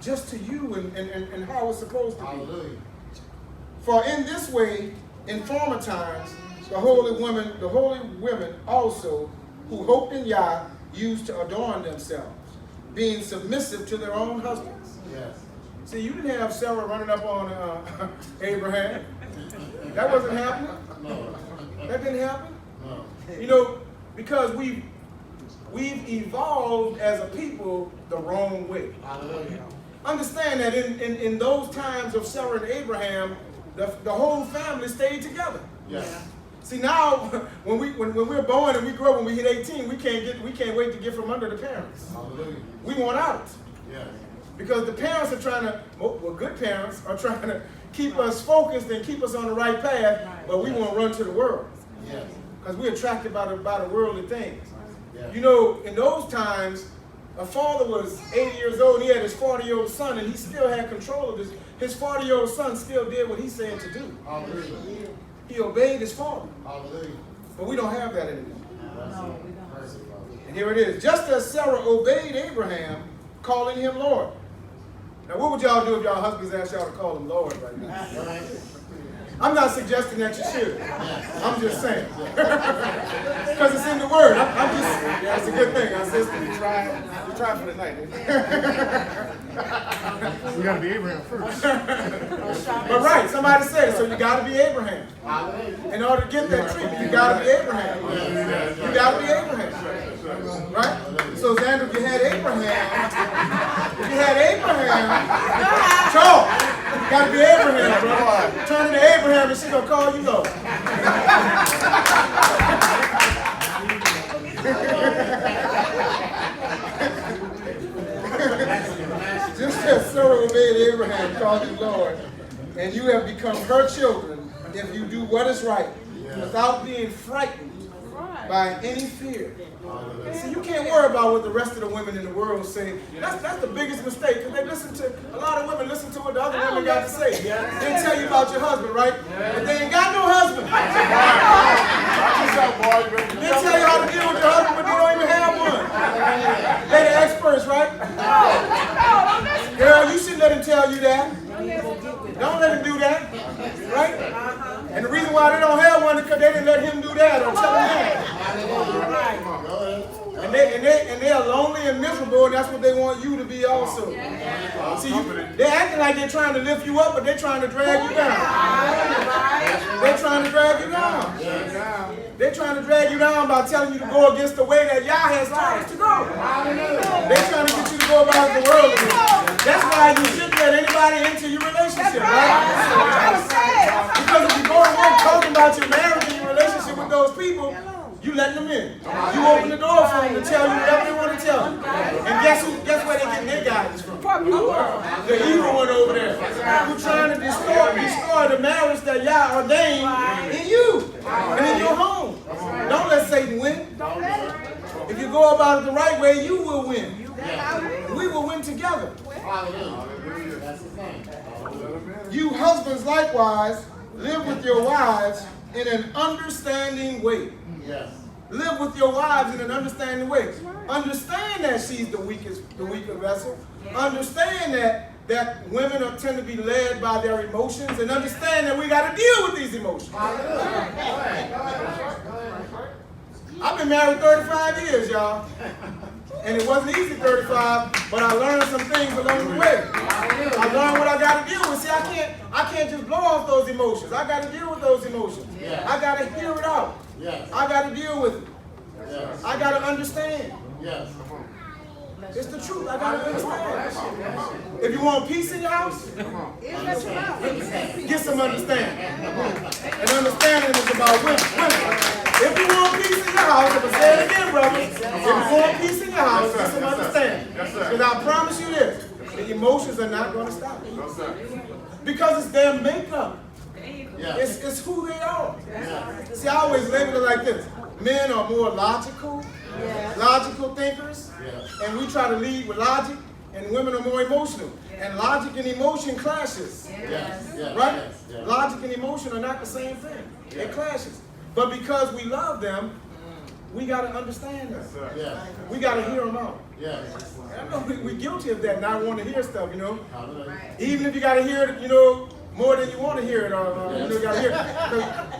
just to you and how it's supposed to be. For in this way, in former times, the holy women also, who hoped in Yah, used to adorn themselves, being submissive to their own husbands. See, you didn't have Sarah running up on Abraham. That wasn't happening. That didn't happen. You know, because we've evolved as a people the wrong way. Understand that in those times of Sarah and Abraham, the whole family stayed together. See, now when we're born and we grow, when we hit 18, we can't wait to get from under the parents. We want out. Because the parents are trying to, well, good parents are trying to keep us focused and keep us on the right path, but we want to run to the world. Because we're attracted by the worldly things. You know, in those times, a father was 80 years old and he had his 40-year-old son, and he still had control of his 40-year-old son still did what he said to do. He obeyed his father. But we don't have that anymore. And here it is. Just as Sarah obeyed Abraham, calling him Lord. Now, what would y'all do if y'all husbands asked y'all to call him Lord right now? I'm not suggesting that you should. I'm just saying. Because it's in the Word. That's a good thing. Our sister, you try for the night. We got to be Abraham first. But right, somebody said it, so you got to be Abraham. In order to get that treatment, you got to be Abraham. You got to be Abraham. Right? So, Xander, if you had Abraham, Charles, you got to be Abraham, bro. Turn into Abraham and she's going to call you Lord. Just as Sarah obeyed Abraham, called you Lord, and you have become her children if you do what is right, without being frightened by any fear. See, you can't worry about what the rest of the women in the world say. That's the biggest mistake, because they listen to, a lot of women listen to what the other women got to say. They tell you about your husband, right? But they ain't got no husband. They tell you how to deal with your husband, but they don't even have one. They're the experts, right? Girl, you shouldn't let him tell you that. Don't let him do that, right? And the reason why they don't have one is because they didn't let him do that or tell him that. And they are lonely and miserable, and that's what they want you to be also. See, they're acting like they're trying to lift you up, but they're trying to drag you down. They're trying to drag you down. They're trying to drag you down by telling you to go against the way that Yah has told us to go. They're trying to get you to go about the world. That's why you shouldn't let anybody into your relationship, right? Because if you go to work talking about your marriage and your relationship with those people, you letting them in. You open the door for them to tell you whatever they want to tell you. And guess where they get their guidance from? The evil one over there. Who's trying to destroy the marriage that Yah ordained in you and in your home. Don't let Satan win. If you go about it the right way, you will win. We will win together. You husbands likewise live with your wives in an understanding way. Live with your wives in an understanding way. Understand that she's the weaker vessel. Understand that women tend to be led by their emotions, and understand that we got to deal with these emotions. I've been married 35 years, y'all. And it wasn't easy 35, but I learned some things along the way. I learned what I got to deal with. See, I can't just blow off those emotions. I got to deal with those emotions. I got to hear it out. I got to deal with it. I got to understand. It's the truth. I got to understand. If you want peace in your house, get some understanding. And understanding is about women. If you want peace in your house, if I say it again, brothers, if you want peace in your house, get some understanding. Because I promise you this, the emotions are not going to stop you. Because it's their makeup. It's who they are. See, I always label it like this. Men are more logical thinkers, and we try to lead with logic, and women are more emotional. And logic and emotion clashes, right? Logic and emotion are not the same thing. It clashes. But because we love them, we got to understand them. We got to hear them out. I know we're guilty of that, not wanting to hear stuff, you know. Even if you got to hear it, you know, more than you want to hear it, or you know, you got to hear it.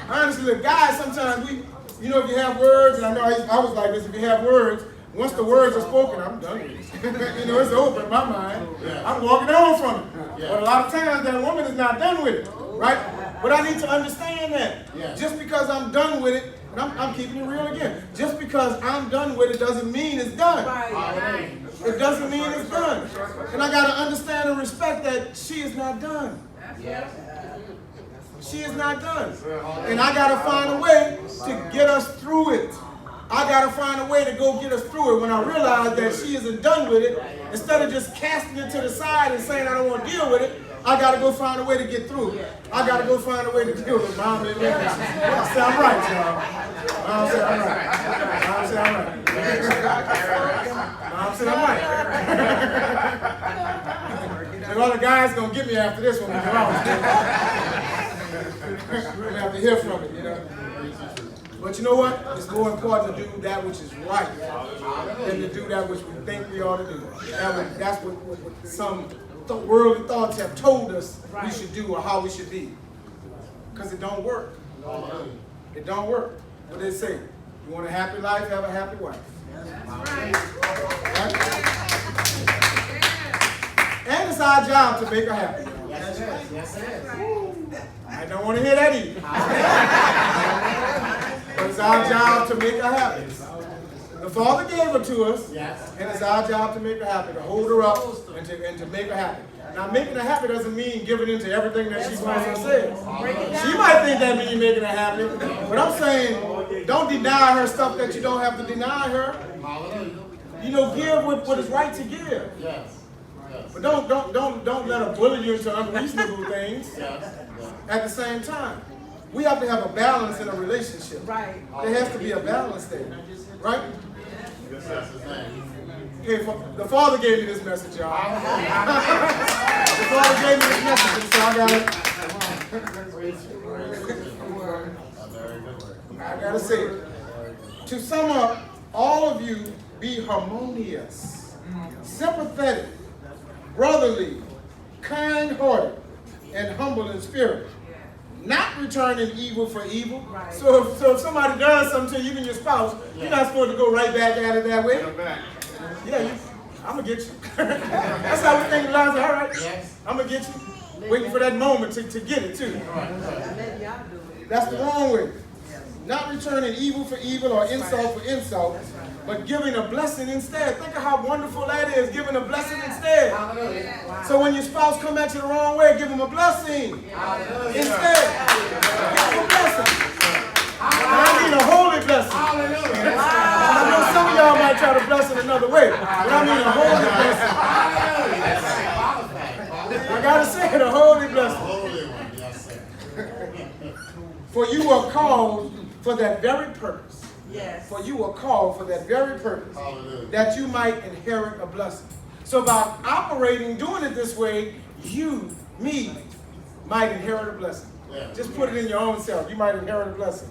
Honestly, the guys, sometimes you know, if you have words, and I know I was like this, if you have words, once the words are spoken, I'm done with it. You know, it's over in my mind. I'm walking on from it. But a lot of times that woman is not done with it, right? But I need to understand that. Just because I'm done with it, and I'm keeping it real again, just because I'm done with it doesn't mean it's done. It doesn't mean it's done. And I got to understand and respect that she is not done. She is not done. And I got to find a way to get us through it. I got to find a way to go get us through it. When I realize that she isn't done with it, instead of just casting it to the side and saying I don't want to deal with it, I got to go find a way to get through it. I got to go find a way to deal with it. I'm right, y'all. I'm saying I'm right. I'm saying I'm right. I'm saying I'm right. And all the guys going to get me after this one. We're going to have to hear from it, you know. But you know what? It's more important to do that which is right than to do that which we think we ought to do. That's what some worldly thoughts have told us we should do or how we should be. Because it don't work. It don't work. What they say, you want a happy life, have a happy wife. Right? And it's our job to make her happy. I don't want to hear that either. But it's our job to make her happy. The Father gave her to us, and it's our job to make her happy, to hold her up and to make her happy. Now, making her happy doesn't mean giving into everything that she wants or says. She might think that means making her happy, but I'm saying don't deny her stuff that you don't have to deny her. You know, give what is right to give. But don't let her bully you into unreasonable things. At the same time, we have to have a balance in a relationship. There has to be a balance there, right? Hey, the Father gave me this message, y'all. The Father gave me this message, so I gotta say it. To sum up, all of you be harmonious, sympathetic, brotherly, kind-hearted, and humble in spirit. not returning evil for evil. Right. So if somebody does something to you, even your spouse, you're not supposed to go right back at it that way. Yeah, I'm going to get you. That's how we think in life. All right, yes. I'm going to get you. Waiting for that moment to get it, too. That's the wrong way. Not returning evil for evil or insult for insult, but giving a blessing instead. Think of how wonderful that is, giving a blessing instead. So when your spouse come at you the wrong way, give them a blessing instead. Give them a blessing. I mean a holy blessing. I know some of y'all might try to bless it another way, but I mean a holy blessing. I gotta say it, a holy blessing. For you are called for that very purpose. Yes. For you are called for that very purpose. That you might inherit a blessing. So by operating, doing it this way, you, me, might inherit a blessing. Yeah. Just put it in your own self. You might inherit a blessing.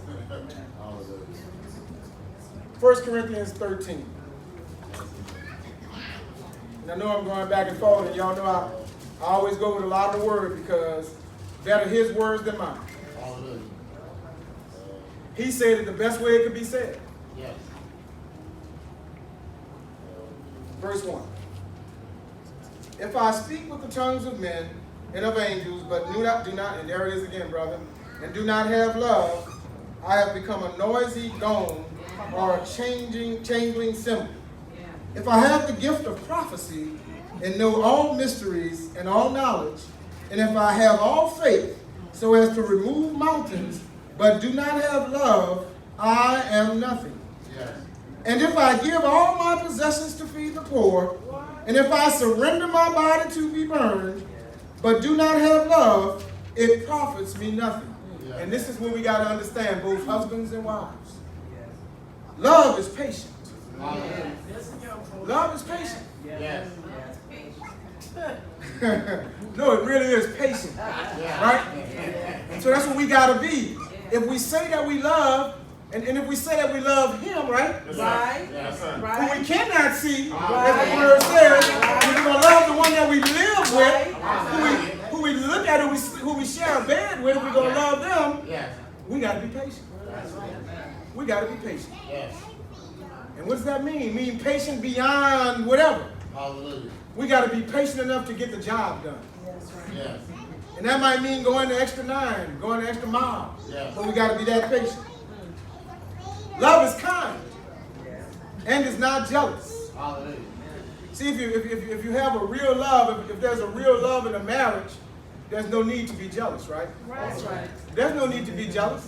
1 Corinthians 13. And I know I'm going back and forth, and y'all know I always go with a lot of the word because better his words than mine. He said it the best way it could be said. Yes. Verse 1. If I speak with the tongues of men and of angels, but do not, and there it is again, brother, and do not have love, I have become a noisy gong or a changing cymbal. Yeah. If I have the gift of prophecy and know all mysteries and all knowledge, and if I have all faith so as to remove mountains, but do not have love, I am nothing. Yes. And if I give all my possessions to feed the poor, and if I surrender my body to be burned, but do not have love, it profits me nothing. Yes. And this is what we got to understand, both husbands and wives. Yes. Love is patient. Yes. Love is patient. Yes. No, it really is patient. Right? So that's what we got to be. If we say that we love, and if we say that we love him, right? Right. Who we cannot see, as the word says, we're going to love the one that we live with, who we look at, who we share a bed with, we're going to love them. We got to be patient. We got to be patient. And what does that mean? It means patient beyond whatever. Hallelujah. We got to be patient enough to get the job done. Yes. And that might mean going the extra 9, going the extra mile. Yes. But we got to be that patient. Love is kind and is not jealous. Hallelujah. See, if you have a real love, if there's a real love in a marriage, there's no need to be jealous, right? That's right. There's no need to be jealous.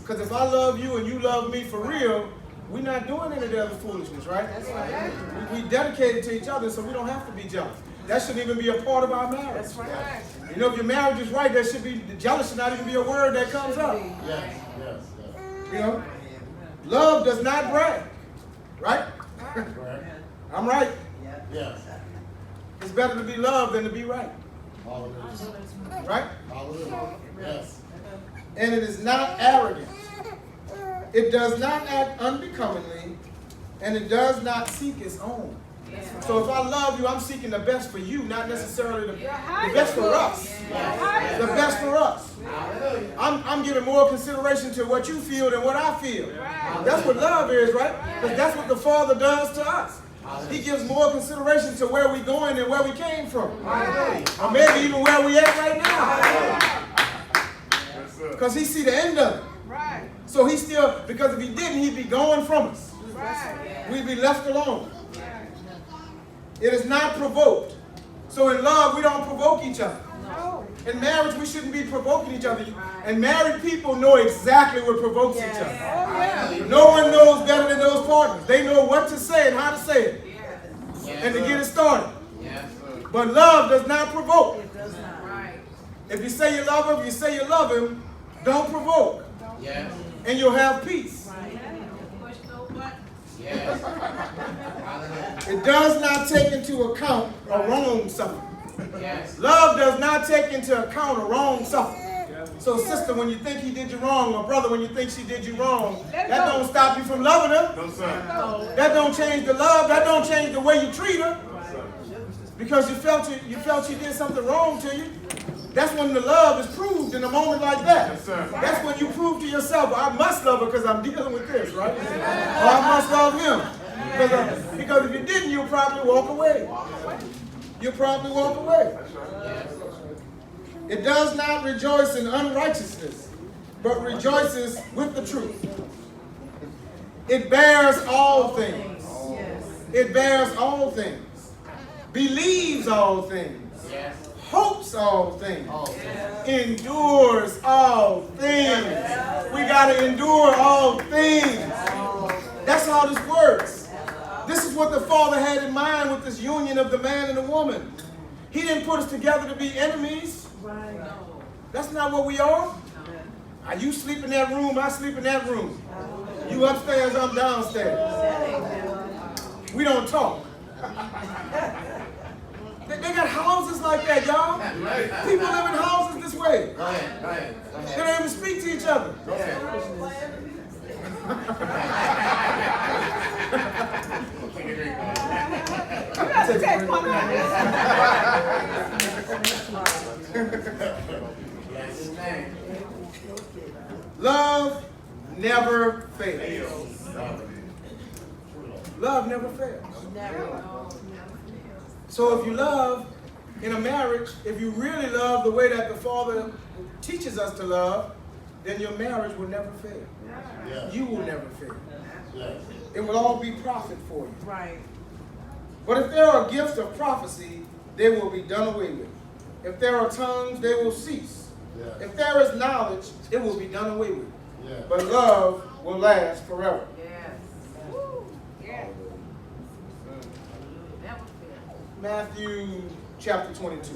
Because if I love you and you love me for real, we're not doing any of the other foolishness, right? That's right. We dedicated to each other, so we don't have to be jealous. That shouldn't even be a part of our marriage. That's right. You know, if your marriage is right, jealous should not even be a word that comes up. Yes. You know, love does not brag, right? I'm right. Yes. It's better to be loved than to be right. Right? Yes. And it is not arrogant. It does not act unbecomingly, and it does not seek its own. So if I love you, I'm seeking the best for you, not necessarily the best for us. The best for us. I'm giving more consideration to what you feel than what I feel. That's what love is, right? Because that's what the Father does to us. He gives more consideration to where we're going than where we came from. Or maybe even where we at right now. Because he see the end of it. So he still, because if he didn't, he'd be going from us. We'd be left alone. It is not provoked. So in love, we don't provoke each other. In marriage, we shouldn't be provoking each other. And married people know exactly what provokes each other. No one knows better than those partners. They know what to say and how to say it. And to get it started. But love does not provoke. It does not. If you say you love him, don't provoke. And you'll have peace. It does not take into account a wrong suffered. Love does not take into account a wrong suffered. So sister, when you think he did you wrong, or brother, when you think she did you wrong, that don't stop you from loving her. No, sir. That don't change the love. That don't change the way you treat her. Because you felt she did something wrong to you. That's when the love is proved in a moment like that. Yes, sir. That's when you prove to yourself, I must love her because I'm dealing with this, right? Or I must love him. Because if you didn't, you'll probably walk away. You'll probably walk away. It does not rejoice in unrighteousness, but rejoices with the truth. It bears all things. It bears all things. Believes all things. Hopes all things. Endures all things. We got to endure all things. That's how this works. This is what the Father had in mind with this union of the man and the woman. He didn't put us together to be enemies. That's not what we are. You sleep in that room, I sleep in that room. You upstairs, I'm downstairs. We don't talk. They got houses like that, y'all. People live in houses this way. They don't even speak to each other. Love never fails. Love never fails. So if you love in a marriage, if you really love the way that the Father teaches us to love, then your marriage will never fail. You will never fail. It will all be profit for you. Right. But if there are gifts of prophecy, they will be done away with. If there are tongues, they will cease. If there is knowledge, it will be done away with. But love will last forever. Matthew chapter 22.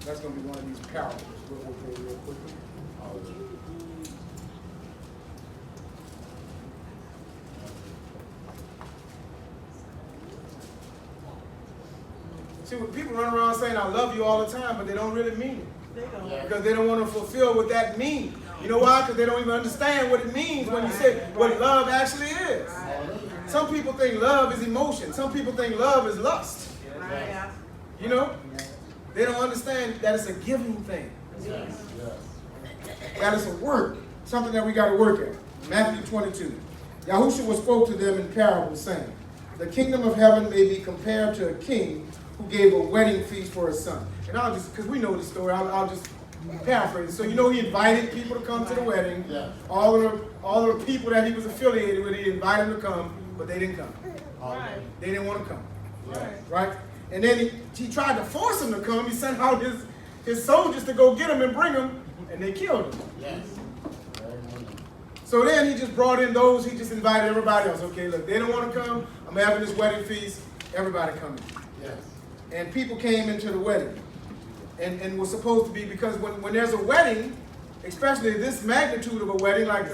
That's going to be one of these parables. We'll pray real quickly. See, when people run around saying, I love you all the time, but they don't really mean it. Because they don't want to fulfill what that means. You know why? Because they don't even understand what it means when you say what love actually is. Some people think love is emotion. Some people think love is lust. You know? They don't understand that it's a giving thing. That it's a work. Something that we got to work at. Matthew 22. Yahushua spoke to them in parables, saying, the kingdom of heaven may be compared to a king who gave a wedding feast for his son. And I'll just, because we know the story, I'll just paraphrase. So you know he invited people to come to the wedding. All of the people that he was affiliated with, he invited them to come, but they didn't come. They didn't want to come. Right? And then he tried to force them to come. He sent out his soldiers to go get them and bring them, and they killed them. So then he just brought in those, he just invited everybody else. Okay, look, they don't want to come. I'm having this wedding feast. Everybody come in. And people came into the wedding. And was supposed to be, because when there's a wedding, especially this magnitude of a wedding, like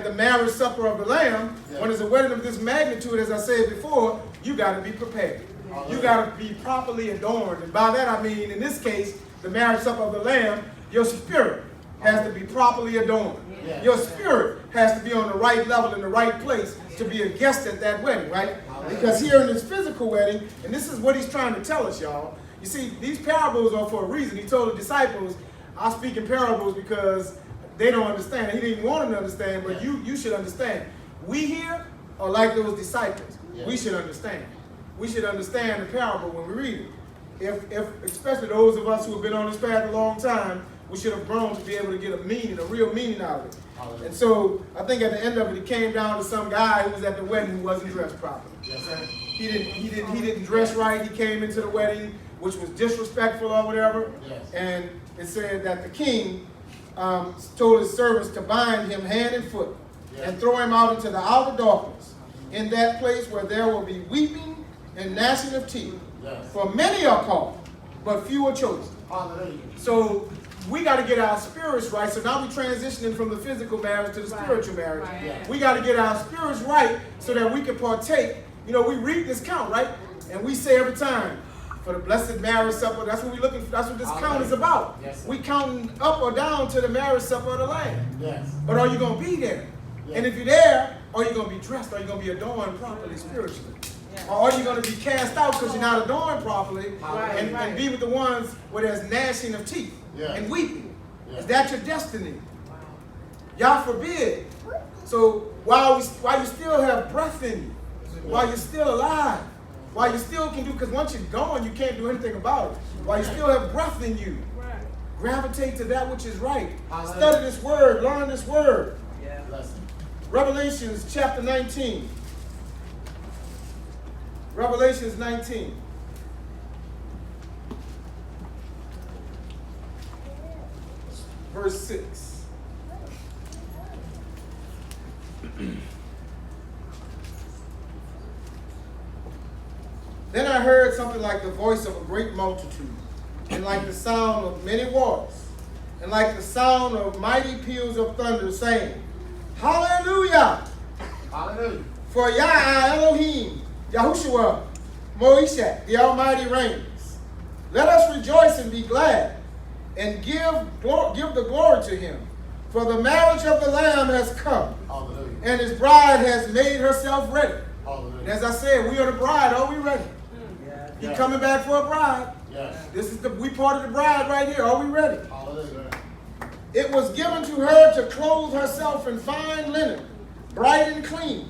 the marriage supper of the Lamb, when there's a wedding of this magnitude, as I said before, you got to be prepared. You got to be properly adorned. And by that I mean, in this case, the marriage supper of the Lamb, your spirit has to be properly adorned. Your spirit has to be on the right level in the right place to be a guest at that wedding, right? Because here in this physical wedding, and this is what he's trying to tell us, y'all. You see, these parables are for a reason. He told the disciples, I speak in parables because they don't understand. He didn't want them to understand, but you should understand. We here are like those disciples. We should understand. We should understand the parable when we read it. If especially those of us who have been on this path a long time, we should have grown to be able to get a meaning, a real meaning out of it. And so I think at the end of it, it came down to some guy who was at the wedding who wasn't dressed properly. He didn't dress right. He came into the wedding, which was disrespectful or whatever. And it said that the king told his servants to bind him hand and foot and throw him out into the outer darkness, in that place where there will be weeping and gnashing of teeth. For many are called, but few are chosen. So we got to get our spirits right. So now we're transitioning from the physical marriage to the spiritual marriage. We got to get our spirits right so that we can partake. You know, we read this count, right? And we say every time, for the blessed marriage supper, that's what we're looking for. That's what this count is about. We counting up or down to the marriage supper of the Lamb. But are you going to be there? And if you're there, are you going to be dressed? Are you going to be adorned properly spiritually? Or are you going to be cast out because you're not adorned properly and be with the ones where there's gnashing of teeth and weeping? Is that your destiny? Y'all forbid. So while you still have breath in you, while you're still alive, while you still can do, because once you're gone, you can't do anything about it. While you still have breath in you, gravitate to that which is right. Study this word, learn this word. Revelations chapter 19. Revelations 19. Verse 6. Then I heard something like the voice of a great multitude, and like the sound of many waters, and like the sound of mighty peals of thunder, saying, Hallelujah! Hallelujah. For Yah Elohim, Yahushua, Moishak, the Almighty reigns. Let us rejoice and be glad, and give the glory to him. For the marriage of the Lamb has come, Hallelujah. and his bride has made herself ready. Hallelujah. And as I said, we are the bride. Are we ready? He's coming back for a bride. Yes. We part of the bride right here. Are we ready? Hallelujah. It was given to her to clothe herself in fine linen, bright and clean.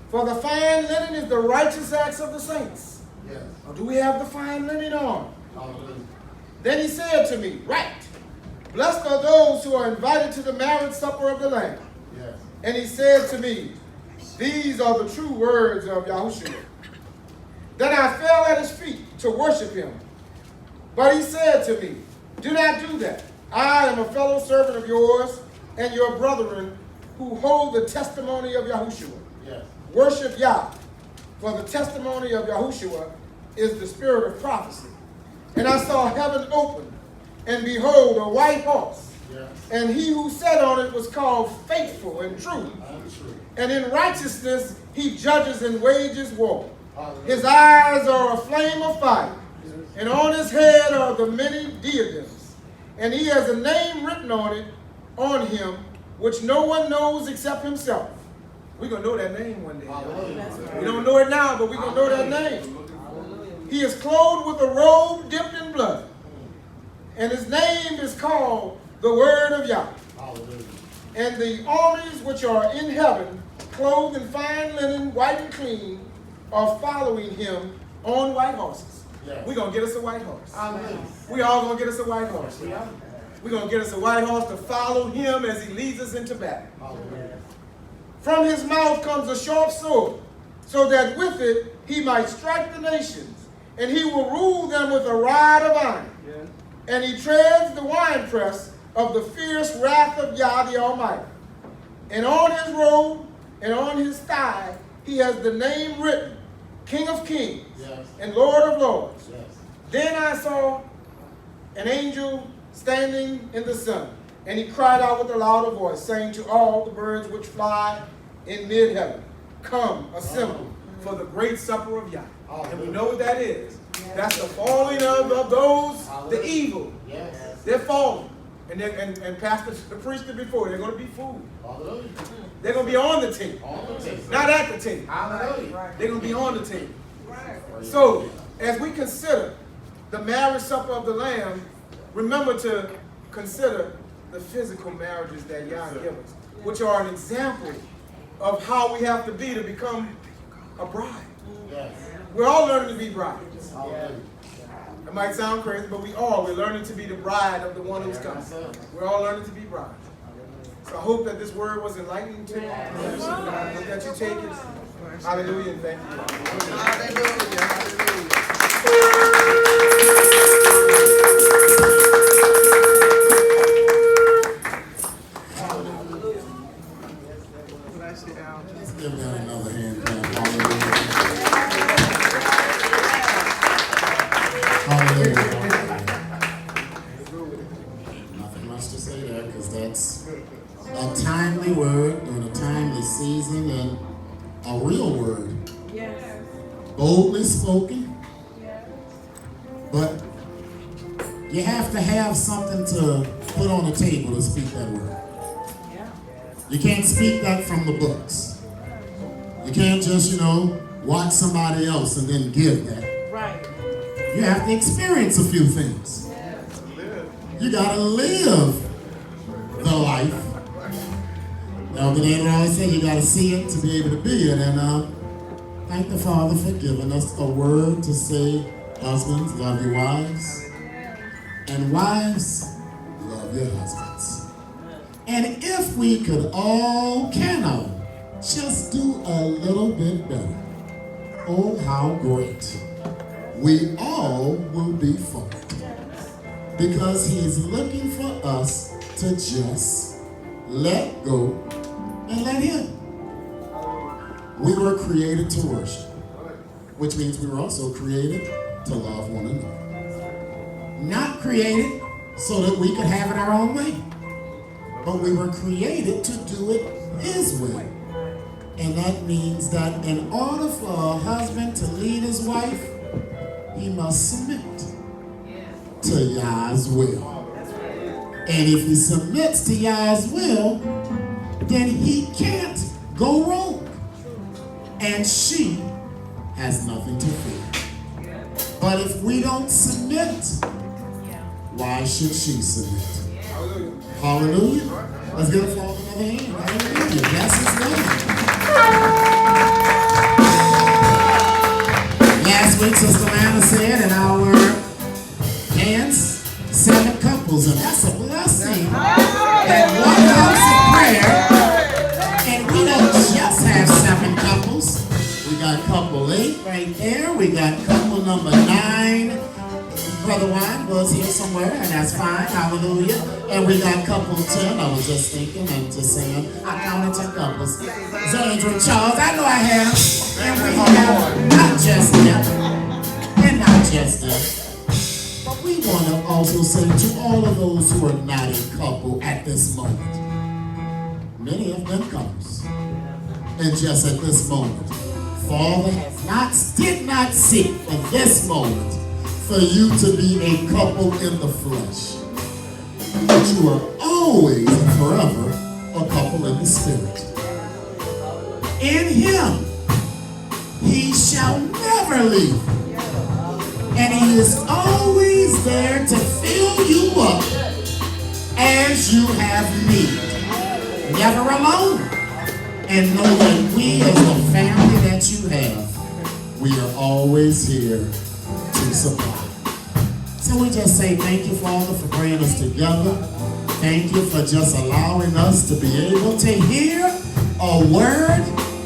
For the fine linen is the righteous acts of the saints. Yes. Or do we have the fine linen on? Hallelujah. Then he said to me, Write, blessed are those who are invited to the marriage supper of the Lamb. Yes. And he said to me, These are the true words of Yahushua. Then I fell at his feet to worship him. But he said to me, Do not do that. I am a fellow servant of yours and your brethren who hold the testimony of Yahushua. Yes. Worship Yah, for the testimony of Yahushua is the spirit of prophecy. And I saw heaven open, and behold, a white horse. Yes. And he who sat on it was called Faithful and True. I'm true. And in righteousness he judges and wages war. Hallelujah. His eyes are a flame of fire, and on his head are the many diadems. And he has a name written on him, which no one knows except himself. We're going to know that name one day. Hallelujah. We don't know it now, but we're going to know that name. He is clothed with a robe dipped in blood, and his name is called the Word of Yah. Hallelujah. And the armies which are in heaven, clothed in fine linen, white and clean, are following him on white horses. Yes. We're going to get us a white horse. Hallelujah. We all going to get us a white horse. We're going to get us a white horse to follow him as he leads us into battle. Hallelujah. From his mouth comes a sharp sword, so that with it he might strike the nations, and he will rule them with a rod of iron. And he treads the winepress of the fierce wrath of Yah the Almighty. And on his robe and on his thigh he has the name written, King of Kings, Yes. and Lord of Lords. Yes. Then I saw an angel standing in the sun, and he cried out with a louder voice, saying to all the birds which fly in mid-heaven, Come, assemble, for the great supper of Yah. And we know what that is. That's the falling of those, the evil. Yes. They're falling. And Pastor preached it before. They're going to be food. Hallelujah. They're going to be on the table. On the table. Not at the table. Hallelujah. They're going to be on the table. So, as we consider the marriage supper of the Lamb, remember to consider the physical marriages that Yah gives us, which are an example of how we have to be to become a bride. Yes. We're all learning to be brides. Hallelujah. It might sound crazy, but we're learning to be the bride of the one who's coming. We're all learning to be brides. So I hope that this word was enlightening to you. I hope that you take it. Hallelujah and thank you. Let's give that another hand clap. Hallelujah. Hallelujah. Nothing much to say there, because that's a timely word during a timely season and a real word. Yes. Boldly spoken. But you have to have something to put on the table to speak that word. You can't speak that from the books. You can't just, watch somebody else and then give that. Right. You have to experience a few things. You gotta live the life. Elder David always said you gotta see it to be able to be it. And thank the Father for giving us a word to say, husbands, love your wives. And wives, love your husbands. And if we could all, just do a little bit better, oh, how great. We all will be forward. Because he's looking for us to just let go and let him. We were created to worship, which means we were also created to love one another. Not created so that we could have it our own way, but we were created to do it his way. And that means that in order for a husband to lead his wife, he must submit to Yah's will. And if he submits to Yah's will, then he can't go wrong. And she has nothing to fear. But if we don't submit, why should she submit? Hallelujah. Let's give it for another hand. Hallelujah. That's his name. Last week, Sister Lana said in our dance, 7 couples, and that's a blessing. And one house of prayer, and we don't just have 7 couples. We got couple 8 right there. We got couple number 9. Brother Wine was here somewhere, and that's fine. Hallelujah. And we got couple 10. I was just thinking and just saying, I counted 10 couples. Zandra and Charles, I know I have. And we have not just them, and not just them. But we want to also say to all of those who are not a couple at this moment, many of them couples. And just at this moment, Father did not seek in this moment for you to be a couple in the flesh. But you are always and forever a couple in the spirit. In him, he shall never leave. And he is always there to fill you up as you have need. Never alone. And know that we as the family that you have, we are always here to supply. So we just say thank you, Father, for bringing us together. Thank you for just allowing us to be able to hear a word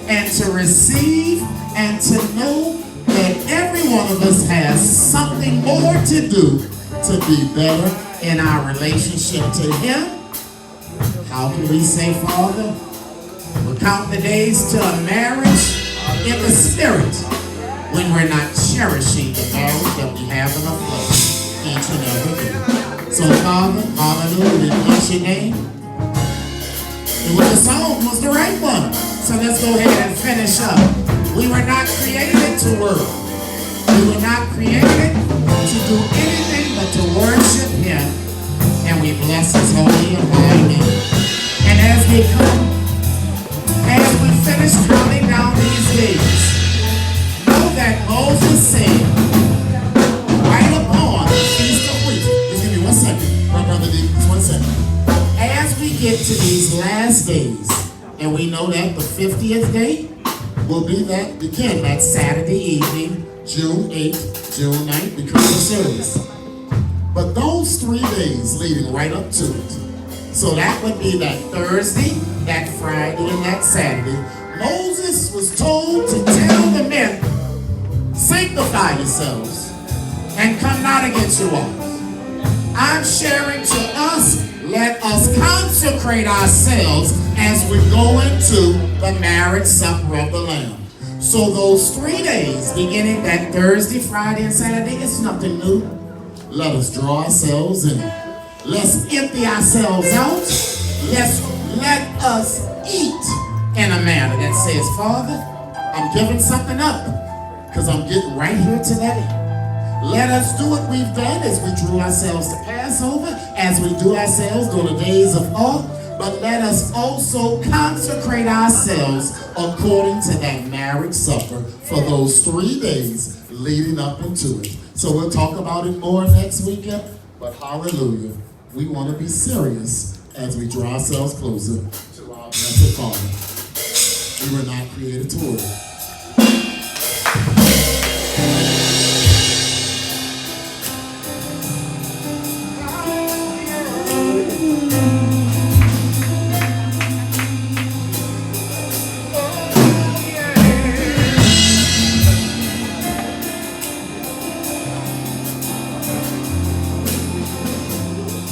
and to receive and to know that every one of us has something more to do to be better in our relationship to him. How can we say, Father, we'll count the days to a marriage in the spirit when we're not cherishing the marriage that we have in the flesh each and every day. So, Father, hallelujah, we bless your name. And the song was the right one. So let's go ahead and finish up. We were not created to work. We were not created to do anything but to worship him. And we bless his holy and holy name. And as we finish counting down these days, know that Moses said, right upon the Feast of Weeks, just give me 1 second, my brother D, just 1 second. As we get to these last days, and we know that the 50th day will be that Saturday evening, June 8th, June 9th, because of service. But those 3 days leading right up to it, so that would be that Thursday, that Friday, and that Saturday, Moses was told to tell the men, sanctify yourselves and come not against your wives. I'm sharing to us, let us consecrate ourselves as we go into the marriage supper of the Lamb. So those 3 days, beginning that Thursday, Friday, and Saturday, it's nothing new. Let us draw ourselves in. Let's empty ourselves out. Let us eat in a manner that says, Father, I'm giving something up because I'm getting right here today. Let us do what we've done as we drew ourselves to Passover, as we do ourselves during the days of awe. but let us also consecrate ourselves according to that marriage supper for those 3 days leading up into it. So we'll talk about it more next weekend, but hallelujah, we want to be serious as we draw ourselves closer to our blessed Father. We were not created to worry.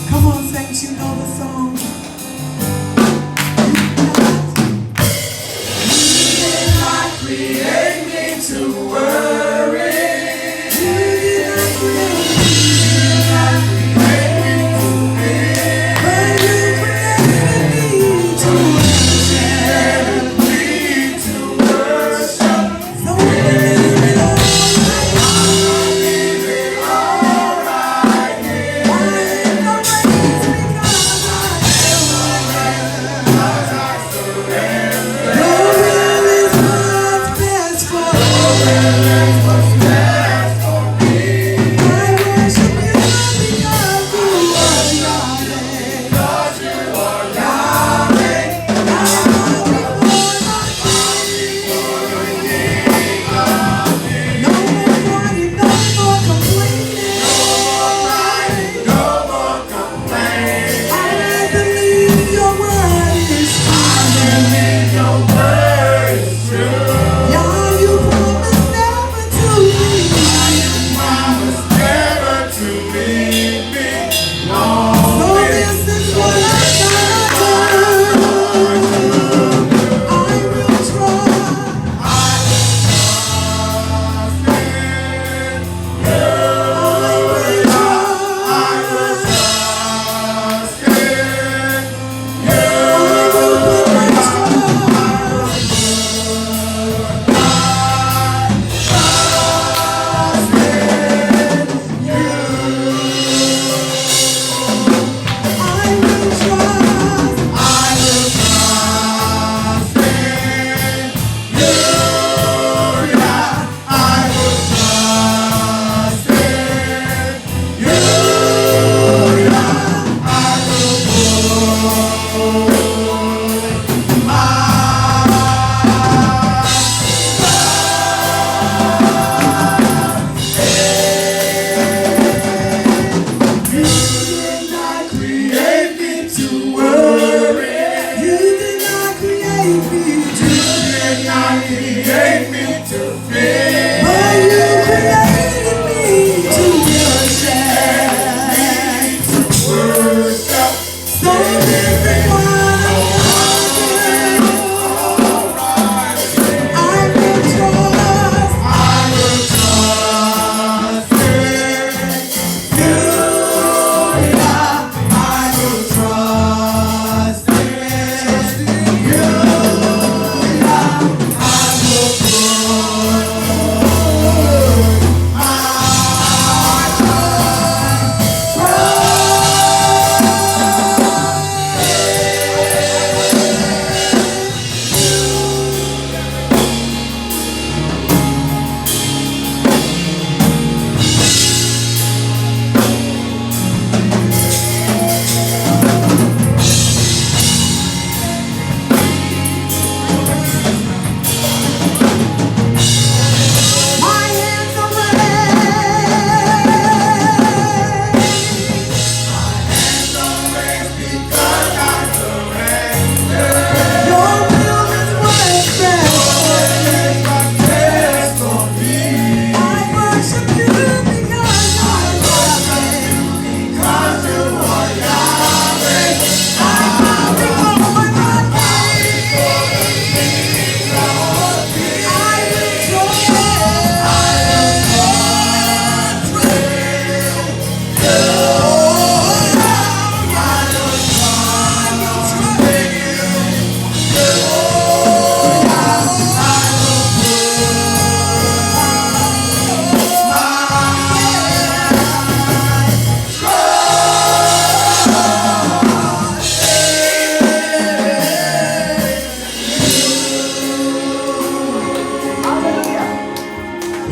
Come on, saints, you know the song. Create me to worry.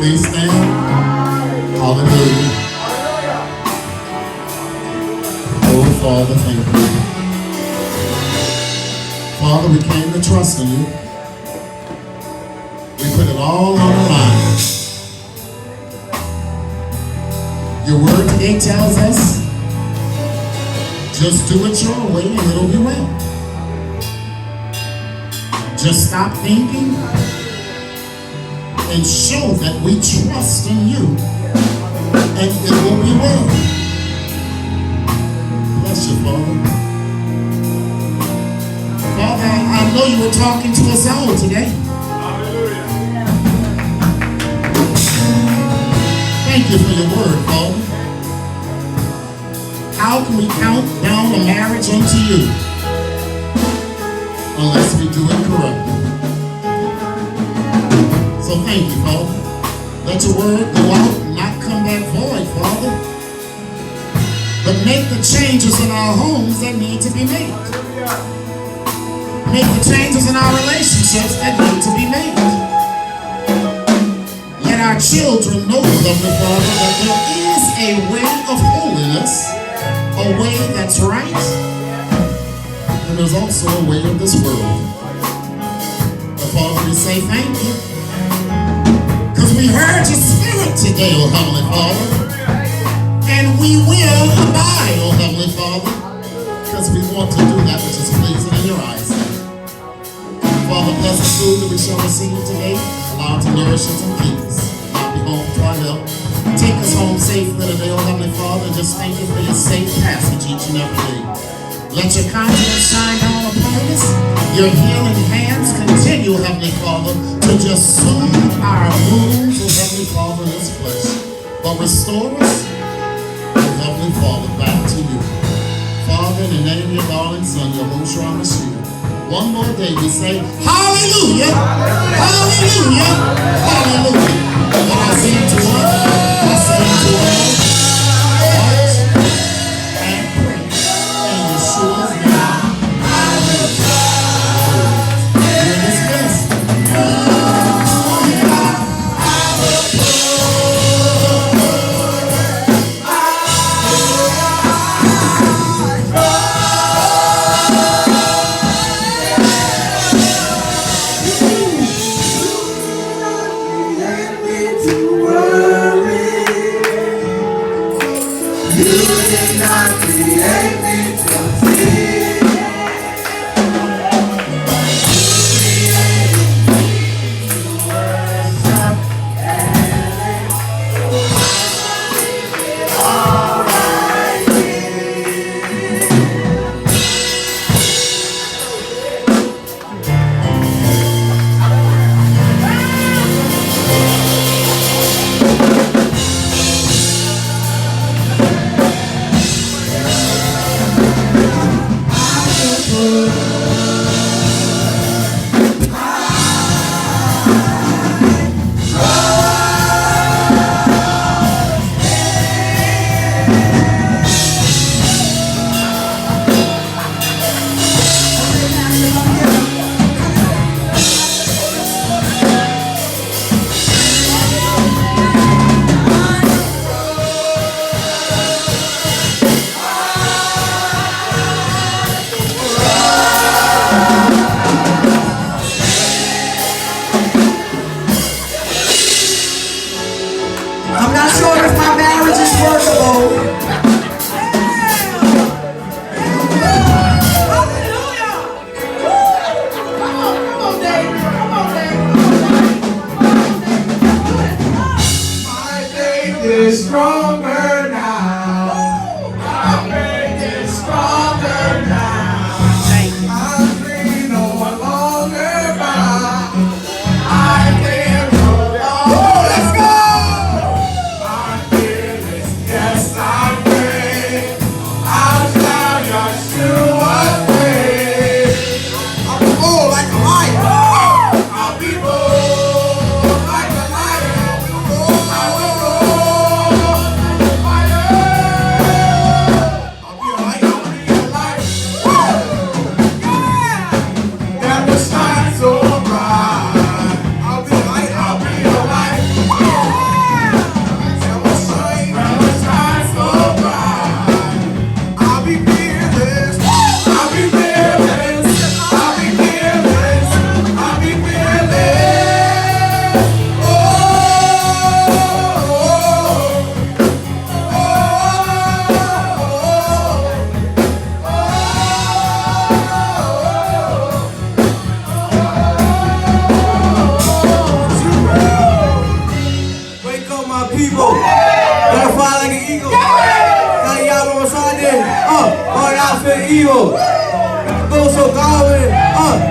Please stand. Hallelujah. Oh, Father, thank you. Father, we came to trust in you. We put it all on the line. Your word today tells us, just do it your way and it'll be well. Just stop thinking and show that we trust in you, and it will be well. Bless you, Father. Father, I know you were talking to us all today. Thank you for your word, Father. How can we count down a marriage unto you unless we do it correctly? So thank you, Father. Let your word go out and not come back void, Father. But make the changes in our homes that need to be made. Make the changes in our relationships that need to be made. Let our children know, lovely Father, that there is a way of holiness, a way that's right, and there's also a way of this world. But Father, we say thank you. We heard your spirit today, oh Heavenly Father, and we will abide, oh Heavenly Father, because we want to do that which is pleasing in your eyes. Father, bless the food that we shall receive today. Allow it to nourish us and keep us. Not be home to our help. Take us home safely today, oh Heavenly Father, and just thank you for your safe passage each and every day. Let your countenance shine down upon us. Your healing hands continue, Heavenly Father, to just soothe our wounds, oh Heavenly Father, in this flesh. But restore us, oh Heavenly Father, back to you. Father, in the name of your darling Son, Yahushua Mashiach, one more day we say, Hallelujah! Hallelujah! Hallelujah! When I say to one, I say to all, watch and pray. In Yeshua's name, you're dismissed. people. Gonna fly like an eagle. Got y'all on Sunday. Boy, I feel evil. Go so Godwin.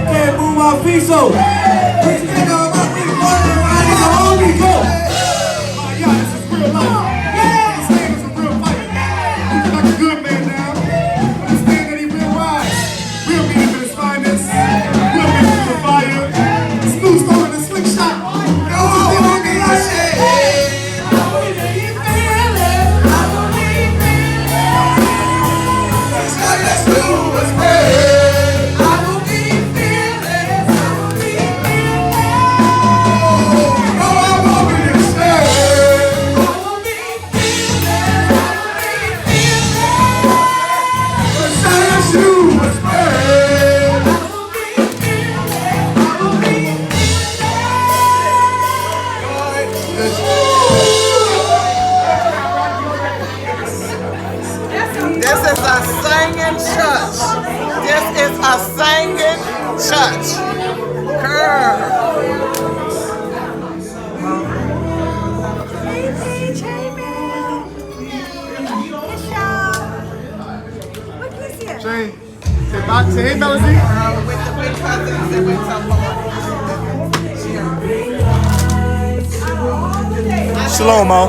Can't move my feet so. Please stand on my feet. I need to hold me go. Yeah, this is real life. This man is a real fighter. He's like a good man now. Understand that he will rise. Real men in his finest. Real men in the fire. Smooth throwing the slick shot. This is a singing church. This is a singing church. Girl. Say hey, Melody. With the big cousins that went so far. Shalom, Mo.